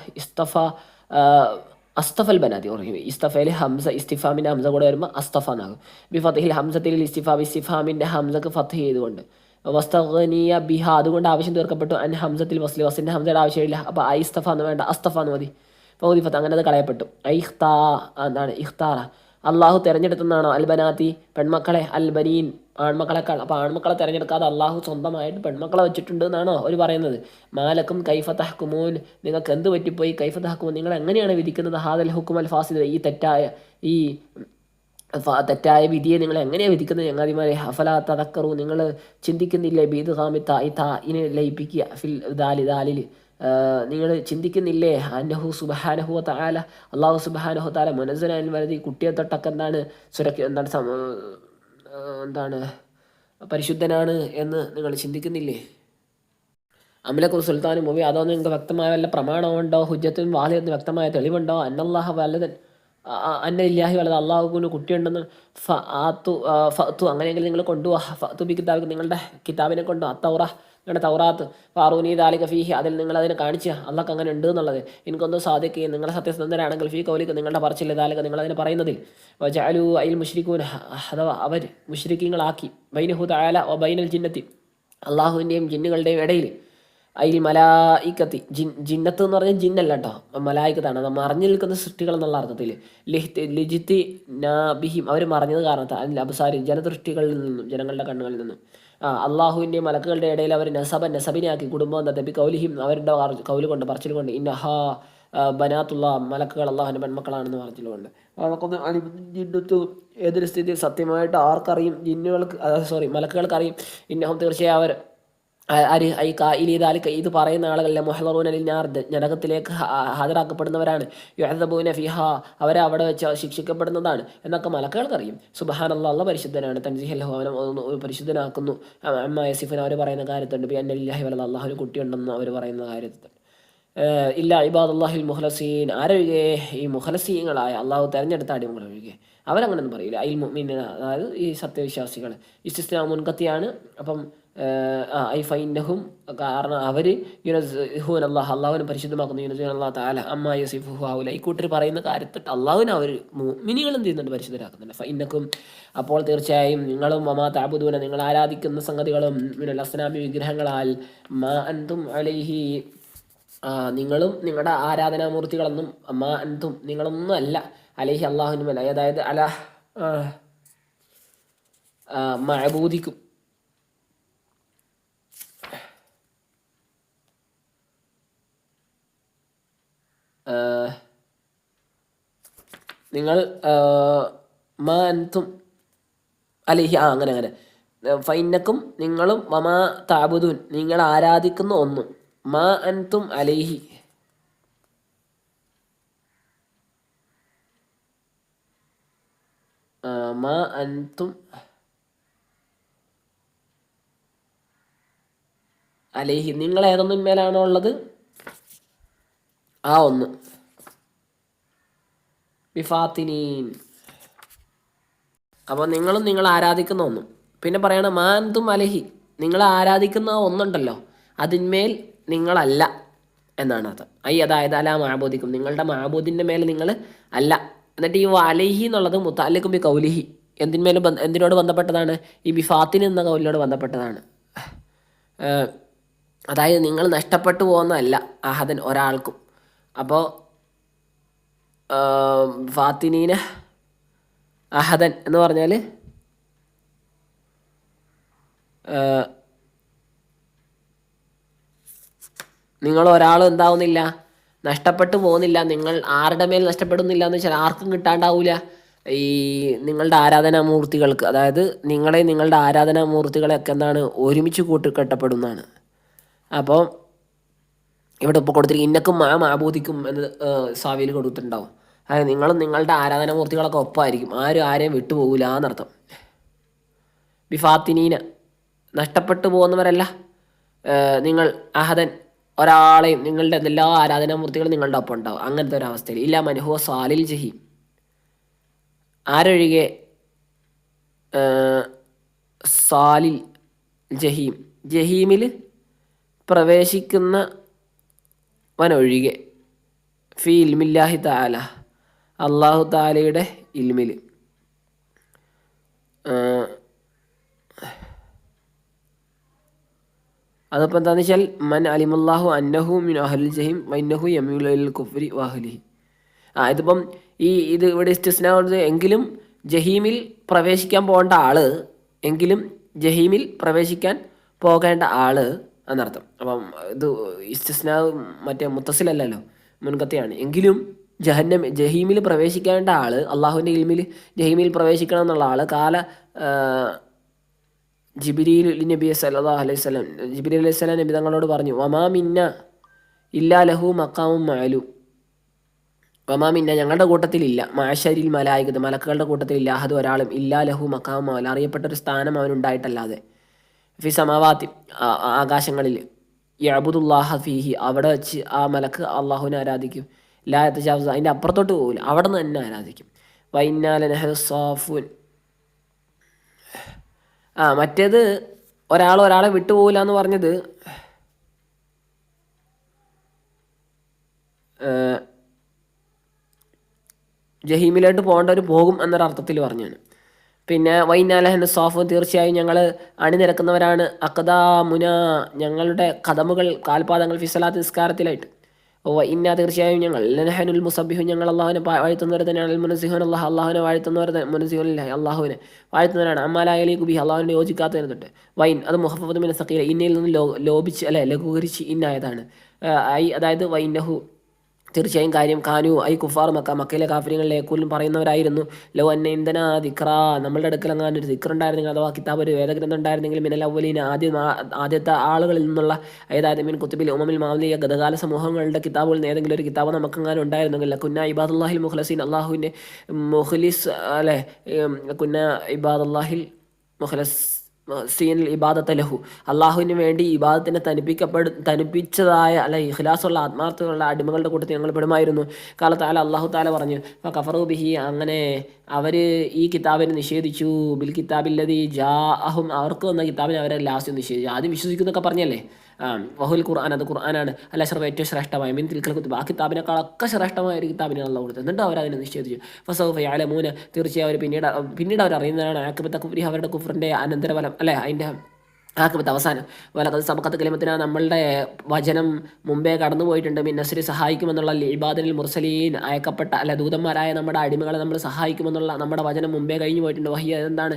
അസ്തഫൽ ബനാത്തി പറയും. ഇസ്തഫയിൽ ഹംസ ഇസ്തിഫാമിൻ്റെ ഹംസ കൂടെ വരുമ്പോൾ അസ്തഫ എന്നാകും. ബി ഫത്തഹിൽ ഹംസത്തിൽ ഇസ്തിഫാമിൻ്റെ ഹംസക്ക് ഫത്ത് ചെയ്തുകൊണ്ട്. വസ്തഖനിയ ബിഹ, അതുകൊണ്ട് ആവശ്യം തീർക്കപ്പെട്ടു. അൻ ഹംസത്തിൽ വസ്ലി, വസിൻ്റെ ഹംസയുടെ ആവശ്യമില്ല. അപ്പോൾ ഐസ്തഫ എന്ന് വേണ്ട, അസ്തഫ എന്ന് മതി. ഫൗദിഫത്ത്, അങ്ങനെ അത് കളയപ്പെട്ടു. എന്താണ് ഇഖ്താറ, അള്ളാഹു തിരഞ്ഞെടുത്തെന്നാണോ. അൽബനാത്തി പെൺമക്കളെ, അൽബനീൻ ആൺമക്കളെക്കാൾ. അപ്പോൾ ആൺമക്കളെ തിരഞ്ഞെടുക്കാതെ അള്ളാഹു സ്വന്തമായിട്ട് പെൺമക്കളെ വെച്ചിട്ടുണ്ട് എന്നാണോ അവർ പറയുന്നത്. മാലക്കും കൈഫ തഹ്കുമൂൻ, നിങ്ങൾക്ക് എന്ത് പറ്റിപ്പോയി. കൈഫ തഹ്കുമൂൻ, നിങ്ങൾ എങ്ങനെയാണ് വിധിക്കുന്നത്. ഹാദൽ ഹുക്കും അൽ ഫാസിദ്, ഈ തെറ്റായ വിധിയെ നിങ്ങൾ എങ്ങനെയാണ് വിധിക്കുന്നത് ചങ്ങാതിമാരെ. അഫലാ തദക്കറു, നിങ്ങൾ ചിന്തിക്കുന്നില്ലേ. ബീദ് ഹാമിത്ത ഈ ഇനെ ലയിപ്പിക്കുക ഫിൽ ദാലിൽ, നിങ്ങൾ ചിന്തിക്കുന്നില്ലേ. അന്നഹു സുബ്ഹാനഹു വ തആല, അള്ളാഹു സുബ്ഹാനഹു തആല മുനസ്സലൻ വലതി, കുട്ടിയെ തൊട്ടൊക്കെ എന്താണ് പരിശുദ്ധനാണ് എന്ന് നിങ്ങൾ ചിന്തിക്കുന്നില്ലേ. അമലക്കും സുൽത്താനും മുബി, അതോ നിങ്ങൾക്ക് വ്യക്തമായ വല്ല പ്രമാണമുണ്ടോ. ഹുജ്ജത്തും വാഹിദത്തും വ്യക്തമായ തെളിവുണ്ടോ. അന്നല്ലാഹ വലദൻ, അന്നലില്ലാഹി വലത്, അള്ളാഹുവിന് കുട്ടിയുണ്ടെന്ന്. ഫഅ്തു, അങ്ങനെയെങ്കിൽ നിങ്ങൾ കൊണ്ടുപോവാ. ഫഅ്തു ബി കിതാബിക്ക്, നിങ്ങളുടെ കിതാബിനെ കൊണ്ടു. അത്തൗറ, നിങ്ങളുടെ തൗറാത്ത്. ഫാറൂനി ദാലിക ഫീഹി, അതിൽ നിങ്ങൾ അതിനെ കാണിച്ച അള്ളാഹ് അങ്ങനെ ഉണ്ട് എന്നുള്ളത്. എനിക്കൊന്നും സാധിക്കുകയും നിങ്ങളെ സത്യസന്ധരാണെങ്കിൽ ഫീ കൗലിക്ക്, നിങ്ങളുടെ പറച്ചില്ല ദാലിക നിങ്ങളതിനെ പറയുന്നതിൽ. വജഅലു അയിൽ മുശ്രിക്കൂന, അഥവാ അവർ മുശ്രിക്കീങ്ങളാക്കി. ബൈനഹു തആല വ ബൈനൽ ജിന്നത്തി, അള്ളാഹുവിൻ്റെയും ജിന്നുകളുടെയും ഇടയിൽ. അയിൽ മലായിക്കത്തി, ജിന്നത്ത് എന്ന് പറഞ്ഞാൽ ജിന്നല്ല കേട്ടോ, മലായിക്കത്താണ്. അത് മറിഞ്ഞു നിൽക്കുന്ന സൃഷ്ടികൾ എന്നുള്ള അർത്ഥത്തിൽ. ലിജിത്തി നാബിഹിം, അവർ മറിഞ്ഞത് കാരണത്താൽ. അതിൽ അബ്സാരി, ജനദൃഷ്ടികളിൽ നിന്നും, ജനങ്ങളുടെ കണ്ണുകളിൽ നിന്നും. അള്ളാഹുവിൻ്റെ മലക്കുകളുടെ ഇടയിൽ അവർ നസബിനാക്കി, കുടുംബം എന്താ ബി കൗലിഹിം, അവരുടെ കൗല് കൊണ്ട് പറച്ചിൽ കൊണ്ട്. ഇന്നഹാ ബനാത്തുള്ള, മലക്കുകൾ അള്ളാഹുവിൻ്റെ പെൺമക്കളാണെന്ന് പറഞ്ഞിട്ടുണ്ട്. നമുക്കൊന്ന് ജിന്നത്ത് ഏതൊരു സ്ഥിതി സത്യമായിട്ട് ആർക്കറിയും. മലക്കുകൾക്ക് അറിയും. ഇന്നഹം തീർച്ചയായും അവർ ഇത് പറയുന്ന ആളുകളെ മുഹ്ളറൂന ലിന്നാർ, നരകത്തിലേക്ക് ഹാജരാക്കപ്പെടുന്നവരാണ്. യുഅദബൂന ഫിഹ, അവരെ അവിടെ വെച്ച് ശിക്ഷിക്കപ്പെടുന്നതാണ് എന്നൊക്കെ മലക്കുകൾക്കറിയും. സുബ്ഹാനല്ലാഹ്, അല്ലാഹ് പരിശുദ്ധനാണ്. തൻസീഹല്ലഹു, അവനെ പരിശുദ്ധനാക്കുന്നു. അമ്മാ യസിഫുന, അവർ പറയുന്ന കാര്യത്തുണ്ട്. ബി അന്നലില്ലാഹി വലദ്, അള്ളാഹുവിന് കുട്ടിയുണ്ടെന്ന് അവർ പറയുന്ന കാര്യത്തിൽ. ഇല്ല ഇബാദുല്ലാഹിൽ മുഖ്ലസീൻ, ആരൊഴികെ ഈ മുഖ്ലസീങ്ങളായ അള്ളാഹു തെരഞ്ഞെടുത്ത അടിമകൾ ഒഴികെ അവരങ്ങനെയൊന്നും പറയില്ല. അയിൽ മുഅ്മിനീന, അതായത് ഈ സത്യവിശ്വാസികൾ. ഇസ്തിസ്നാ മുൻകത്തിയാണ്. അപ്പം ഫൈനഹും, കാരണം അവർ യുനസ്ഹൂൻ അല്ലാഹ്, അള്ളാഹുവിനെ പരിശുദ്ധമാക്കുന്നു. യുനസ്ഹൂൻ അല്ലാഹ് തആല അമ്മാ യസിഫുഹു ഹൗല, ഈ കൂട്ടർ പറയുന്ന കാര്യത്തിൽ അള്ളാഹുവിനെ അവർ മുഅ്മിനീങ്ങൾ എന്ത് ചെയ്യുന്നുണ്ട്, പരിശുദ്ധരാക്കുന്നുണ്ട്. ഫൈനക്കും, അപ്പോൾ തീർച്ചയായും നിങ്ങളും വമാ തഅബുദൂന, നിങ്ങൾ ആരാധിക്കുന്ന സംഗതികളും മിനൽ അസ്നാമി, വിഗ്രഹങ്ങളാൽ. മാ അൻതും അലൈഹി, നിങ്ങളും നിങ്ങളുടെ ആരാധനാമൂർത്തികളൊന്നും. മാ അൻതും, നിങ്ങളൊന്നും അല്ല. അലൈഹി, അള്ളാഹുവിനും അല്ല. അതായത് അല മഅബൂദിക്കും, നിങ്ങൾ മാ അൻതും അലിഹി അങ്ങനെ അങ്ങനെ. ഫൈനക്കും നിങ്ങളും വമാ താബുദൂൻ നിങ്ങൾ ആരാധിക്കുന്ന ഒന്നും മാ അൻതും അലൈഹി മാ അൻതും അലൈഹി നിങ്ങൾ ഏതൊന്നിന്മേലാണോ ഉള്ളത് ആ ഒന്ന്. ബിഫാത്തിനീൻ അപ്പോൾ നിങ്ങളും നിങ്ങൾ ആരാധിക്കുന്ന ഒന്നും. പിന്നെ പറയണം മാ അൻതും അലൈഹി നിങ്ങൾ ആരാധിക്കുന്ന ഒന്നുണ്ടല്ലോ അതിന്മേൽ നിങ്ങളല്ല എന്നാണ് അർത്ഥം. അതായത് അല മഅബൂദിക്കും നിങ്ങളുടെ മഅബൂദിൻ്റെ മേലെ നിങ്ങൾ അല്ല. എന്നിട്ട് ഈ അലൈഹി എന്നുള്ളത് മുത്തഅല്ലിഖും ബി കൗലിഹി എന്തിന്മേലും എന്തിനോട് ബന്ധപ്പെട്ടതാണ്? ഈ ബിഫാത്തിൻ എന്ന കൗലിനോട് ബന്ധപ്പെട്ടതാണ്. അതായത് നിങ്ങൾ നഷ്ടപ്പെട്ടു പോകുന്നതല്ല അഹദൻ ഒരാൾക്കും. അപ്പോൾ ഫാത്തിനീന അഹദൻ എന്ന് പറഞ്ഞാൽ നിങ്ങൾ ഒരാളും എന്താവുന്നില്ല, നഷ്ടപ്പെട്ടു പോകുന്നില്ല. നിങ്ങൾ ആരുടെ മേൽ നഷ്ടപ്പെടുന്നില്ല എന്ന് വെച്ചാൽ ആർക്കും കിട്ടാണ്ടാവില്ല ഈ നിങ്ങളുടെ ആരാധനാമൂർത്തികൾക്ക്. അതായത് നിങ്ങളുടെ ആരാധനാമൂർത്തികളെയൊക്കെ എന്താണ് ഒരുമിച്ച് കൂട്ടിക്കെട്ടപ്പെടുന്നതാണ്. അപ്പോൾ ഇവിടെ ഇപ്പോൾ കൊടുത്തിരിക്കും ഇന്നക്കും മാബൂദിക്കും എന്ന് സാവിയിൽ കൊടുത്തിട്ടുണ്ടാവും. അതായത് നിങ്ങളും നിങ്ങളുടെ ആരാധനാമൂർത്തികളൊക്കെ ഒപ്പമായിരിക്കും, ആരെയും വിട്ടുപോകില്ല എന്നർത്ഥം. ബിഫാത്തിനീന നഷ്ടപ്പെട്ടു പോകുന്നവരല്ല നിങ്ങൾ. അഹദൻ ഒരാളെയും നിങ്ങളുടെ എല്ലാ ആരാധനാമൂർത്തികളും നിങ്ങളുടെ ഒപ്പം ഉണ്ടാവും. അങ്ങനത്തെ ഒരു അവസ്ഥയിൽ ഇല്ല മൻഹുവ സാലിൽ ജഹീം ആരൊഴികെ സാലിൽ ജഹീം ജഹീമിൽ പ്രവേശിക്കുന്നവനൊഴികെ ഫി ഇൽമില്ലാഹി തആല അള്ളാഹു തആലയുടെ ഇൽമിൽ. അതിപ്പോൾ എന്താണെന്ന് വെച്ചാൽ മൻ അലിമല്ലാഹു അന്നഹു മിൻ അഹ്ലിൽ ജഹീം വൈന്നഹു യമീലുൽ കുഫ്രി വഅഹ്ലിഹി. ഇതിപ്പം ഇത് ഇവിടെ ഇസ്തിസ്നാ എങ്കിലും ജഹീമിൽ പ്രവേശിക്കാൻ പോകേണ്ട ആള് എങ്കിലും ജഹീമിൽ പ്രവേശിക്കാൻ പോകേണ്ട ആള് എന്നർത്ഥം. അപ്പം ഇത് ഇസ്തിസ്നാ മറ്റേ മുത്തസിലല്ലല്ലോ, മുൻകത്തെയാണ്. എങ്കിലും ജഹീമിൽ പ്രവേശിക്കേണ്ട ആള് അള്ളാഹുവിൻ്റെ ഇൽമിൽ ജഹീമിൽ പ്രവേശിക്കണം എന്നുള്ള ആള് കാല ജിബ്രീൽ നബി സല്ലല്ലാഹു അലൈഹി വസല്ലം ജിബ്രീൽ അലൈഹി സ്വലാം നബി തങ്ങളോട് പറഞ്ഞു വമാ മിന്ന ഇല്ലാ ലഹു മഖാമും മഅലൂം. വമാ മിന്ന ഞങ്ങളുടെ കൂട്ടത്തിലില്ല മഅശരിൽ മലായികത്ത് മലക്കുകളുടെ കൂട്ടത്തിലില്ല അഹദ് ഒരാളും ഇല്ലാ ലഹു മഖാമും മഅലൂം അറിയപ്പെട്ടൊരു സ്ഥാനം അവനുണ്ടായിട്ടല്ലാതെ ഫി സമാവാത്തി ആകാശങ്ങളിൽ യഅബുദുല്ലാഹ ഫീഹി അവിടെ വെച്ച് ആ മലക്ക് അള്ളാഹുവിനെ ആരാധിക്കും. ലാ യതജാവസ് അതിൻ്റെ അപ്പുറത്തോട്ട് പോകില്ല, അവിടെ നിന്ന് തന്നെ ആരാധിക്കും. വഇന്നാ ലനഹ്നു സ്സാഫൂൻ മറ്റേത് ഒരാളെ വിട്ടുപോകില്ല എന്ന് പറഞ്ഞത് ജഹീമിലോട്ട് പോകേണ്ടവർ പോകും എന്നൊരർത്ഥത്തിൽ പറഞ്ഞാണ്. പിന്നെ വൈനാലഹൻ സാഫ് തീർച്ചയായും ഞങ്ങൾ അണിനിരക്കുന്നവരാണ് അഖദാമുന ഞങ്ങളുടെ കദമുകൾ കാൽപാദങ്ങൾ ഫിസലാത്ത് നിസ്കാരത്തിലായിട്ട്. ഇന്ന തീർച്ചയായും ഞങ്ങൾ ലനഹനുൽ മുസബിഹു ഞങ്ങൾ അള്ളാഹുവിനെ വാഴ്ത്തുന്നവർ തന്നെയാണ്. മുനസിഹുൻ അള്ളാഹുവിനെ വാഴ്ത്തുന്നവർ മുനസിഹുല്ല അള്ളാഹുവിനെ വാഴ്ത്തുന്നവരാണ്. അമ്മാലായലി കുബി അള്ളാഹുവിനെ യോജിക്കാത്തതിരുന്നിട്ട് വൈൻ അത് മുഹഫദ് മിന സഖീല ഇന്നയിൽ നിന്ന് ലോപിച്ച് ലഘൂകരിച്ച് ഇന്നായതാണ്. അതായത് വൈനഹു തീർച്ചയായും കാര്യം കാനു കുഫാർ മക്കയിലെ കാഫര്യങ്ങളിലെ കൂടുതലും പറയുന്നവരായിരുന്നു ലോ അന്ന ഇന്ദന ദിക്ര നമ്മളുടെ അടുക്കൽ അങ്ങനെ ഒരു ദിക്ർ ഉണ്ടായിരുന്നെങ്കിൽ അഥവാ കിതാബ് ഒരു വേദഗ്രന്ഥം ഉണ്ടായിരുന്നെങ്കിൽ മിനൽ അവലീന ആദ്യത്തെ ആളുകളിൽ നിന്നുള്ള അതായത് മിൻ കുത്തുബിൽ ഉമമിൽ മാമലിയ ഗതകാല സമൂഹങ്ങളുടെ കിതാബുകളിൽ നിന്ന് ഏതെങ്കിലും ഒരു കിതാബ് നമുക്കങ്ങനെ ഉണ്ടായിരുന്നെങ്കിൽ കുന്ന ഇബാദുല്ലാഹിൽ മുഖ്ലസീൻ അള്ളാഹുവിൻ്റെ മുഖ്ലിസ് അല്ലെ കുന്ന ഇബാദുല്ലാഹിൽ മുഖ്ലസ് സീനിൽ ഇബാദത്ത് ലഹു അള്ളാഹുവിന് വേണ്ടി ഇബാദത്തിനെ തനിപ്പിച്ചതായ അല്ലെ ഇഖ്ലാസുള്ള ആത്മാർത്ഥമുള്ള അടിമകളുടെ കൂട്ടത്തിൽ ഞങ്ങൾ പെടുമായിരുന്നു. കാലത്താല അള്ളാഹു താല പറഞ്ഞു കഫറു ബിഹി അങ്ങനെ അവർ ഈ കിതാബിനെ നിഷേധിച്ചു. ബിൽ കിതാബില്ലതി ജാഅഹും അവർക്ക് വന്ന കിതാബിനെ അവരെ ലാസ്റ്റ് നിഷേധിച്ചു. ആദ്യം വിശ്വസിക്കുന്നൊക്കെ പറഞ്ഞല്ലേ വഹുൽ ഖുർആൻ അത് ഖുർആനാണ് അല്ല ഷറഫ് ഏറ്റവും ശ്രേഷ്ഠമായ മീൻ തിൽക്കൽ കുത്തുബ് ആ കിതാബിനേക്കാളൊക്കെ ശ്രേഷ്ഠമായ ഒരു കിതാബിനാണ് അള്ളാഹു കൊടുത്തത്. എന്നിട്ട് അവരതിനെ നിഷേധിച്ചു. ഫസൗഫ യഅലമൂന തീർച്ചയായും അവർ പിന്നീട് അവർ അറിയുന്നതാണ് ആഖിബത്ത കുഫ്രി അവരുടെ കുഫറിൻ്റെ അനന്തരഫലം അല്ലെ അതിൻ്റെ ആഖിബത്ത് അവസാനം. വലഖദ് സബഖത്ത് കലിമത്തിന നമ്മളുടെ വചനം മുമ്പേ കടന്നു പോയിട്ടുണ്ട്. മിൻ നസ്രി സഹായിക്കുമെന്നുള്ള ഇബാദിൽ മുർസലീൻ അയക്കപ്പെട്ട അല്ല ദൂതന്മാരായ നമ്മുടെ അടിമകളെ നമ്മൾ സഹായിക്കുമെന്നുള്ള നമ്മുടെ വചനം മുമ്പേ കഴിഞ്ഞു പോയിട്ടുണ്ട്. വഹിയ എന്താണ്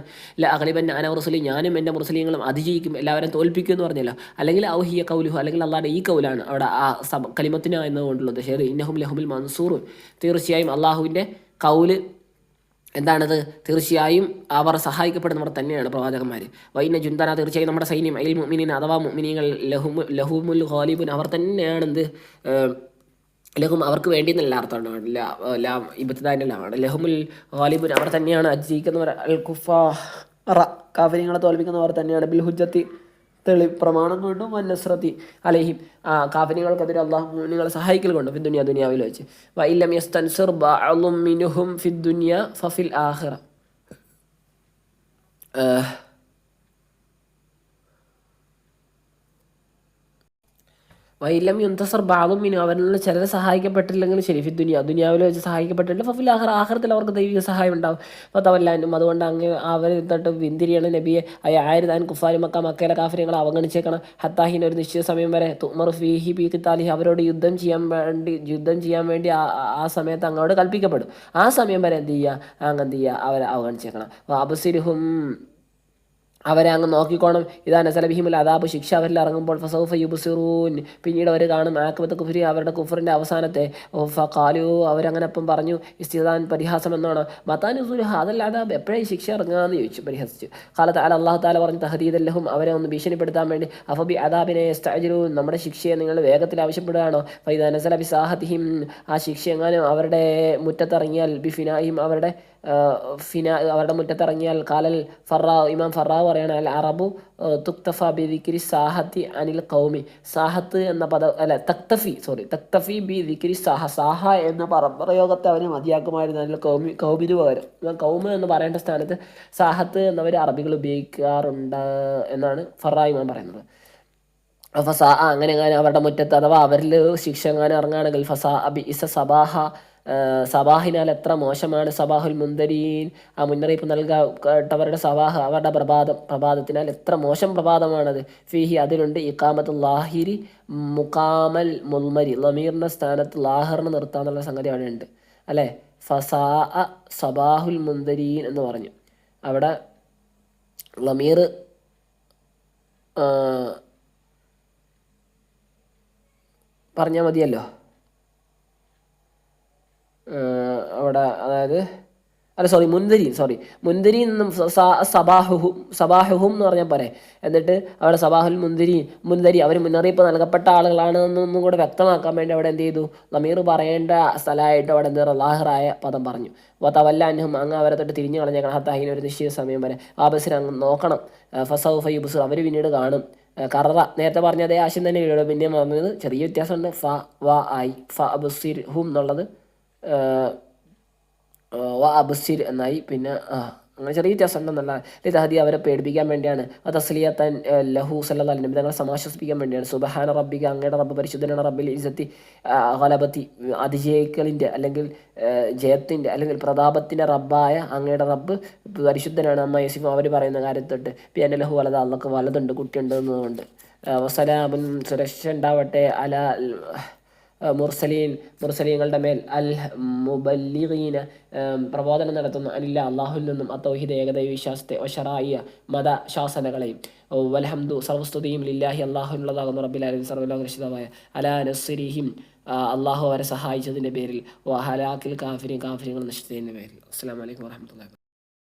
അഖലിബൻ അന മുർസലീൻ ഞാനും എൻ്റെ മുർസലീങ്ങളും അതിജയിക്കും എല്ലാവരും തോൽപ്പിക്കും എന്ന് പറഞ്ഞല്ലോ. അല്ലെങ്കിൽ ഔഹിയ കൗലുഹു അല്ലെങ്കിൽ അള്ളാഹുടെ ഈ കൗലാണ് അവിടെ ആ കലിമത്തിന എന്നതുകൊണ്ടുള്ളത്. ഷെയർ ഇന്നഹും ലഹുമിൽ മൻസൂർ തീർച്ചയായും അള്ളാഹുവിൻ്റെ കൗല് എന്താണത്? തീർച്ചയായും അവർ സഹായിക്കപ്പെടുന്നവർ തന്നെയാണ് പ്രവാചകന്മാർ. വൈന ജുന്ദന, തീർച്ചയായും നമ്മുടെ സൈന്യം, അയിൽ മുഅ്മിനീൻ അഥവാ മുഅ്മിനീങ്ങൾ, ലഹുമുൽ ഖാലിബുൻ, അവർ തന്നെയാണെന്ത്, ലഹും അവർക്ക് വേണ്ടി എന്നല്ല അർത്ഥമാണ്, ലാം ഇബ്തിദാഇന്റെ ലാമാണ്. ലഹുമുൽ ഖാലിബുൻ, അവർ തന്നെയാണ് അജിക്കുന്നവർ. അൽ കുഫാറ, കാഫിര്യങ്ങളെ തോൽപ്പിക്കുന്നവർ തന്നെയാണ്. ബിൽ ഹുജ്ജത്തി, പ്രമാണം കൊണ്ടും, വന്നസ്രത്തി അലൈഹിം, കാഫിര്യങ്ങൾക്കെതിരെ അള്ളാഹു മുഅ്മിനീങ്ങളെ സഹായിക്കൽ കൊണ്ടും, ഫിദ്ദുനിയ, ദുനിയാവിൽ വെച്ച്. വഇല്ലം യസ്തൻസിർ ബഅളും മിൻഹും ഫിദ്ദുനിയ ഫഫിൽ ആഖിറ. വൈലം യുന്തസർ ബാദും മിനു, അവരിൽ ചിലർ സഹായിക്കപ്പെട്ടില്ലെങ്കിൽ ശരി, ദുനിയാവിൽ വെച്ച് സഹായിക്കപ്പെട്ടില്ല, ഫഫിൽ ആഖിറത്തിൽ അവർക്ക് ദൈവിക സഹായം ഉണ്ടാവും. അപ്പോൾ തവല്ലാനും, അതുകൊണ്ട് അങ്ങ് അവർ തൊട്ട് പിന്തിരിയണം നബിയെ. ആയിരതാൻ കുഫാരി മക്ക, മക്കയിലെ കാഫിര്യങ്ങളെ അവഗണിച്ചേക്കണം. ഹത്താഹിൻ, ഒരു നിശ്ചിത സമയം വരെ. തുമർ ഫീഹി ബി ഖിതാലിഹി, അവരോട് യുദ്ധം ചെയ്യാൻ വേണ്ടി ആ സമയത്ത് അങ്ങോട്ട് കൽപ്പിക്കപ്പെടും. ആ സമയം വരെ എന്ത് ചെയ്യുക, അവരെ അവഗണിച്ചേക്കണം. അബ്സിർഹും, അവരെ അങ്ങ് നോക്കിക്കോണം. ഇതാ നസലബിഹിമുൽ അദാബ്, ശിക്ഷ അവരിൽ ഇറങ്ങുമ്പോൾ. ഫസൗഫ യുബ്സിറൂൻ, പിന്നീട് അവർ കാണും. ആഖിബത്ത് കുഫ്രി, അവരുടെ കുഫറിൻ്റെ അവസാനത്തെ. ഫഖാലു, അവരങ്ങനെ അപ്പം പറഞ്ഞു. ഇസ്തിദാൻ, പരിഹാസം എന്നാണ്. മതാനുസുൽ ഹാദൽ അദാബ്, എപ്പോഴേ ശിക്ഷ ഇറങ്ങാമെന്ന് ചോദിച്ചു, പരിഹസിച്ചു. ഖാലത്ത് അല, അല്ലാഹു തആല പറഞ്ഞു, തഹദീദല്ലഹും, അവരെ ഒന്ന് ഭീഷണിപ്പെടുത്താൻ വേണ്ടി. അഫബി അദാബിനെ യസ്തഅജിലൂൻ, നമ്മുടെ ശിക്ഷയെ നിങ്ങൾ വേഗത്തിൽ ആവശ്യപ്പെടുകയാണോ? ഫൈദാ നസല ബിസാഹതിഹിം, ആ ശിക്ഷ എങ്ങാനും അവരുടെ മുറ്റത്തിറങ്ങിയാൽ, ബിഫിനാഹിം, അവരുടെ മുറ്റത്തിറങ്ങിയാൽ. കാലൽ ഫറാ, ഇമാം ഫറാ പറയാണ്, അൽ അറബു തുക്തഫ ബി ദിക്രി സാഹത്തി അനിൽ കൗമി. സാഹത്ത് എന്ന പദം അല്ല, തക്തഫി ബി ദിക്രി സാഹ എന്ന പ്രയോഗത്തെ അവന് മതിയാക്കുമായിരുന്നു അതിൽ കൗമിന് പകരം. കൗമ് എന്ന് പറയേണ്ട സ്ഥാനത്ത് സാഹത്ത് എന്നവർ അറബികൾ ഉപയോഗിക്കാറുണ്ട് എന്നാണ് ഫറാ ഇമാം പറയുന്നത്. ഫസാ, അങ്ങനെ അവരുടെ മുറ്റത്ത് അഥവാ അവരിൽ ശിക്ഷ എങ്ങാനും ഇറങ്ങുകയാണെങ്കിൽ, ഫസാ അബി ഇസ സബാഹ, സബാഹിനാൽ എത്ര മോശമാണ്. സബാഹുൽ മുന്ദരീൻ, ആ മുന്നറിയിപ്പ് നൽകപ്പെട്ടവരുടെ സബാഹ്, അവരുടെ പ്രഭാതത്തിനാൽ എത്ര മോശം പ്രഭാതമാണത്. ഫീഹി, അതിലുണ്ട്. ഇഖാമത്തുൽ ലാഹിരി മുഖാമൽ മുൽമരി, ലമീറിൻ്റെ സ്ഥാനത്ത് ലാഹറിന് നിർത്താന്നുള്ള സംഗതി അവിടെ ഉണ്ട് അല്ലേ. ഫസാ സബാഹുൽ മുന്ദരീൻ എന്ന് പറഞ്ഞു. അവിടെ ലമീർ പറഞ്ഞാൽ മതിയല്ലോ അവിടെ. അതായത് മുന്തിരി എന്നും സബാഹുഹും എന്ന് പറഞ്ഞാൽ പോരെ. എന്നിട്ട് അവിടെ സബാഹുൽ മുന്തിരി അവർ മുന്നറിയിപ്പ് നൽകപ്പെട്ട ആളുകളാണ് എന്നൊന്നും കൂടെ വ്യക്തമാക്കാൻ വേണ്ടി അവിടെ എന്ത് ചെയ്തു, ലമീർ പറയേണ്ട സ്ഥലമായിട്ട് അവിടെ എന്ത് ലാഹിറായ പദം പറഞ്ഞു. വതവല്ലാൻഹും, അങ്ങ് അവരെ തൊട്ട് തിരിഞ്ഞു കളഞ്ഞേക്കണം. ഹത്താഹിന്, ഒരു നിശ്ചിത സമയം വരെ. ആബസിർ, അങ്ങ് നോക്കണം. ഫസൗഫ യുബ്സിർ, അവർ പിന്നീട് കാണും. കറ, നേരത്തെ പറഞ്ഞ അതേ ആശയം തന്നെ ഇവിടെ പിന്നെ പറഞ്ഞത്, ചെറിയ വ്യത്യാസമുണ്ട്. ഫ വ ആയി. ഫ അബ്സിർ ഹും എന്നുള്ളത് വ അബ്സിർ എന്നായി. പിന്നെ അങ്ങനെ ചെറിയ വ്യത്യാസം ഉണ്ടെന്നല്ല. തഹദി, അവരെ പേടിപ്പിക്കാൻ വേണ്ടിയാണ്. തസ്ലിയത്തൻ ലഹു സല്ലല്ലാഹു അലൈഹി വസല്ലം, തങ്ങളെ സമാശ്വസിപ്പിക്കാൻ വേണ്ടിയാണ്. സുബ്ഹാന റബ്ബിക, അങ്ങയുടെ റബ്ബ് പരിശുദ്ധനാണ്. റബ്ബിൽ ഇസ്സത്തി, ഗലബത്തി, അതിജയിക്കലിൻ്റെ അല്ലെങ്കിൽ ജയത്തിൻ്റെ അല്ലെങ്കിൽ പ്രതാപത്തിൻ്റെ റബ്ബായ അങ്ങയുടെ റബ്ബ് പരിശുദ്ധനാണ്. അമ്മ യസിഫും, അവർ പറയുന്ന കാര്യത്തൊട്ട്. പിന്നെ ലഹു വലത, അള്ളക്ക് വലതുണ്ട്, കുട്ടിയുണ്ട് എന്നതുകൊണ്ട്. വസലാമുൻ, സുരക്ഷ ഉണ്ടാവട്ടെ. അല മുർസലീങ്ങളുടെ മേൽ. അൽ മുബല്ലിഗീന, പ്രബോധനം നടത്തുന്ന. അനില്ല, അള്ളാഹുൽ നിന്നും. തൗഹീദ്, ഏകദൈവ വിശ്വാസത്തെ. ശറാഇയ, മതശാസനകളെയും. വൽഹംദു, സർവസ്തുതിയും. ലില്ലാഹി, അള്ളാഹുനുള്ളതാകുന്നു. റബ്ബിൽ ആലമീൻ, സർവ്വലോക രക്ഷിതാവായ. അലാ നസ്രിഹിം, അള്ളാഹു അവരെ സഹായിച്ചതിൻ്റെ പേരിൽ. ഹലാക്കിൽ കാഫിര്യങ്ങൾ നശിച്ചതിൻ്റെ പേരിൽ. അസ്സലാമു അലൈക്കും വറഹ്മത്തുള്ളാഹി.